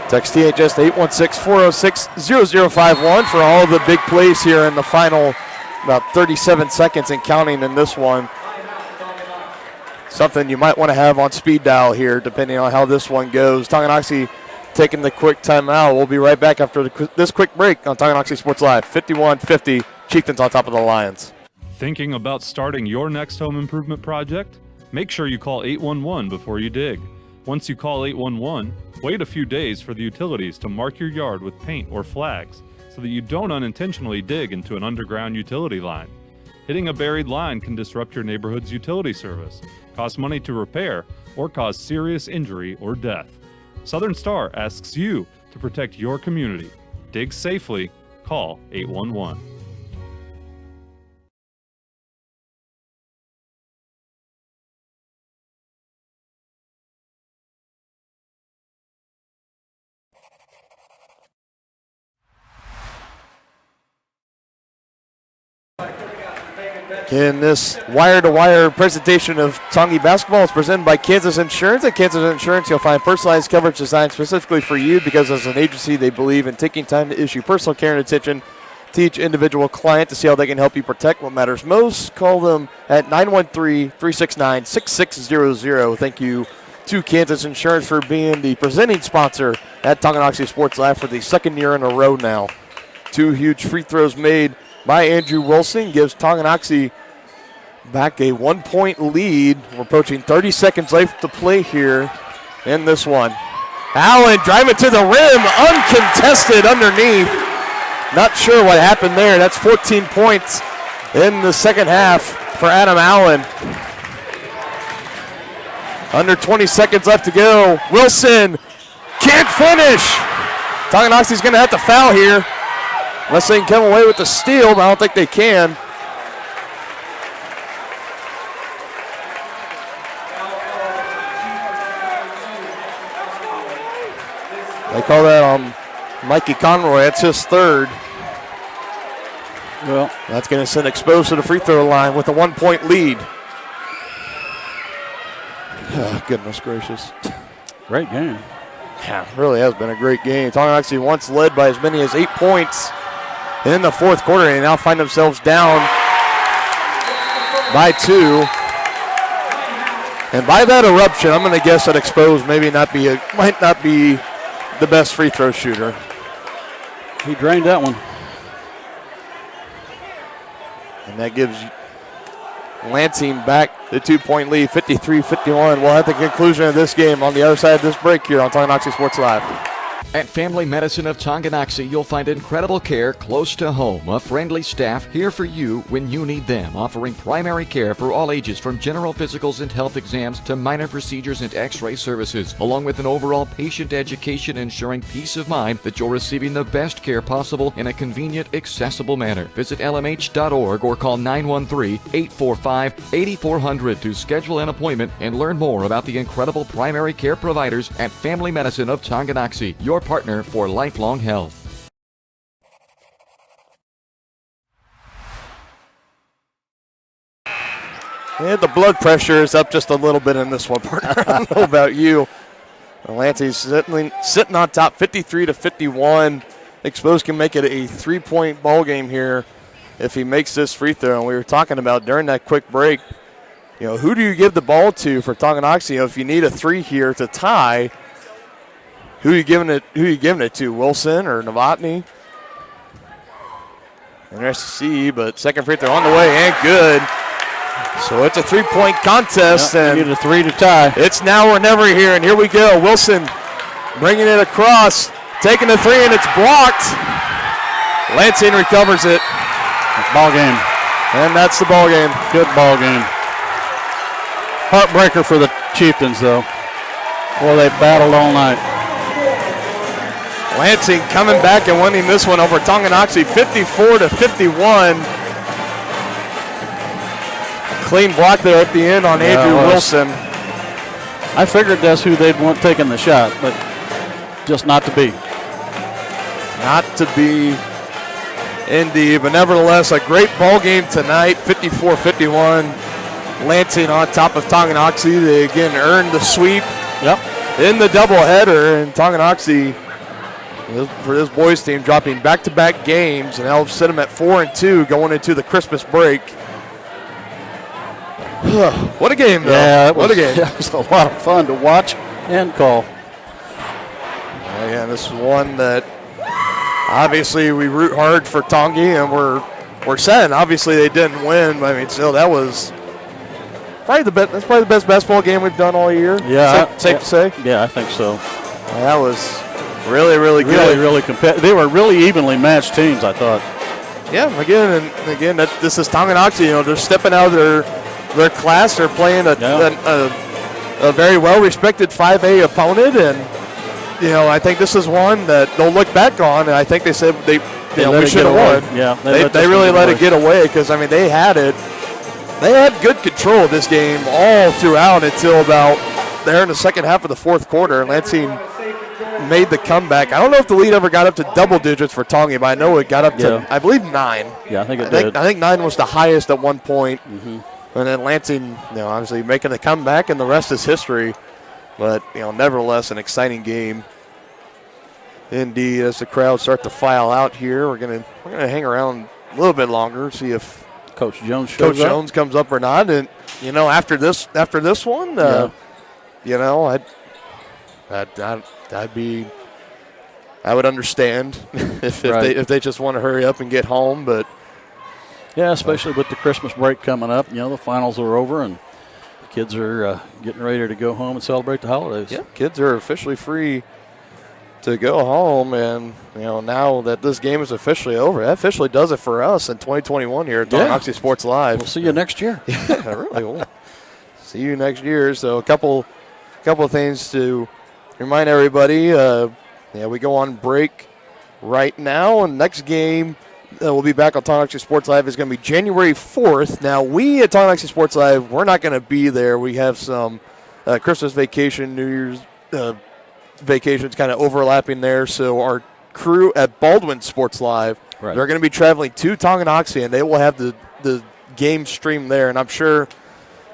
Speaker 4: text THS to 816-406-0051 for all the big plays here in the final about 37 seconds and counting in this one. Something you might want to have on speed dial here, depending on how this one goes. Tonganoxie taking the quick timeout. We'll be right back after this quick break on Tonganoxie Sports Live. 51-50, Chieftains on top of the Lions.
Speaker 15: Thinking about starting your next home improvement project? Make sure you call 811 before you dig. Once you call 811, wait a few days for the utilities to mark your yard with paint or flags so that you don't unintentionally dig into an underground utility line. Hitting a buried line can disrupt your neighborhood's utility service, cost money to repair, or cause serious injury or death. Southern Star asks you to protect your community. Dig safely. Call 811.
Speaker 4: Again, this wire-to-wire presentation of Tongi basketball is presented by Kansas Insurance. At Kansas Insurance, you'll find personalized coverage designed specifically for you because as an agency, they believe in taking time to issue personal care and attention to each individual client to see how they can help you protect what matters most. Call them at 913-369-6600. Thank you to Kansas Insurance for being the presenting sponsor at Tonganoxie Sports Live for the second year in a row now. 2 huge free throws made by Andrew Wilson gives Tonganoxie back a 1-point lead. We're approaching 30 seconds left to play here in this one. Allen driving to the rim, uncontested underneath. Not sure what happened there. That's 14 points in the second half for Adam Allen. Under 20 seconds left to go. Wilson can't finish. Tonganoxie's going to have to foul here. Unless they can come away with the steal, but I don't think they can. They call that on Mikey Conroy. That's his third.
Speaker 5: Well,
Speaker 4: that's going to send Exposed to the free throw line with a 1-point lead. Oh, goodness gracious.
Speaker 5: Great game.
Speaker 4: Yeah, really has been a great game. Tonganoxie once led by as many as 8 points in the fourth quarter, and now find themselves down by 2. And by that eruption, I'm going to guess that Exposed might not be the best free throw shooter.
Speaker 5: He drained that one.
Speaker 4: And that gives Lansing back the 2-point lead, 53-51. We'll have the conclusion of this game on the other side of this break here on Tonganoxie Sports Live.
Speaker 1: At Family Medicine of Tonganoxie, you'll find incredible care close to home. A friendly staff here for you when you need them, offering primary care for all ages from general physicals and health exams to minor procedures and x-ray services, along with an overall patient education ensuring peace of mind that you're receiving the best care possible in a convenient, accessible manner. Visit lmh.org or call 913-845-8400 to schedule an appointment and learn more about the incredible primary care providers at Family Medicine of Tonganoxie, your partner for lifelong health.
Speaker 4: And the blood pressure is up just a little bit in this one, partner. I don't know about you. Lansing's sitting on top 53-51. Exposed can make it a 3-point ball game here if he makes this free throw. And we were talking about during that quick break, who do you give the ball to for Tonganoxie? If you need a 3 here to tie, who are you giving it to? Wilson or Novotny? Interesting to see, but second free throw on the way and good. So it's a 3-point contest, and
Speaker 5: need a 3 to tie.
Speaker 4: It's now or never here, and here we go. Wilson bringing it across, taking the 3, and it's blocked. Lansing recovers it.
Speaker 5: Ball game.
Speaker 4: And that's the ball game.
Speaker 5: Good ball game. Heartbreaker for the Chieftains, though. Boy, they battled all night.
Speaker 4: Lansing coming back and winning this one over Tonganoxie, 54-51. Clean block there at the end on Andrew Wilson.
Speaker 5: I figured that's who they'd want taking the shot, but just not to be.
Speaker 4: Not to be, indeed. But nevertheless, a great ball game tonight, 54-51. Lansing on top of Tonganoxie. They again earned the sweep in the doubleheader, and Tonganoxie, for this boys team, dropping back-to-back games, and that'll set them at 4-2 going into the Christmas break. What a game, though.
Speaker 5: Yeah,
Speaker 4: what a game.
Speaker 5: It was a lot of fun to watch and call.
Speaker 4: Yeah, this is one that obviously we root hard for Tongi, and we're sad. Obviously, they didn't win, but I mean, still, that was probably the best. That's probably the best basketball game we've done all year.
Speaker 5: Yeah,
Speaker 4: safe to say.
Speaker 5: Yeah, I think so.
Speaker 4: That was really, really good.
Speaker 5: Really competitive. They were really evenly matched teams, I thought.
Speaker 4: Yeah, again, this is Tonganoxie. They're stepping out of their class. They're playing a very well-respected 5A opponent, and I think this is one that they'll look back on, and I think they said we should have won.
Speaker 5: Yeah,
Speaker 4: they really let it get away because they had it. They had good control of this game all throughout until about there in the second half of the fourth quarter. Lansing made the comeback. I don't know if the lead ever got up to double digits for Tongi, but I know it got up to, I believe, 9.
Speaker 5: Yeah, I think it did.
Speaker 4: I think 9 was the highest at one point. Mm-hmm. And then Lansing, obviously making the comeback, and the rest is history. But, nevertheless, an exciting game. Indeed, as the crowd start to file out here, we're gonna hang around a little bit longer, see if
Speaker 5: Coach Jones
Speaker 4: comes up or not. And after this one, I would understand if they just want to hurry up and get home, but
Speaker 5: yeah, especially with the Christmas break coming up. The finals are over and the kids are getting ready to go home and celebrate the holidays.
Speaker 4: Yeah, kids are officially free to go home, and now that this game is officially over, that officially does it for us in 2021 here at Tonganoxie Sports Live.
Speaker 5: We'll see you next year.
Speaker 4: Yeah, really. We'll see you next year. So a couple of things to remind everybody. We go on break right now, and next game we'll be back on Tonganoxie Sports Live is going to be January 4th. Now, we at Tonganoxie Sports Live, we're not going to be there. We have some Christmas vacation, New Year's vacations kind of overlapping there. So our crew at Baldwin Sports Live, they're going to be traveling to Tonganoxie, and they will have the game stream there. And I'm sure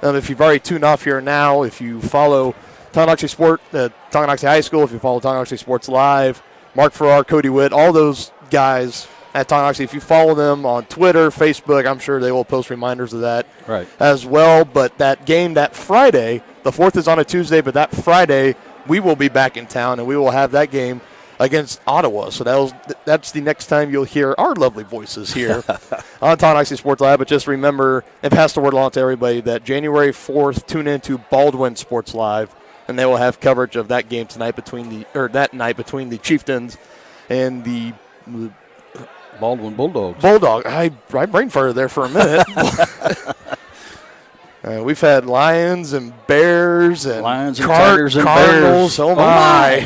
Speaker 4: if you've already tuned off here now, if you follow Tonganoxie High School, if you follow Tonganoxie Sports Live, Mark Farrar, Cody Witt, all those guys at Tonganoxie, if you follow them on Twitter, Facebook, I'm sure they will post reminders of that as well. But that game that Friday, the 4th is on a Tuesday, but that Friday we will be back in town, and we will have that game against Ottawa. So that's the next time you'll hear our lovely voices here on Tonganoxie Sports Live. But just remember and pass the word along to everybody that January 4th, tune in to Baldwin Sports Live, and they will have coverage of that game tonight that night between the Chieftains and the
Speaker 5: Baldwin Bulldogs.
Speaker 4: I brain farted there for a minute. We've had lions and bears and
Speaker 5: tigers and
Speaker 4: cardinals.
Speaker 5: bears.
Speaker 4: Oh my!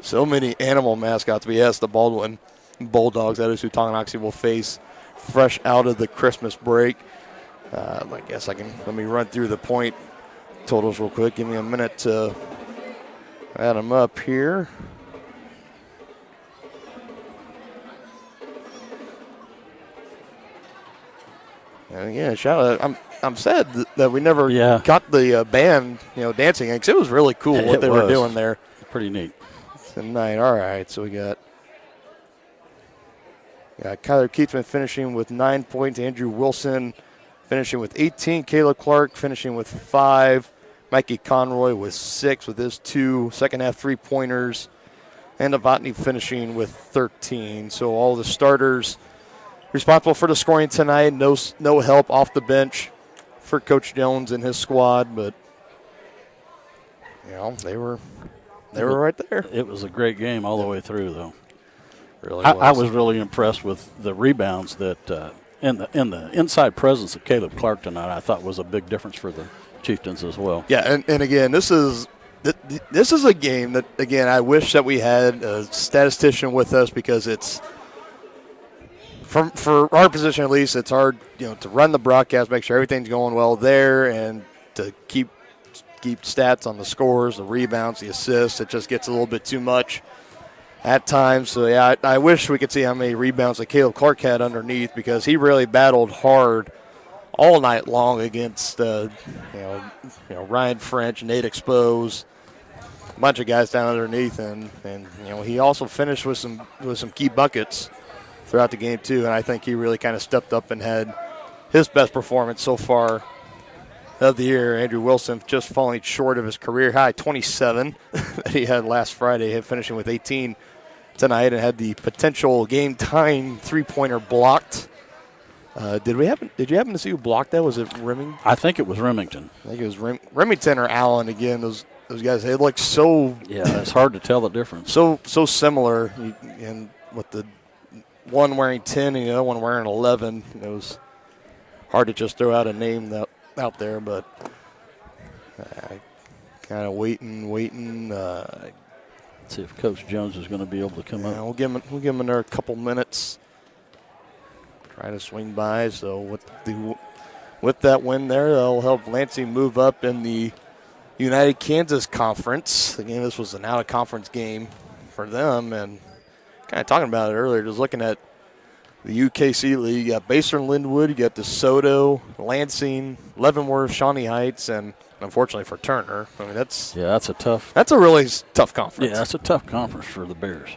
Speaker 4: So many animal mascots. But yes, the Baldwin Bulldogs. That is who Tonganoxie will face fresh out of the Christmas break. I guess let me run through the point totals real quick. Give me a minute to add them up here. And again, shout out. I'm sad that we never got the band, dancing, because it was really cool what they were doing there.
Speaker 5: Pretty neat.
Speaker 4: Tonight, all right. So we got Kyler Keatsman finishing with 9 points. Andrew Wilson finishing with 18. Caleb Clark finishing with 5. Mikey Conroy with 6 with his 2 second-half three-pointers. And Novotny finishing with 13. So all the starters responsible for the scoring tonight. No help off the bench for Coach Jones and his squad, but they were right there.
Speaker 5: It was a great game all the way through, though.
Speaker 4: Really
Speaker 5: I was really impressed with the rebounds that and the inside presence of Caleb Clark tonight. I thought was a big difference for the Chieftains as well.
Speaker 4: Yeah, and again, this is a game that, again, I wish that we had a statistician with us, because it's for our position at least, it's hard to run the broadcast, make sure everything's going well there, and to keep stats on the scores, the rebounds, the assists. It just gets a little bit too much at times. So yeah, I wish we could see how many rebounds that Caleb Clark had underneath, because he really battled hard all night long against Ryan French, Nate Expose, a bunch of guys down underneath, and he also finished with some key buckets throughout the game too. And I think he really kind of stepped up and had his best performance so far of the year. Andrew Wilson just falling short of his career high 27 that he had last Friday, finishing with 18 tonight, and had the potential game-tying three-pointer blocked. Did you happen to see who blocked that? Was it Remington?
Speaker 5: I think it was Remington.
Speaker 4: I think it was Remington or Allen again. Those guys, they look so.
Speaker 5: Yeah, it's hard to tell the difference.
Speaker 4: So similar, and with the one wearing 10 and the other one wearing 11, it was hard to just throw out a name out there. But kind of waiting.
Speaker 5: Let's see if Coach Jones is going to be able to come up.
Speaker 4: We'll give him another couple minutes. Try to swing by. So with that win there, that'll help Lansing move up in the United Kansas Conference. Again, this was an out-of-conference game for them, and kind of talking about it earlier, just looking at the UKC League. You got Basehor and Linwood, you got DeSoto, Lansing, Leavenworth, Shawnee Heights, and unfortunately for Turner, I mean that's a really tough conference.
Speaker 5: Yeah, that's a tough conference for the Bears.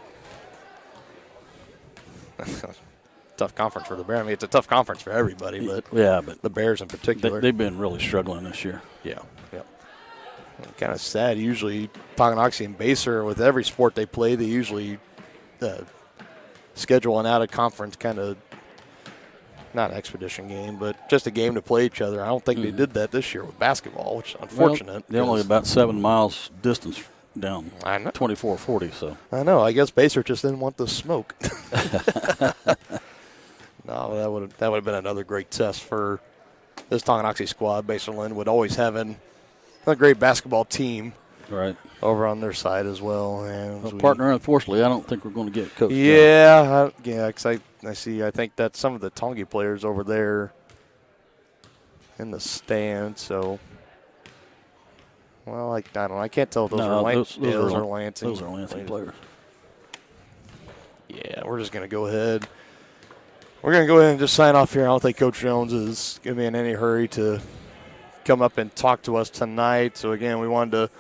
Speaker 4: Tough conference for the Bears. I mean, it's a tough conference for everybody, but the Bears in particular.
Speaker 5: They've been really struggling this year.
Speaker 4: Yeah. Kind of sad. Usually, Tonganoxie and Basehor, with every sport they play, they usually schedule an out-of-conference kind of, not an expedition game, but just a game to play each other. I don't think they did that this year with basketball, which is unfortunate.
Speaker 5: Well, they're only about 7 miles distance down. I know. 24-40, so.
Speaker 4: I know. I guess Basehor just didn't want the smoke. No, that would have been another great test for this Tonganoxie squad. Basehor Linwood always having a great basketball team
Speaker 5: right
Speaker 4: over on their side as well. And
Speaker 5: partner, unfortunately, I don't think we're going to get Coach.
Speaker 4: Because I think that's some of the Tongi players over there in the stand. So, well, I don't know. I can't tell if those are Lansing. Those are Lansing.
Speaker 5: Those are Lansing players.
Speaker 4: Yeah, we're just going to go ahead. We're going to go ahead and just sign off here. I don't think Coach Jones is going to be in any hurry to come up and talk to us tonight. So, again, we wanted to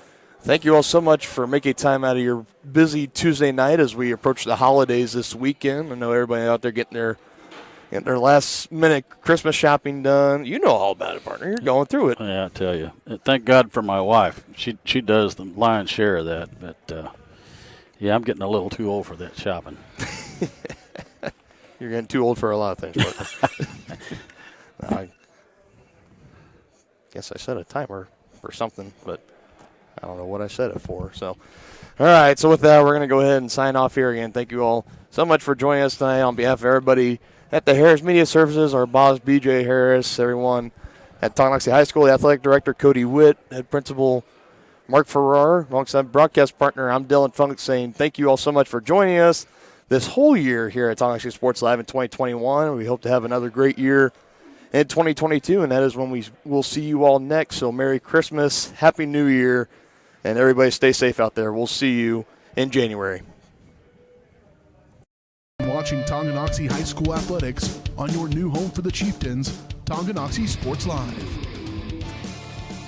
Speaker 4: thank you all so much for making time out of your busy Tuesday night as we approach the holidays this weekend. I know everybody out there getting their last-minute Christmas shopping done. You know all about it, partner. You're going through it.
Speaker 5: Yeah, I tell you. Thank God for my wife. She does the lion's share of that. But, I'm getting a little too old for that shopping.
Speaker 4: You're getting too old for a lot of things, partner. I guess I set a timer for something, but I don't know what I set it for. So, all right. So with that, we're going to go ahead and sign off here again. Thank you all so much for joining us tonight. On behalf of everybody at the Harris Media Services, our boss, BJ Harris, everyone at Tonganoxie High School, the athletic director, Cody Witt, head principal, Mark Farrar, alongside broadcast partner, I'm Dylan Funk, saying thank you all so much for joining us this whole year here at Tonganoxie Sports Live in 2021. We hope to have another great year in 2022, and that is when we will see you all next. So Merry Christmas, Happy New Year, and everybody stay safe out there. We'll see you in January.
Speaker 2: Watching Tonganoxie High School athletics on your new home for the Chieftains, Tonganoxie Sports Live.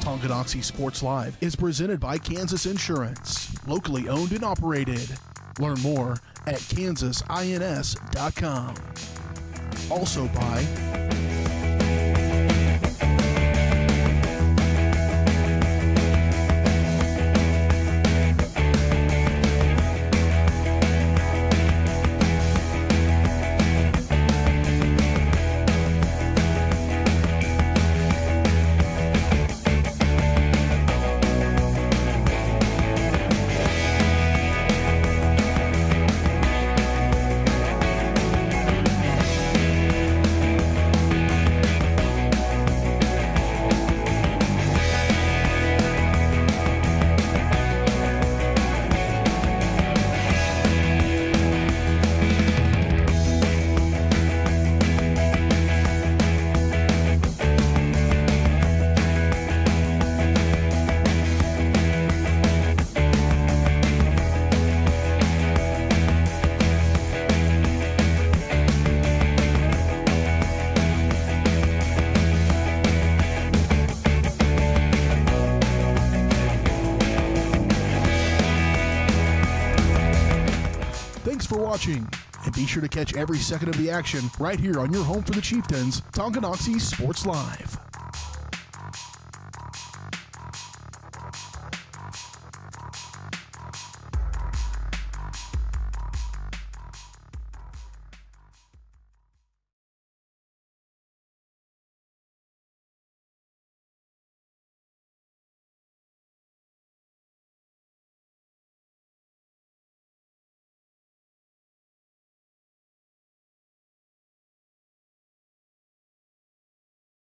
Speaker 2: Tonganoxie Sports Live is presented by Kansas Insurance, locally owned and operated. Learn more at kansasins.com. Also by for watching, and be sure to catch every second of the action right here on your home for the Chieftains, Tonganoxie Sports Live.